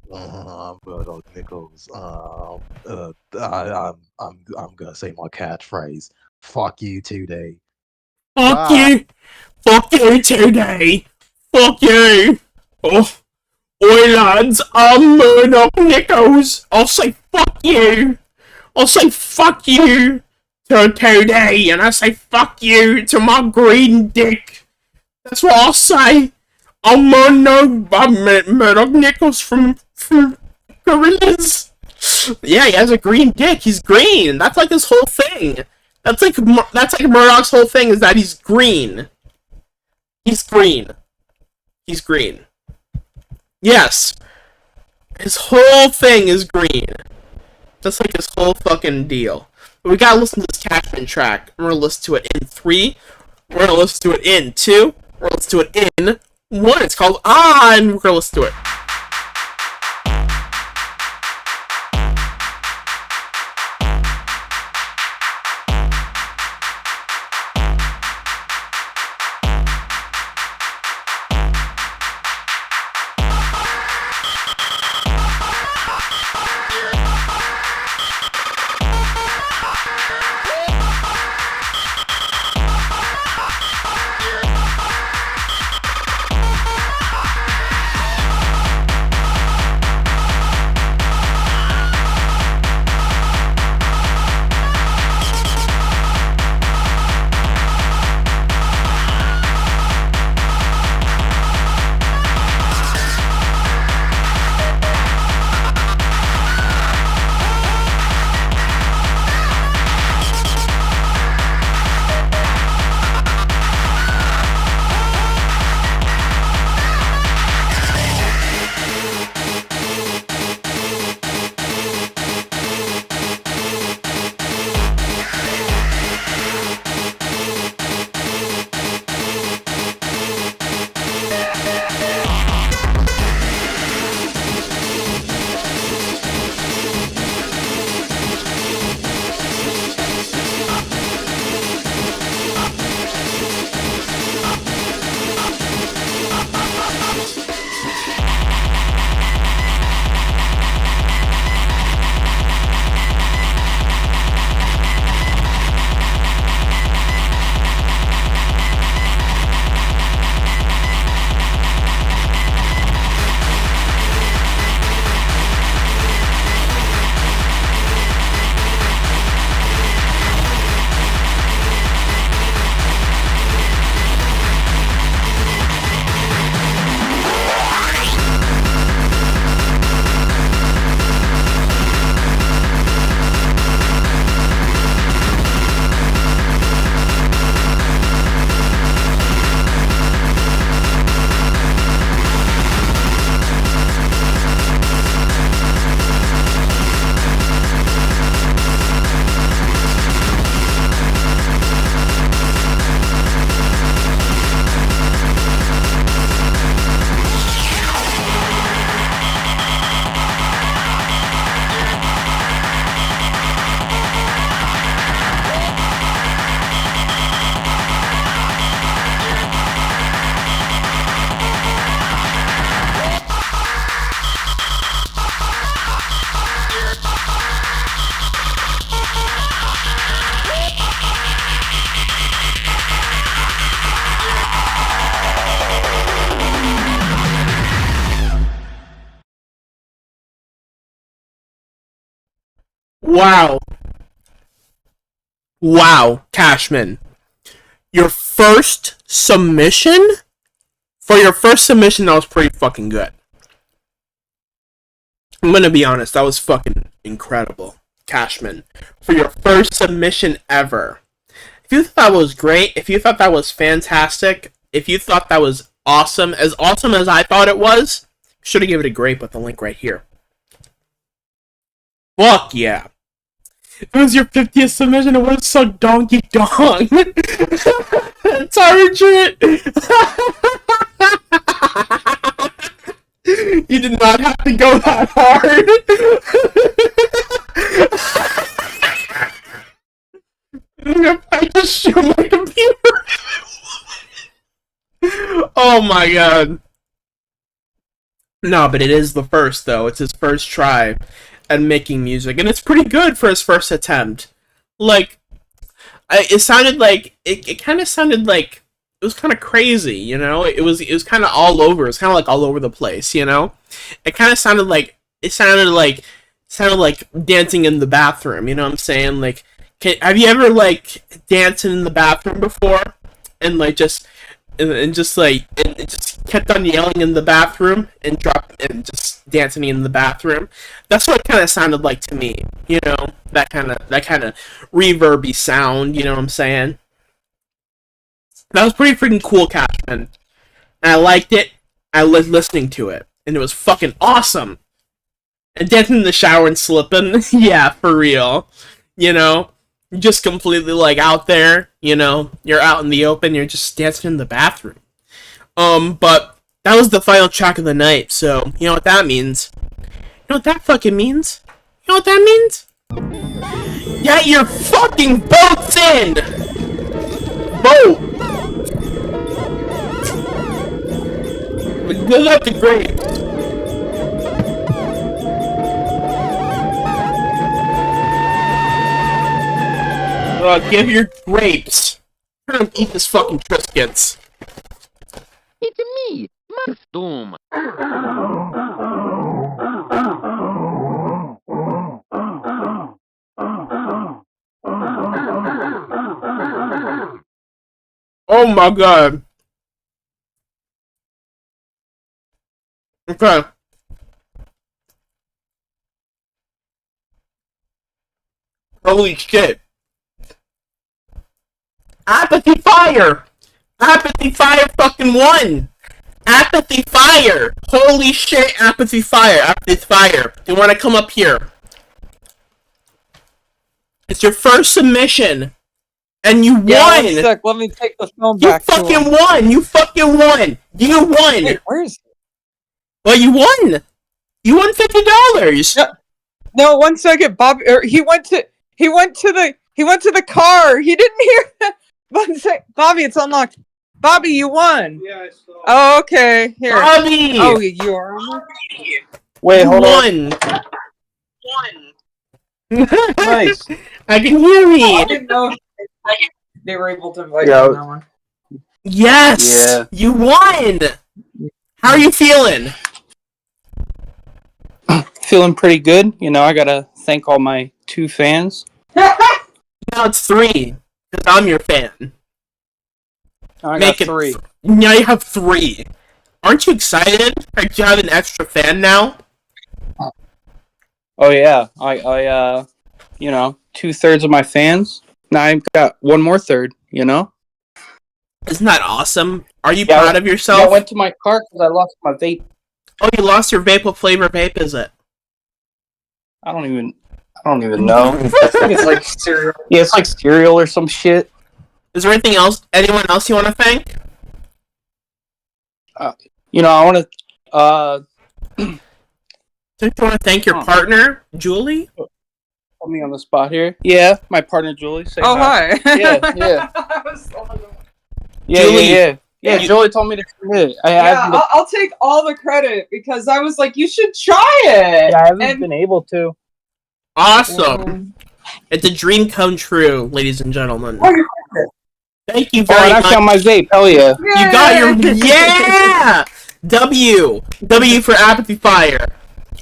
But Nichols, I'm gonna say my catchphrase. Fuck you today. Fuck Bye. you. Fuck you today. Fuck you. Oh. Oi lads, I'm Murdoch Nichols. I'll say fuck you. I'll say fuck you to today, and I say fuck you to my green dick. That's what I'll say. I'm Murdoch Nichols from Gorillaz. Yeah, he has a green dick. He's green. That's like his whole thing. That's like Murdoch's whole thing is that he's green. He's green. He's green. Yes. His whole thing is green. That's like his whole fucking deal. But we gotta listen to this Cashman track. We're gonna listen to it in 3. We're gonna listen to it in 2. We're gonna listen to it in 1. It's called Ah, and we're gonna listen to it. Wow. Wow, Cashman. Your first submission? For your first submission, that was pretty fucking good. I'm gonna be honest, that was fucking incredible. Cashman. For your first submission ever. If you thought that was great, if you thought that was fantastic, if you thought that was awesome as I thought it was, should have given it a great with the link right here. Fuck yeah. If it was your 50th submission, it would have sucked donkey dong. Target. You did not have to go that hard. Oh my god. No, but it is the first, though. It's his first try at making music, and it's pretty good for his first attempt. Like, it sounded like, it kind of sounded like, it was kind of crazy, you know? It was kind of all over. It was kind of like all over the place, you know? It kind of sounded like, dancing in the bathroom, you know what I'm saying? Like, have you ever, like, danced in the bathroom before? And, like, just kept on yelling in the bathroom and just dancing in the bathroom. That's what it kind of sounded like to me, you know, that kind of reverby sound, you know what I'm saying? That was pretty freaking cool, Cashman. And I liked it. I was listening to it, and it was fucking awesome. And dancing in the shower and slipping, yeah, for real, you know. Just completely, like, out there, you know, you're out in the open, you're just dancing in the bathroom. But that was the final track of the night, so, you know what that means? You know what that fucking means? You know what that means? Get your fucking boats in! Boat! Good luck to great. Give your grapes. I'm gonna eat this fucking Triscuits. It's me, Marstorm. Oh my god. Okay. Holy shit. Apathy Fire! Apathy Fire fucking won! Apathy Fire! Holy shit, Apathy Fire! Apathy Fire! You wanna come up here? It's your first submission! And you won! 1 sec, let me take the phone You back. fucking won! You fucking won! You won! Wait, where is it? Well, you won! You won $50! No, 1 second, Bob. He went to the car. He didn't hear that. 1 sec, Bobby, it's unlocked. Bobby, you won. Yeah, I saw. Oh, okay. Here. Bobby! Oh, you are. Wait, hold on. Nice. I can hear me! I didn't know they were able to invite Yeah. you on that one. Yes! Yeah. You won! How are you feeling? Feeling pretty good. You know, I gotta thank all my 2 fans. Now it's 3, because I'm your fan. I Make got it 3. Now you have 3. Aren't you excited? Like, you have an extra fan now? Oh yeah, I you know, 2/3 of my fans. Now I've got 1 more third. You know. Isn't that awesome? Are you Yeah, proud of yourself? I went to my car because I lost my vape. Oh, you lost your vape. What flavor vape is it? I don't even know. I think it's like cereal. Yeah, it's like cereal or some shit. Is there anything else? Anyone else you want to thank? You know, I want to. Don't you want to thank your partner, Julie? Put me on the spot here. Yeah, my partner Julie. Say Oh, hi. Yeah. Julie, Yeah, Julie told me to commit. I haven't been, I'll take all the credit because I was like, you should try it. I haven't been able to. Awesome. It's a dream come true, ladies and gentlemen. Thank you Oh, very and I much. found my vape. Hell yeah. You got your yeah. W for Apathy Fire.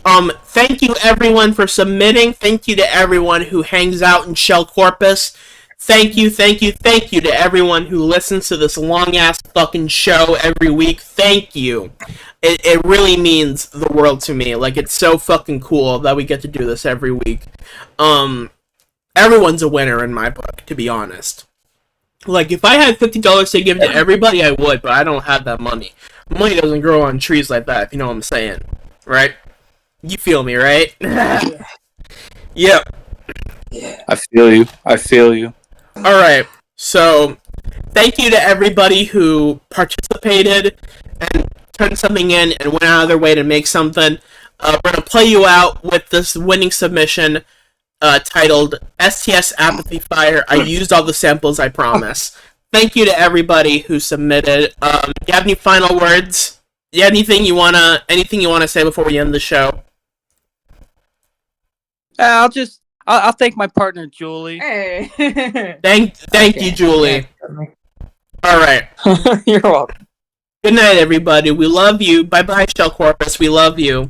Thank you everyone for submitting. Thank you to everyone who hangs out in Shell Corpus. Thank you to everyone who listens to this long ass fucking show every week. Thank you. It really means the world to me. Like, it's so fucking cool that we get to do this every week. Everyone's a winner in my book, to be honest. Like, if I had $50 to give to everybody, I would, but I don't have that money. Money doesn't grow on trees like that, if you know what I'm saying. Right? You feel me, right? Yep. I feel you. Alright, so thank you to everybody who participated and turned something in and went out of their way to make something. We're going to play you out with this winning submission titled STS Apathy Fire. I used all the samples, I promise. thank you to everybody who submitted. Do you have any final words? Do you have anything you wanna say before we end the show? I'll thank my partner Julie. Hey. Thank you, Julie. All right. You're welcome. Good night, everybody. We love you. Bye bye, Shell Corpus. We love you.